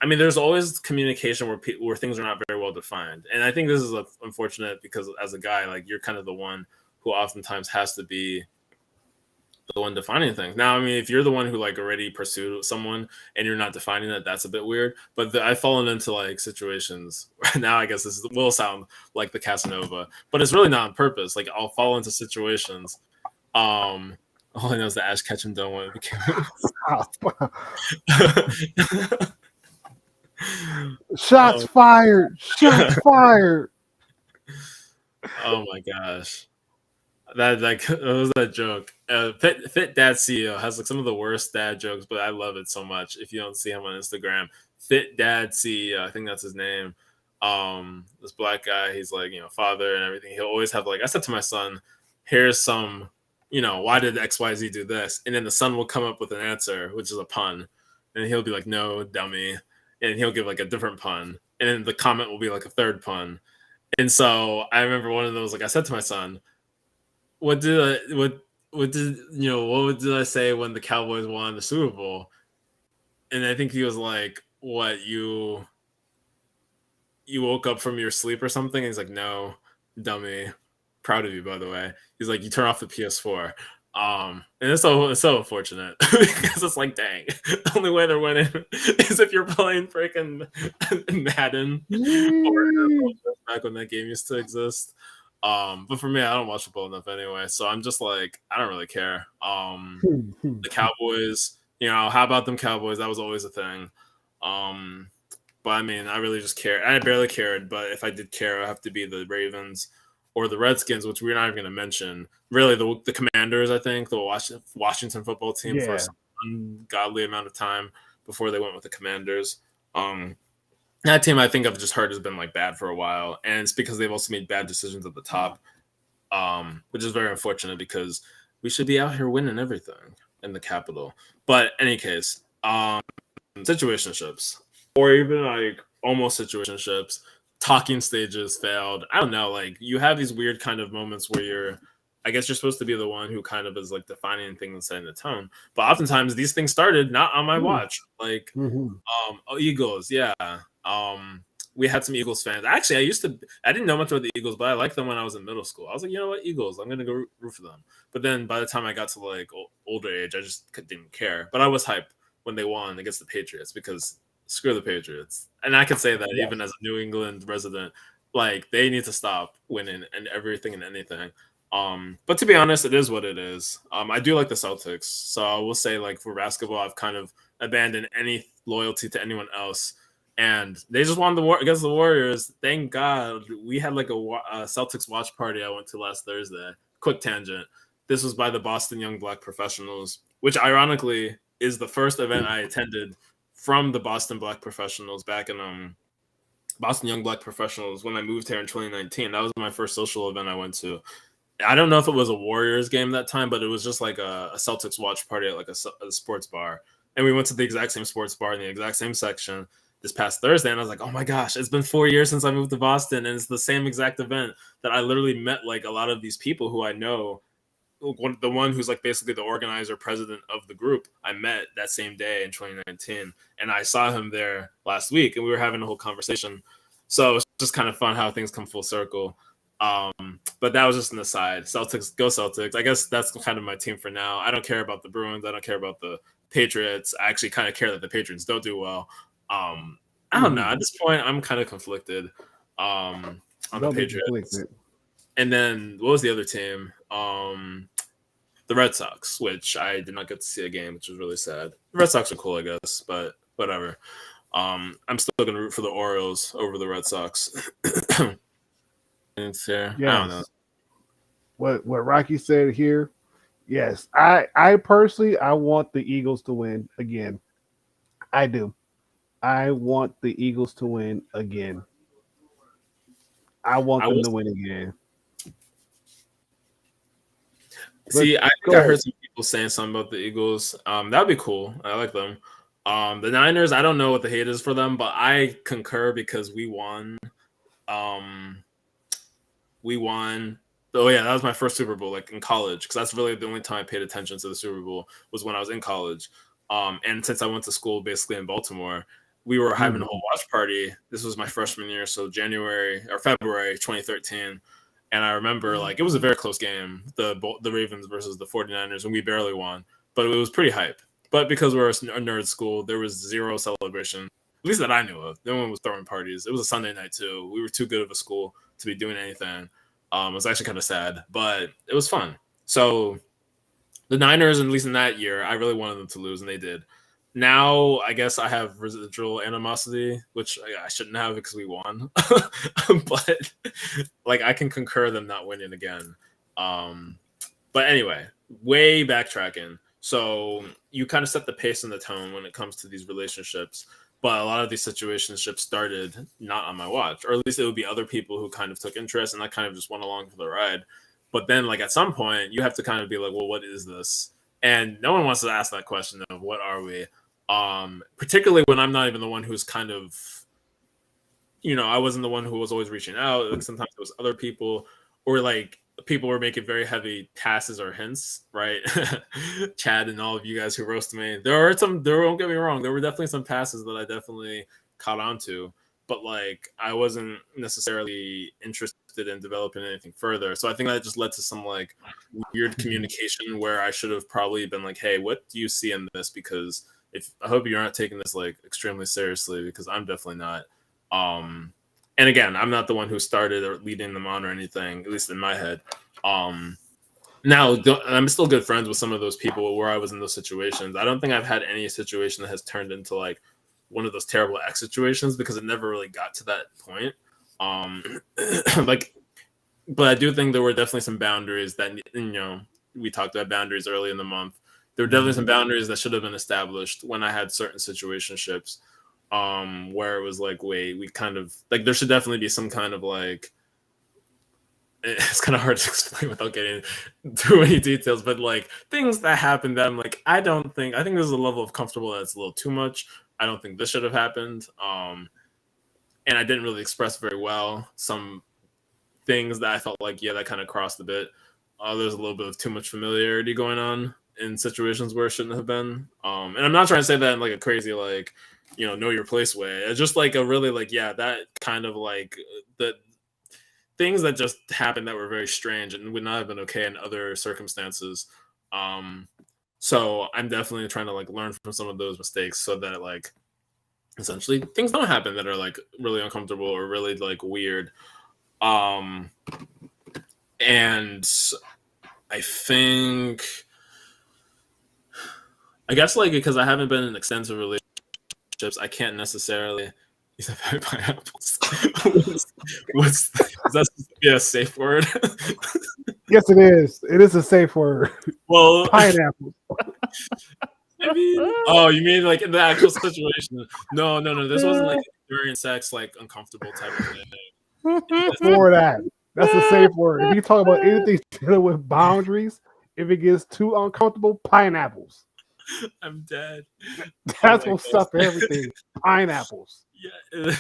I mean there's always communication where things are not very well defined, and I think this is unfortunate because as a guy, like, you're kind of the one who oftentimes has to be the one defining things. Now I mean if you're the one who like already pursued someone and you're not defining that, that's a bit weird, but I've fallen into like situations where now I guess will sound like the Casanova, but it's really not on purpose. Like I'll fall into situations um All I know is that Ash Ketchum done when it became. Shots fired! Shots fired! Oh my gosh. That was that joke. Fit Dad CEO has like some of the worst dad jokes, but I love it so much. If you don't see him on Instagram, Fit Dad CEO, I think that's his name. This black guy, he's like, father and everything. He'll always have like, I said to my son, here's some, why did XYZ do this? And then the son will come up with an answer, which is a pun. And he'll be like, no, dummy. And he'll give like a different pun. And then the comment will be like a third pun. And so I remember one of those, like I said to my son, what did I say when the Cowboys won the Super Bowl? And I think he was like, what, you woke up from your sleep or something? And he's like, no, dummy. Proud of you, by the way. He's like, you turn off the PS4. And it's so unfortunate because it's like, dang, the only way they're winning is if you're playing freaking Madden or back when that game used to exist. But for me, I don't watch football enough anyway, so I'm just like, I don't really care. The Cowboys, how about them Cowboys? That was always a thing. But I mean, I really just care. I barely cared, but if I did care, it would have to be the Ravens or the Redskins, which we're not even going to mention. Really, the Commanders, I think, the Washington football team for some ungodly amount of time before they went with the Commanders. That team, I think I've just heard has been like bad for a while, and it's because they've also made bad decisions at the top, which is very unfortunate because we should be out here winning everything in the capital. But in any case, situationships, or even like almost situationships, talking stages failed. I don't know, like you have these weird kind of moments where I guess you're supposed to be the one who kind of is like defining things and setting the tone. But oftentimes these things started not on my watch. Like Eagles, yeah. We had some Eagles fans. Actually, I didn't know much about the Eagles, but I liked them when I was in middle school. I was like, you know what, Eagles, I'm gonna go root for them. But then by the time I got to like older age, I just didn't care. But I was hyped when they won against the Patriots because screw the Patriots. And I can say that even as a New England resident, like they need to stop winning and everything and anything. But to be honest, it is what it is. I do like the Celtics, so I will say like for basketball, I've kind of abandoned any loyalty to anyone else. And they just won the war against the Warriors. Thank God. We had like a Celtics watch party I went to last Thursday. Quick tangent. This was by the Boston Young Black Professionals, which ironically is the first event I attended from the Boston Black Professionals back in Boston Young Black Professionals when I moved here in 2019. That was my first social event I went to. I don't know if it was a Warriors game that time, but it was just like a Celtics watch party at like a sports bar. And we went to the exact same sports bar in the exact same section this past Thursday, and I was like, oh my gosh, it's been 4 years since I moved to Boston, and it's the same exact event that I literally met like a lot of these people who I know. The one who's like basically the organizer, president of the group, I met that same day in 2019, and I saw him there last week, and we were having a whole conversation. So it's just kind of fun how things come full circle. But that was just an aside. Celtics, go Celtics. I guess that's kind of my team for now. I don't care about the Bruins. I don't care about the Patriots. I actually kind of care that the Patriots don't do well. I don't know. At this point, I'm kind of conflicted on the Patriots. And then what was the other team? The Red Sox, which I did not get to see a game, which was really sad. The Red Sox are cool, I guess, but whatever. I'm still going to root for the Orioles over the Red Sox. It's fair. Yes. I don't know. What Rocky said here, yes. I personally, I want the Eagles to win again. I do. I want the Eagles to win again. I want them to win again. See, I think I heard some people saying something about the Eagles. That'd be cool. I like them. The Niners, I don't know what the hate is for them, but I concur because we won. Oh yeah, that was my first Super Bowl, like in college, because that's really the only time I paid attention to the Super Bowl was when I was in college. And since I went to school basically in Baltimore, we were having a whole watch party. This was my freshman year, so January or February 2013. And I remember like it was a very close game, the Ravens versus the 49ers, and we barely won, but it was pretty hype. But because we're a nerd school, there was zero celebration, at least that I knew of. No one was throwing parties. It was a Sunday night too. We were too good of a school to be doing anything. It was actually kind of sad, but it was fun. So the Niners, at least in that year, I really wanted them to lose, and they did. Now, I guess I have residual animosity, which I shouldn't have because we won. But like, I can concur them not winning again. But anyway, way backtracking. So you kind of set the pace and the tone when it comes to these relationships. But a lot of these situationships started not on my watch, or at least it would be other people who kind of took interest, and I kind of just went along for the ride. But then, like, at some point, you have to kind of be like, well, what is this? And no one wants to ask that question of what are we? Particularly when I'm not even the one who's kind of, I wasn't the one who was always reaching out. Like, sometimes it was other people, or like people were making very heavy passes or hints, right? Chad and all of you guys who roast me. Don't get me wrong, there were definitely some passes that I definitely caught on to, but like I wasn't necessarily interested in developing anything further. So I think that just led to some like weird communication where I should have probably been like, hey, what do you see in this? Because I hope you're not taking this like extremely seriously, because I'm definitely not. And again, I'm not the one who started or leading them on or anything, at least in my head. Now, I'm still good friends with some of those people where I was in those situations. I don't think I've had any situation that has turned into like one of those terrible ex situations, because it never really got to that point. But I do think there were definitely some boundaries that, we talked about boundaries early in the month. There were definitely some boundaries that should have been established when I had certain situationships. Where it was like, wait, we kind of like, there should definitely be some kind of like, it's kind of hard to explain without getting too many details, but like things that happened that I'm like, I think there's a level of comfortable that's a little too much. I don't think this should have happened. And I didn't really express very well some things that I felt like, yeah, that kind of crossed a bit. There's a little bit of too much familiarity going on in situations where it shouldn't have been. And I'm not trying to say that in like a crazy, like, know your place way. It's just like a really like, yeah, that kind of like the things that just happened that were very strange and would not have been okay in other circumstances. So I'm definitely trying to like learn from some of those mistakes so that like essentially things don't happen that are like really uncomfortable or really like weird. And I guess like because I haven't been in extensive relationships, I can't necessarily. Is that pineapples? Is that a safe word? Yes, it is. It is a safe word. Well, pineapples. I mean, oh, you mean like in the actual situation? No. This wasn't like during sex, like uncomfortable type of thing. Before that, that's a safe word. If you talk about anything dealing with boundaries, if it gets too uncomfortable, pineapples. I'm dead. That's what's up for everything. Pineapples. Yeah,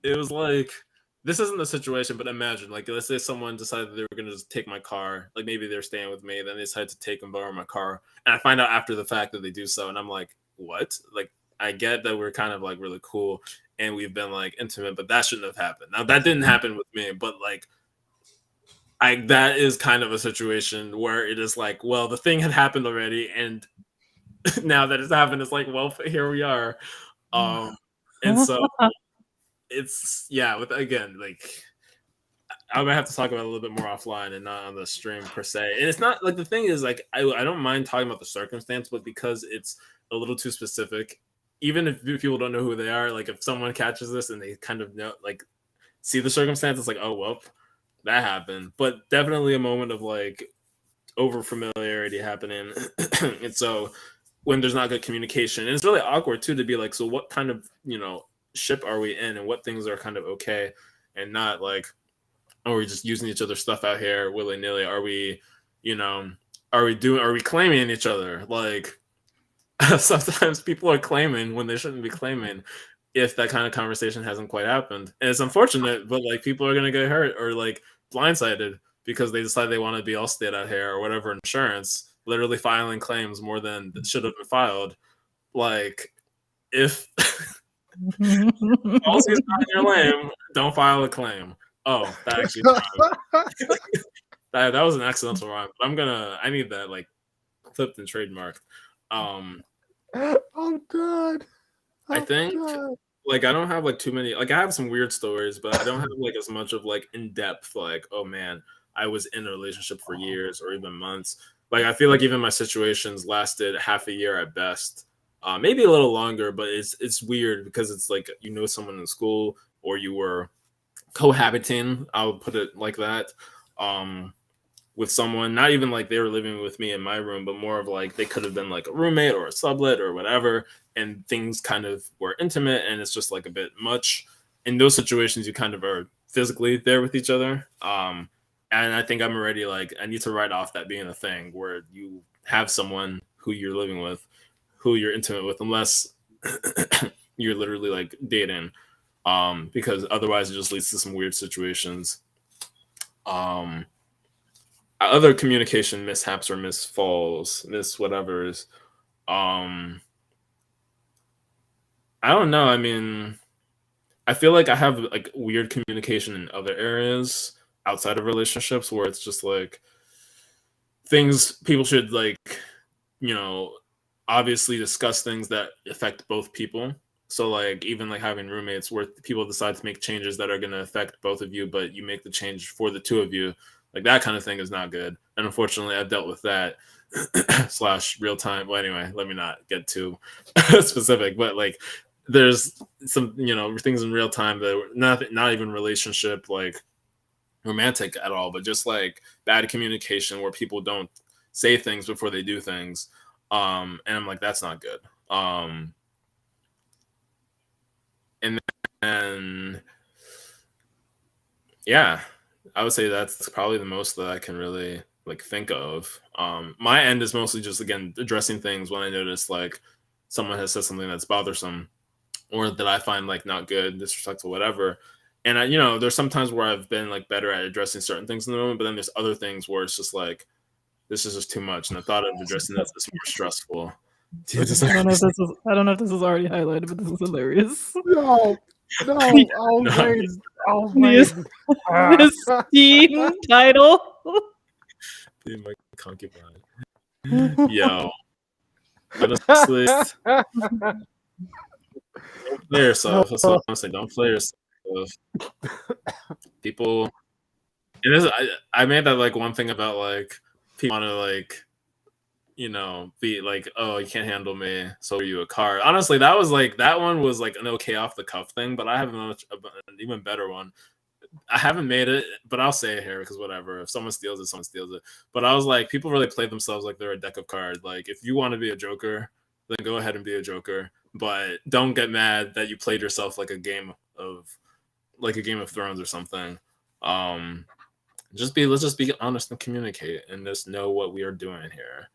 it was like, this isn't the situation, but imagine, like, let's say someone decided they were going to just take my car. Like, maybe they're staying with me, then they decide to take and borrow my car. And I find out after the fact that they do so, and I'm like, what? Like, I get that we're kind of, like, really cool, and we've been, like, intimate, but that shouldn't have happened. Now, that didn't happen with me, but, like, that is kind of a situation where it is like, well, the thing had happened already, and now that it's happened, it's like, well, here we are. And so it's, yeah, with, again, like, I'm gonna have to talk about it a little bit more offline and not on the stream per se. And it's not like, the thing is, like, I don't mind talking about the circumstance, but because it's a little too specific, even if people don't know who they are, like, if someone catches this and they kind of know, like, see the circumstance, it's like, oh, well, that happened. But definitely a moment of like over familiarity happening. And so when there's not good communication, and it's really awkward too to be like, so what kind of, ship are we in, and what things are kind of okay and not, like, are we just using each other's stuff out here willy-nilly? Are we claiming each other? Like, sometimes people are claiming when they shouldn't be claiming, if that kind of conversation hasn't quite happened. And it's unfortunate, but like, people are gonna get hurt or like blindsided because they decide they want to be Allstate out here or whatever insurance, literally filing claims more than should have been filed. Like, if policy's not in your name, don't file a claim. Oh, that actually that was an accidental rhyme. But I need that like clipped and trademarked. I'm done. I think like I don't have like too many, like I have some weird stories, but I don't have like as much of like in depth, like, oh man, I was in a relationship for years or even months. Like I feel like even my situations lasted half a year at best, maybe a little longer. But it's weird because it's like you know someone in school or you were cohabiting. I'll put it like that. With someone, not even like they were living with me in my room, but more of like they could have been like a roommate or a sublet or whatever, and things kind of were intimate and it's just like a bit much. In those situations, you kind of are physically there with each other. And I think I'm already like, I need to write off that being a thing where you have someone who you're living with, who you're intimate with, unless you're literally like dating, because otherwise it just leads to some weird situations. Other communication mishaps or misfalls, miss whatever's. I don't know. I mean, I feel like I have like weird communication in other areas outside of relationships where it's just like things people should like, you know, obviously discuss things that affect both people. So like even like having roommates where people decide to make changes that are going to affect both of you, but you make the change for the two of you, like that kind of thing is not good. And unfortunately, I've dealt with that / real time. Well, anyway, let me not get too specific, but like there's some, you know, things in real time that were not even relationship like romantic at all, but just like bad communication where people don't say things before they do things. And I'm like, that's not good. And then, yeah, I would say that's probably the most that I can really like think of. My end is mostly just again addressing things when I notice like someone has said something that's bothersome or that I find like not good, disrespectful, whatever. And I, you know, there's sometimes where I've been like better at addressing certain things in the moment, but then there's other things where it's just like this is just too much, and the thought of addressing that is more stressful. I don't know if this is already highlighted, but this is hilarious. No, I was waiting. This team title. Be my concubine. Yo, honestly, don't play yourself. That's what I'm saying. Don't play yourself. People, and this, I made that like one thing about like people want to like, you know, be like, oh, you can't handle me, so are you a card? Honestly, that one was like an okay off the cuff thing, but I have an even better one. I haven't made it, but I'll say it here because whatever. If someone steals it, someone steals it. But I was like, people really play themselves like they're a deck of cards. Like, if you want to be a Joker, then go ahead and be a Joker. But don't get mad that you played yourself like a game of Thrones or something. Let's just be honest and communicate and just know what we are doing here.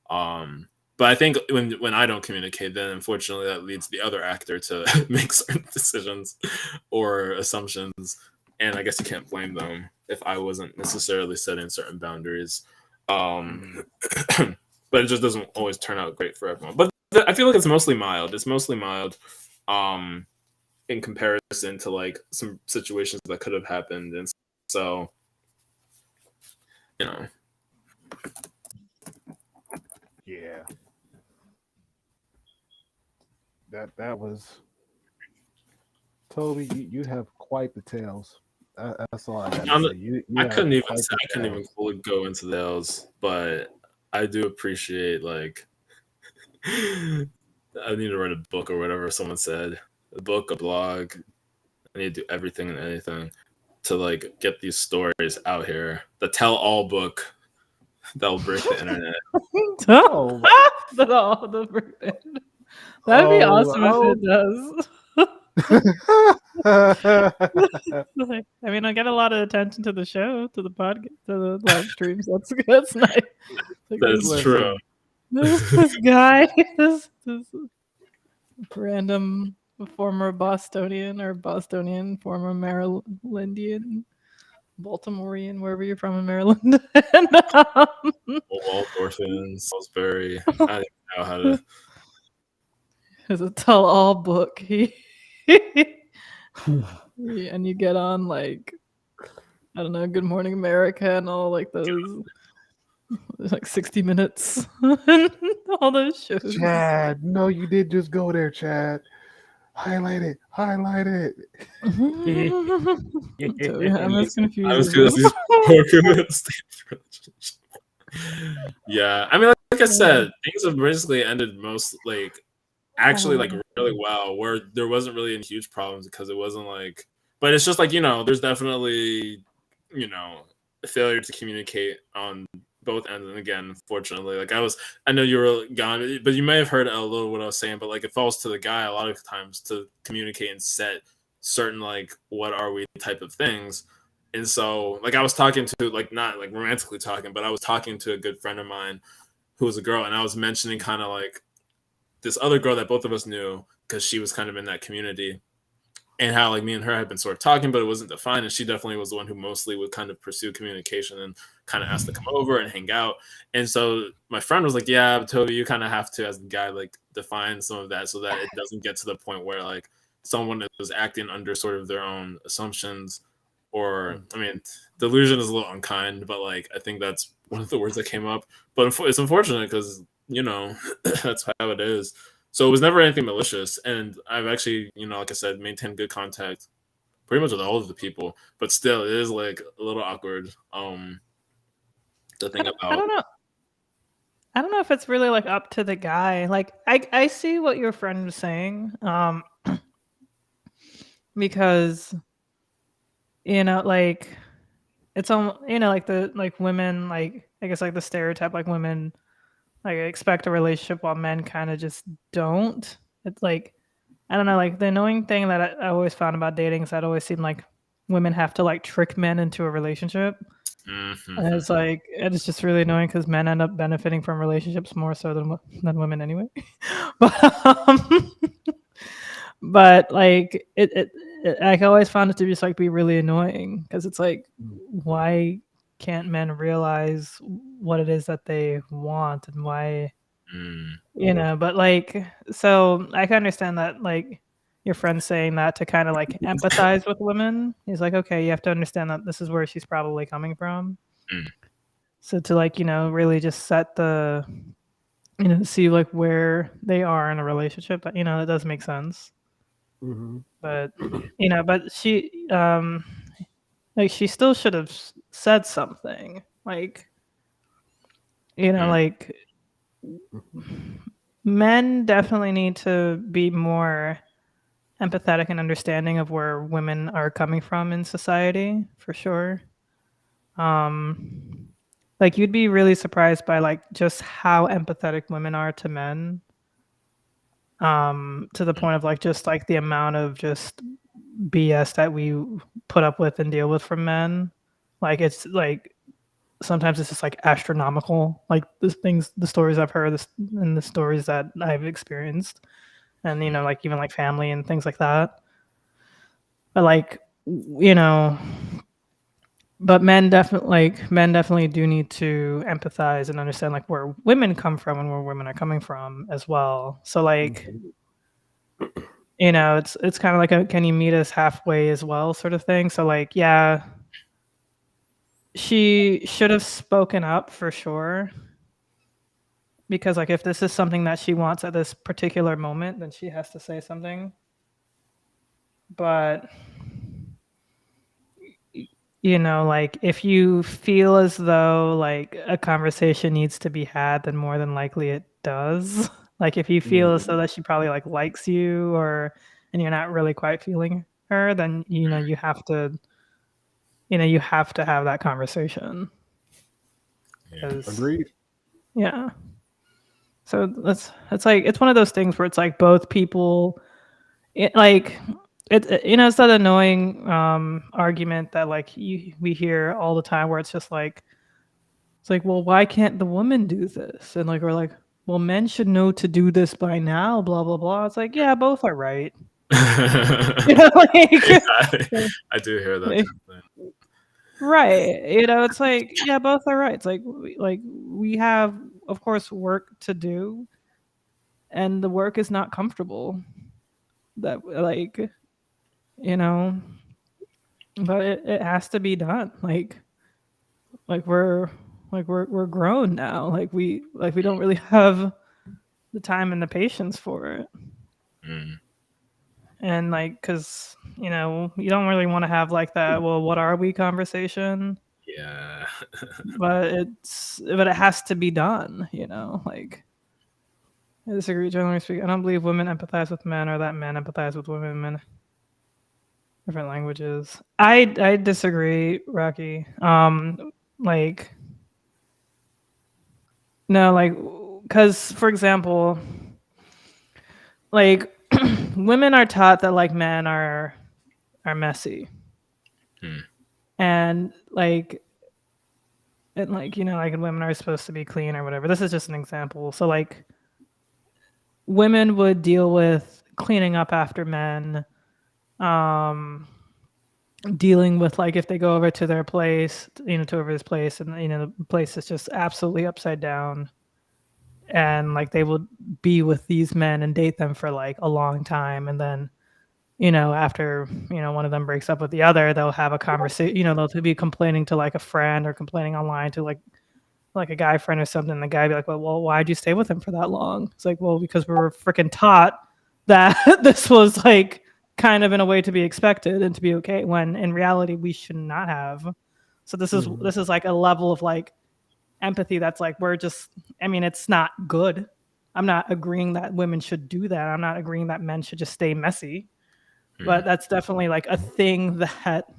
But I think when I don't communicate, then unfortunately that leads the other actor to make certain decisions or assumptions. And I guess you can't blame them if I wasn't necessarily setting certain boundaries. But it just doesn't always turn out great for everyone. But I feel like it's mostly mild. It's mostly mild in comparison to like some situations that could have happened. And so, you know. Yeah. That was Toby. You have quite the tales. That's all I got to say. I couldn't even fully go into those, but I do appreciate like I need to write a book or whatever someone said. A book, a blog. I need to do everything and anything to like get these stories out here. The tell-all book that'll break the internet. That'd be awesome if it does. I mean, I get a lot of attention to the show, to the podcast, to the live streams. That's nice. That's true. This guy, this random former Bostonian, former Marylandian, Baltimorean, wherever you're from in Maryland. And, Waldorfian, Salisbury. I don't know how to. It's a tell-all book. And you get on like, I don't know, Good Morning America and all like those like 60 Minutes all those shows. Chad, no, you did just go there, Chad. Highlight it. So, yeah, I'm just confused. I was Yeah, I mean, like I said, things have basically ended actually like really well, where there wasn't really any huge problems because it wasn't like, but it's just like, there's definitely, a failure to communicate on both ends. And again, unfortunately, like I know you were gone, but you may have heard a little what I was saying, but like it falls to the guy a lot of times to communicate and set certain like what are we type of things. And so like I was talking to, like, not like romantically talking, but I was talking to a good friend of mine who was a girl, and I was mentioning kind of like this other girl that both of us knew because she was kind of in that community, and how like me and her had been sort of talking, but it wasn't defined. And she definitely was the one who mostly would kind of pursue communication and kind of ask to come over and hang out. And so my friend was like, "Yeah, Toby, you kind of have to, as the guy, like define some of that so that it doesn't get to the point where like someone is acting under sort of their own assumptions." Or, I mean, delusion is a little unkind, but like I think that's one of the words that came up. But it's unfortunate because that's how it is. So it was never anything malicious, and I've actually, like I said, maintained good contact pretty much with all of the people. But still, it is like a little awkward. To think I about. don't know. I don't know if it's really like up to the guy. Like I see what your friend was saying. Because like it's on like the like women, like I guess like the stereotype, like women like expect a relationship while men kind of just don't. It's like, I don't know, like the annoying thing that I always found about dating is that it always seemed like women have to like trick men into a relationship. Mhm. And it's like, it's just really annoying because men end up benefiting from relationships more so than women anyway. But but like it I always found it to just like be really annoying because it's like, why can't men realize what it is that they want and why, Mm. but like, so I can understand that, like your friend saying that to kind of like empathize with women. He's like, okay, you have to understand that this is where she's probably coming from. Mm. So to like, really just set the, see like where they are in a relationship, that that does make sense. Mm-hmm. But but she like she still should have said something, like Mm. like men definitely need to be more empathetic and understanding of where women are coming from in society, for sure. Like you'd be really surprised by like just how empathetic women are to men, to the point of like just like the amount of just BS that we put up with and deal with from men. Like it's like sometimes it's just like astronomical. Like the stories I've heard, and the stories that I've experienced, and like even like family and things like that. But like you know, but men definitely do need to empathize and understand like where women come from and where women are coming from as well. So like it's kind of like a can you meet us halfway as well sort of thing. So like yeah, she should have spoken up for sure, because like if this is something that she wants at this particular moment, then she has to say something. But like if you feel as though like a conversation needs to be had, then more than likely it does. Like if you feel as though that she probably like likes you, or and you're not really quite feeling her, then you have to have that conversation. Yeah. Agreed. Yeah. So it's like it's one of those things where it's like both people, like it's that annoying argument that like we hear all the time where it's just like, it's like, well, why can't the woman do this? And like we're like, well, men should know to do this by now, blah blah blah. It's like, yeah, both are right. Like, I do hear that kind of thing. right. It's like, yeah, both are right. It's like we have, of course, work to do, and the work is not comfortable. That like but it has to be done. Like we're grown now. Like we don't really have the time and the patience for it. Mm. And like, cause you don't really want to have like that, well, what are we conversation? Yeah. Yeah. but it has to be done, like I disagree, generally speaking. I don't believe women empathize with men or that men empathize with women in different languages. I disagree, Rocky. Like no, like because for example, like women are taught that like men are messy. Hmm. And like like women are supposed to be clean or whatever. This is just an example. So like women would deal with cleaning up after men, dealing with like if they go over to their place, to over his place, and the place is just absolutely upside down, and like they will be with these men and date them for like a long time, and then after one of them breaks up with the other, they'll have a conversation. They'll be complaining to like a friend or complaining online to like a guy friend or something. The guy be like, well, why'd you stay with him for that long? It's like, well, because we were freaking taught that this was like kind of in a way to be expected and to be okay, when in reality we should not have. So this is like a level of like empathy that's like it's not good. I'm not agreeing that women should do that. I'm not agreeing that men should just stay messy. But that's definitely like a thing that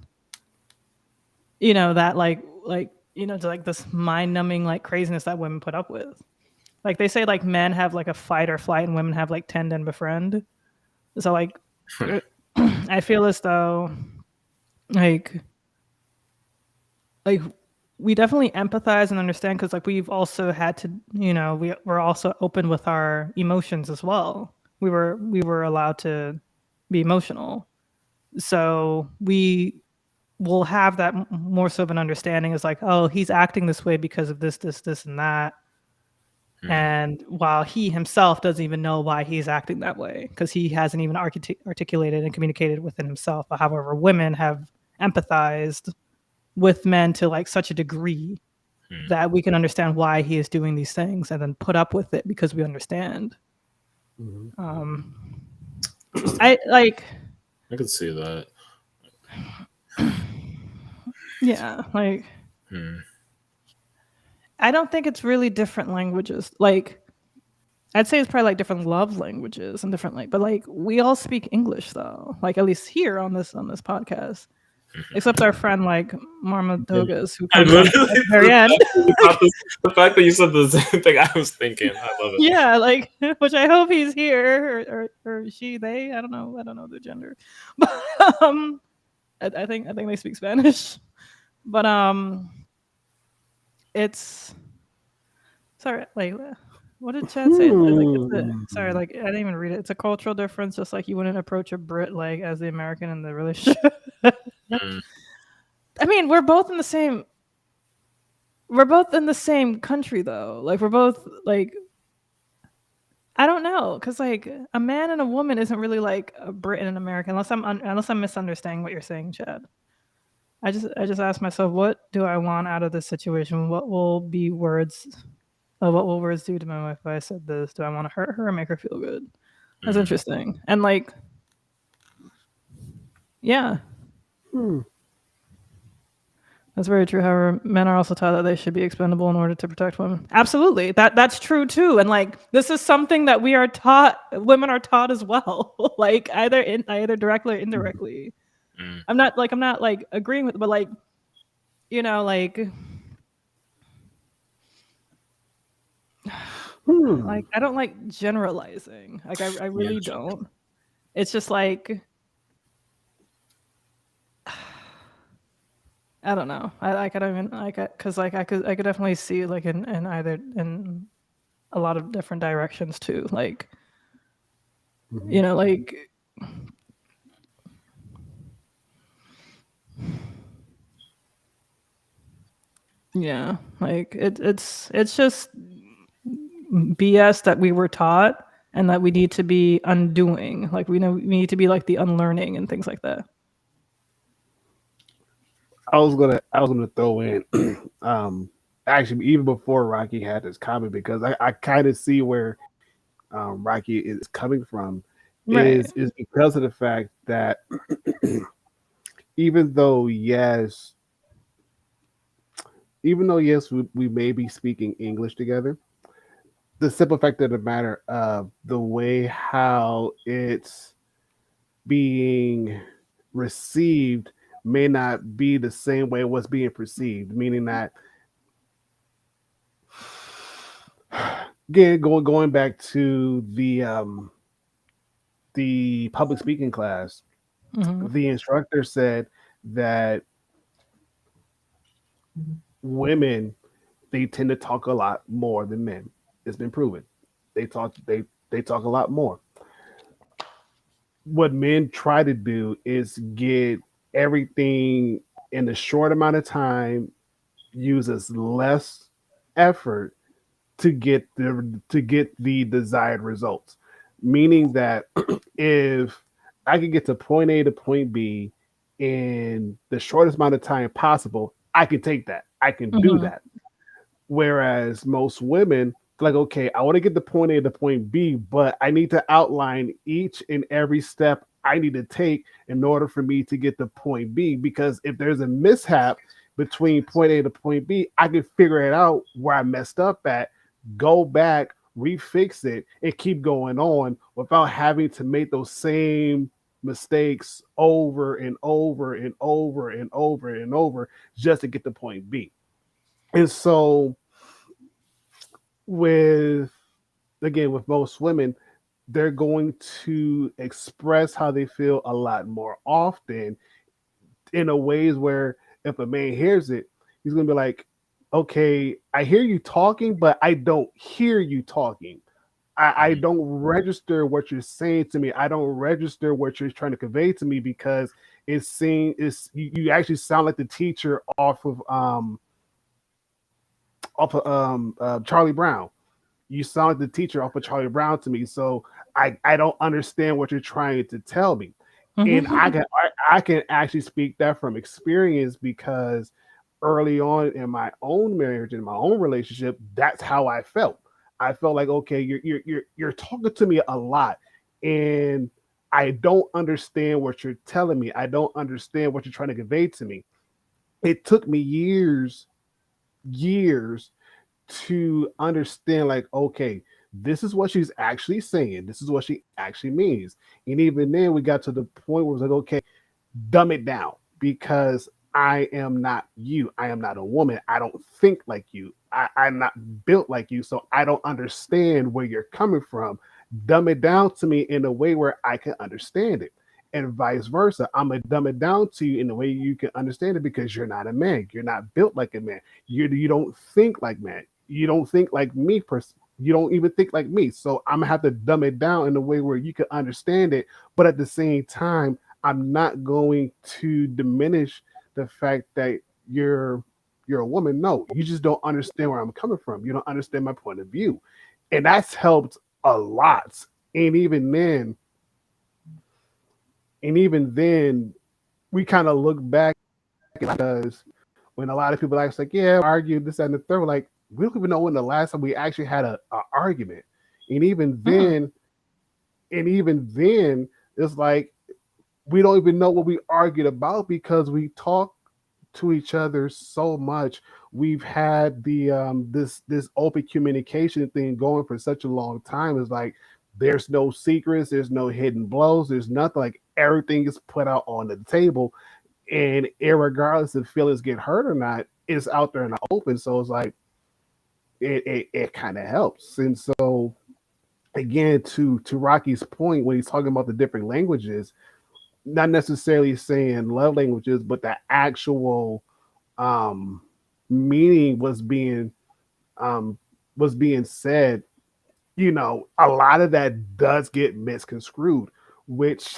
that like to like this mind-numbing like craziness that women put up with. Like they say like men have like a fight or flight and women have like tend and befriend. So like I feel as though like we definitely empathize and understand, because like we've also had to we're also open with our emotions as well. We were allowed to be emotional, so we will have that more so of an understanding. Is like, oh, he's acting this way because of this and that. And while he himself doesn't even know why he's acting that way, because he hasn't even articulated and communicated within himself. But however, women have empathized with men to like such a degree that we can understand why he is doing these things, and then put up with it because we understand. I could see that. Yeah, like I don't think it's really different languages. Like I'd say it's probably like different love languages and different but like we all speak English though. Like at least here on this podcast. Except our friend like Marmadogas, who comes at the very end. The fact that you said the same thing I was thinking, I love it. Yeah, like which I hope he's here, or she, they. I don't know the gender, but I think they speak Spanish, but it's sorry. Like, what did Chad say? Sorry, like I didn't even read it. It's a cultural difference, just like you wouldn't approach a Brit like as the American in the relationship. I mean, we're both in the same country though. Like we're both like, I don't know, because like a man and a woman isn't really like a Brit and an American, unless I'm misunderstanding what you're saying, Chad. I just asked myself, what do I want out of this situation? What will words do to my wife if I said this? Do I want to hurt her or make her feel good? That's interesting. And like, yeah. That's very true. However, men are also taught that they should be expendable in order to protect women. Absolutely. That's true too. And like, this is something that we are taught, women are taught as well, like either directly or indirectly. I'm not like agreeing with, but like, like, like I don't like generalizing. Like I really don't. It's just like, I don't know. I could even because like I could definitely see like in a lot of different directions too. Like, like. Yeah, like it's just BS that we were taught and that we need to be undoing. Like we need to be like the unlearning and things like that. I was gonna throw in actually even before Rocky had this comment, because I kind of see where Rocky is coming from. Right. Is because of the fact that even though yes, even though yes, we may be speaking English together, the simple fact of the matter of the way how it's being received may not be the same way it was being perceived, meaning that again going back to the public speaking class, Mhm. the instructor said that women they tend to talk a lot more than men. It's been proven. They talk a lot more. What men try to do is get everything in a short amount of time, use as less effort to get the desired results. Meaning that if I can get to point A to point B in the shortest amount of time possible, I can take that. I can do Mhm. that. Whereas most women, like, okay, I want to get the point A to point B, but I need to outline each and every step I need to take in order for me to get to point B. Because if there's a mishap between point A to point B, I can figure it out where I messed up at, go back, refix it, and keep going on without having to make those same mistakes over and over and over and over and over just to get to point B. And so with again with most women, they're going to express how they feel a lot more often in a ways where if a man hears it, he's gonna be like, okay, I hear you talking, but I don't hear you talking. I Mhm. don't register what you're saying to me. I don't register what you're trying to convey to me because you actually sound like the teacher off of Charlie Brown. You sound like the teacher off of Charlie Brown to me. So I don't understand what you're trying to tell me. And Mhm. I can actually speak that from experience because early on in my own marriage, in my own relationship, that's how I felt. I felt like, okay, you're talking to me a lot, and I don't understand what you're telling me. I don't understand what you're trying to convey to me. It took me years to understand, like, okay, this is what she's actually saying. This is what she actually means. And even then, we got to the point where it's like, okay, dumb it down because I am not you. I am not a woman. I don't think like you. I'm not built like you. So I don't understand where you're coming from. Dumb it down to me in a way where I can understand it. And vice versa. I'm gonna dumb it down to you in a way you can understand it because you're not a man. You're not built like a man. You don't think like man. You don't think like me. You don't even think like me. So I'm gonna have to dumb it down in a way where you can understand it. But at the same time, I'm not going to diminish the fact that you're a woman. No, you just don't understand where I'm coming from. You don't understand my point of view. And that's helped a lot. And even then, and even then, we kind of look back because when a lot of people ask like, yeah, argue this that, and the third, we're like, we don't even know when the last time we actually had a argument. And even Mhm. then, and even then, it's like we don't even know what we argued about because we talk to each other so much. We've had the this open communication thing going for such a long time. It's like there's no secrets, there's no hidden blows, there's nothing. Like everything is put out on the table, and regardless if feelings get hurt or not, it's out there in the open. So it's like it kind of helps. And so again, to Rocky's point when he's talking about the different languages, not necessarily saying love languages, but the actual um, meaning um, was being said. You know, a lot of that does get misconstrued, which,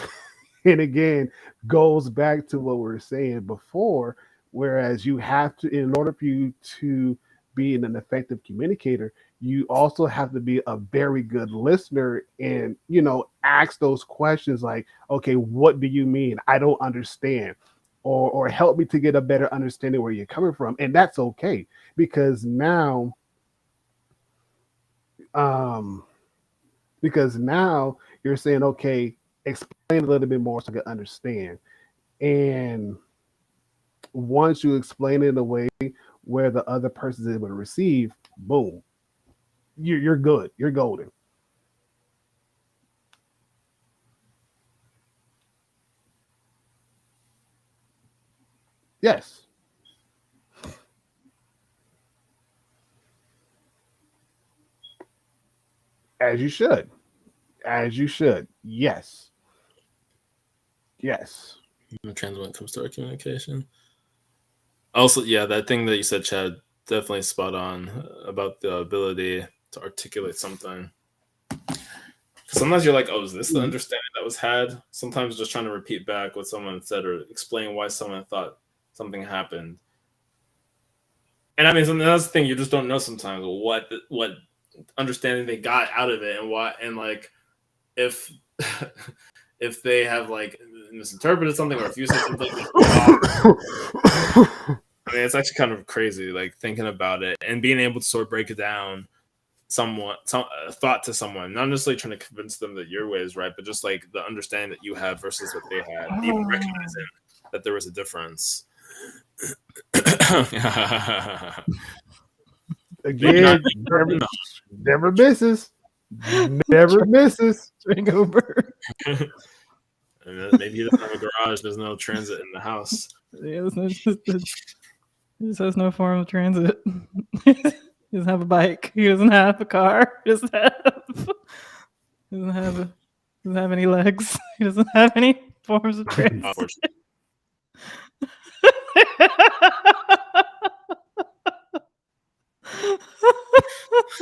and again, goes back to what we were saying before. Whereas you have to, in order for you to be an effective communicator, you also have to be a very good listener and, you know, ask those questions like, okay, what do you mean? I don't understand. Or help me to get a better understanding where you're coming from. And that's okay because now, um, now you're saying, okay, explain a little bit more so I can understand. And once you explain it in a way where the other person is able to receive, boom, you're good. You're golden. Yes. As you should. As you should. Yes. Yes. Trans when it comes to our communication. Also, yeah, that thing that you said, Chad, definitely spot on about the ability to articulate something. Sometimes you're like, oh, is this the understanding that was had? Sometimes just trying to repeat back what someone said or explain why someone thought something happened. And I mean, that's the thing, you just don't know sometimes what understanding they got out of it and why, and like if if they have like misinterpreted something or if you said something. I mean, it's actually kind of crazy, like thinking about it and being able to sort of break it down. Some thought to someone, not necessarily trying to convince them that your way is right, but just like the understanding that you had versus what they had, even recognizing that there was a difference. Again, never misses. Never misses. Over. Maybe he doesn't have a garage. There's no transit in the house. Yeah, he just has no form of transit. He doesn't have a bike. He doesn't have a car. He doesn't have any legs. He doesn't have any forms of transit.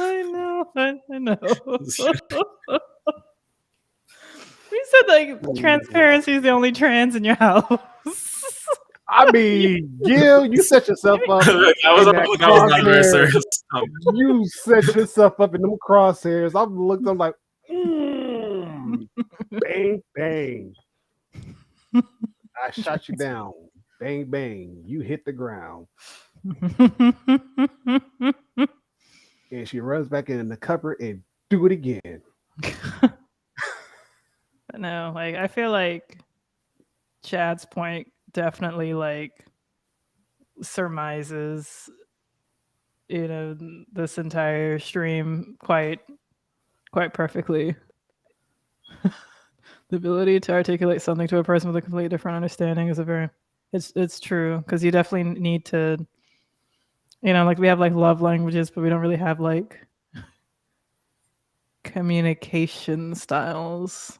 I know. You said like transparency is the only trans in your house. I mean, Gil, you set yourself up. You set yourself up in them crosshairs. I'm like, bang, bang. I shot you down. Bang, bang. You hit the ground. And she runs back in the cupboard and do it again. No, like I feel like Chad's point definitely like surmises, this entire stream quite perfectly. The ability to articulate something to a person with a completely different understanding is it's true, because you definitely need to, like we have like love languages, but we don't really have like communication styles.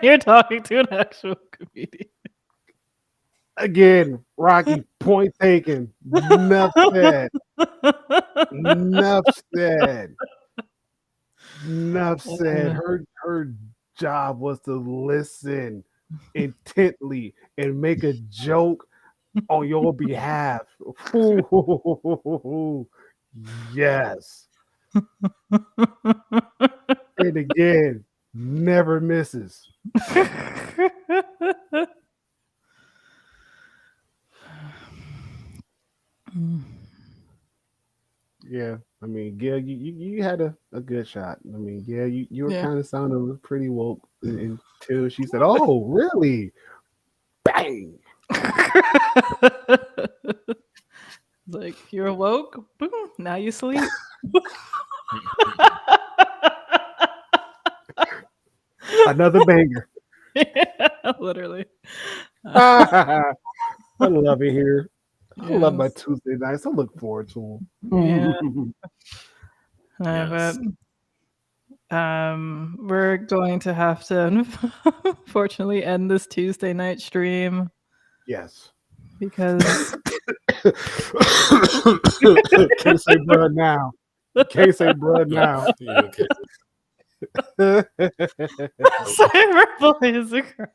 You're talking to an actual comedian. Again, Rocky, point taken. Enough said. Her job was to listen intently and make a joke on your behalf. Ooh, yes. And again, never misses. Yeah, I mean, Gail, you had a good shot. I mean, Gail, you were kind of sounding pretty woke until she said, "Oh, really?" Bang. Like, you're awoke, boom, now you sleep. Another banger. Yeah, literally. I love it here. I love my Tuesday nights. I look forward to them. Yeah. But we're going to have to unfortunately end this Tuesday night stream. Yes. Because can't say bruh now. Can't say bruh now. Cyberbullying is a crime.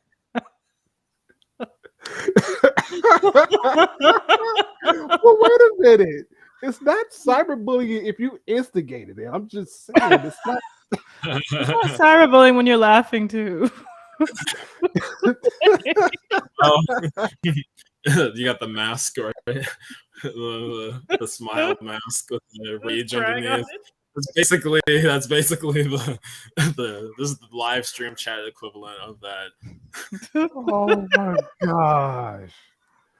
Well, wait a minute. It's not cyberbullying if you instigated it. I'm just saying it's not. It's not cyberbullying when you're laughing too. You got the mask, right? the smile mask with the rage underneath. That's basically the this is the live stream chat equivalent of that. Oh my gosh.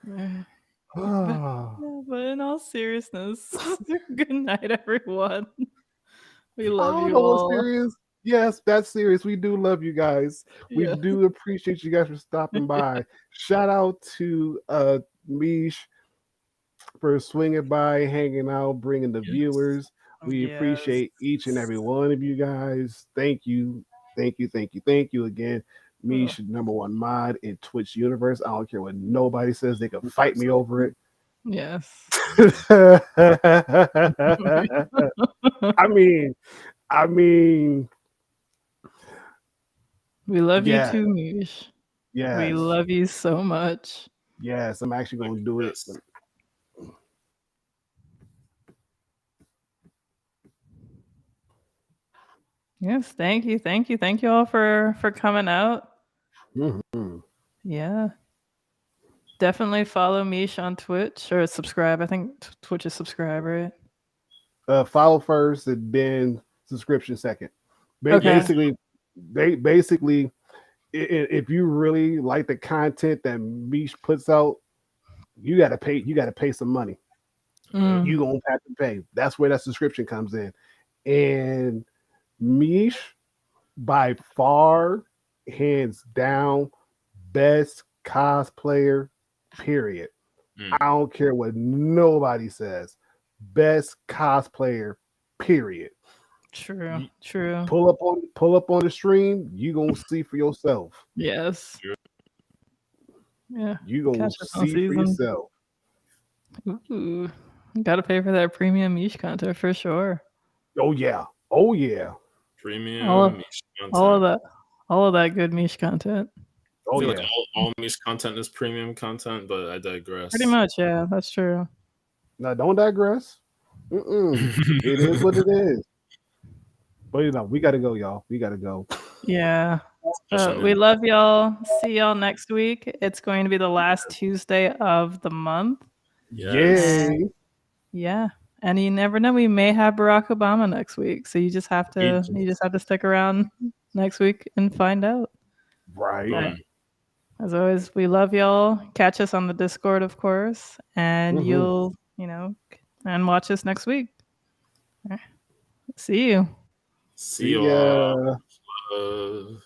Yeah, Ah. but in all seriousness, good night, everyone. We I love don't you know what's all. serious. Yes, that's serious. We do love you guys. We Yeah. do appreciate you guys for stopping by. Shout out to Mish for swinging by, hanging out, bringing the Yes. viewers. We Yes. appreciate each and every one of you guys. Thank you. Thank you. Thank you. Thank you again. Mish, #1 mod in Twitch universe. I don't care what nobody says. They can fight me over it. Yes. I mean, We love yeah, you too, Mish. We yes, love you so much. yes. I'm actually going to do it. Yes. Yes, thank you, thank you, thank you all for coming out. Mhm. Yeah, definitely follow Mish on Twitch or subscribe. I think Twitch is subscribe, right? Follow first and then subscription second. Okay. Basically, if you really like the content that Mish puts out, you got to pay. You got to pay some money. Mm. You gonna have to pay. That's where that subscription comes in. And Mish, by far, hands down, best cosplayer. Period. Mm. I don't care what nobody says. Best cosplayer. Period. True. True. Pull up on the stream. You gonna see for yourself. Yes. Yeah. You gonna Catch us on see for season. yourself. Ooh. Gotta pay for that premium Mish content for sure. Oh yeah. Oh yeah. Premium All of, Mish all of content. that. All of that good Mish content. Oh I feel yeah. like all Mish content is premium content, but I digress. Pretty much, yeah. That's true. Now don't digress. It is what it is. But you know, we gotta go, y'all. We gotta go. Yeah. Especially We in- love y'all. See y'all next week. It's going to be the last Tuesday of the month. Yes. Yay. Yeah. And you never know, we may have Barack Obama next week. So you just have to stick around next week and find out. Right. Boom. As always, we love y'all. Catch us on the Discord, of course, and you'll, and watch us next week. See you. See See ya. y'all.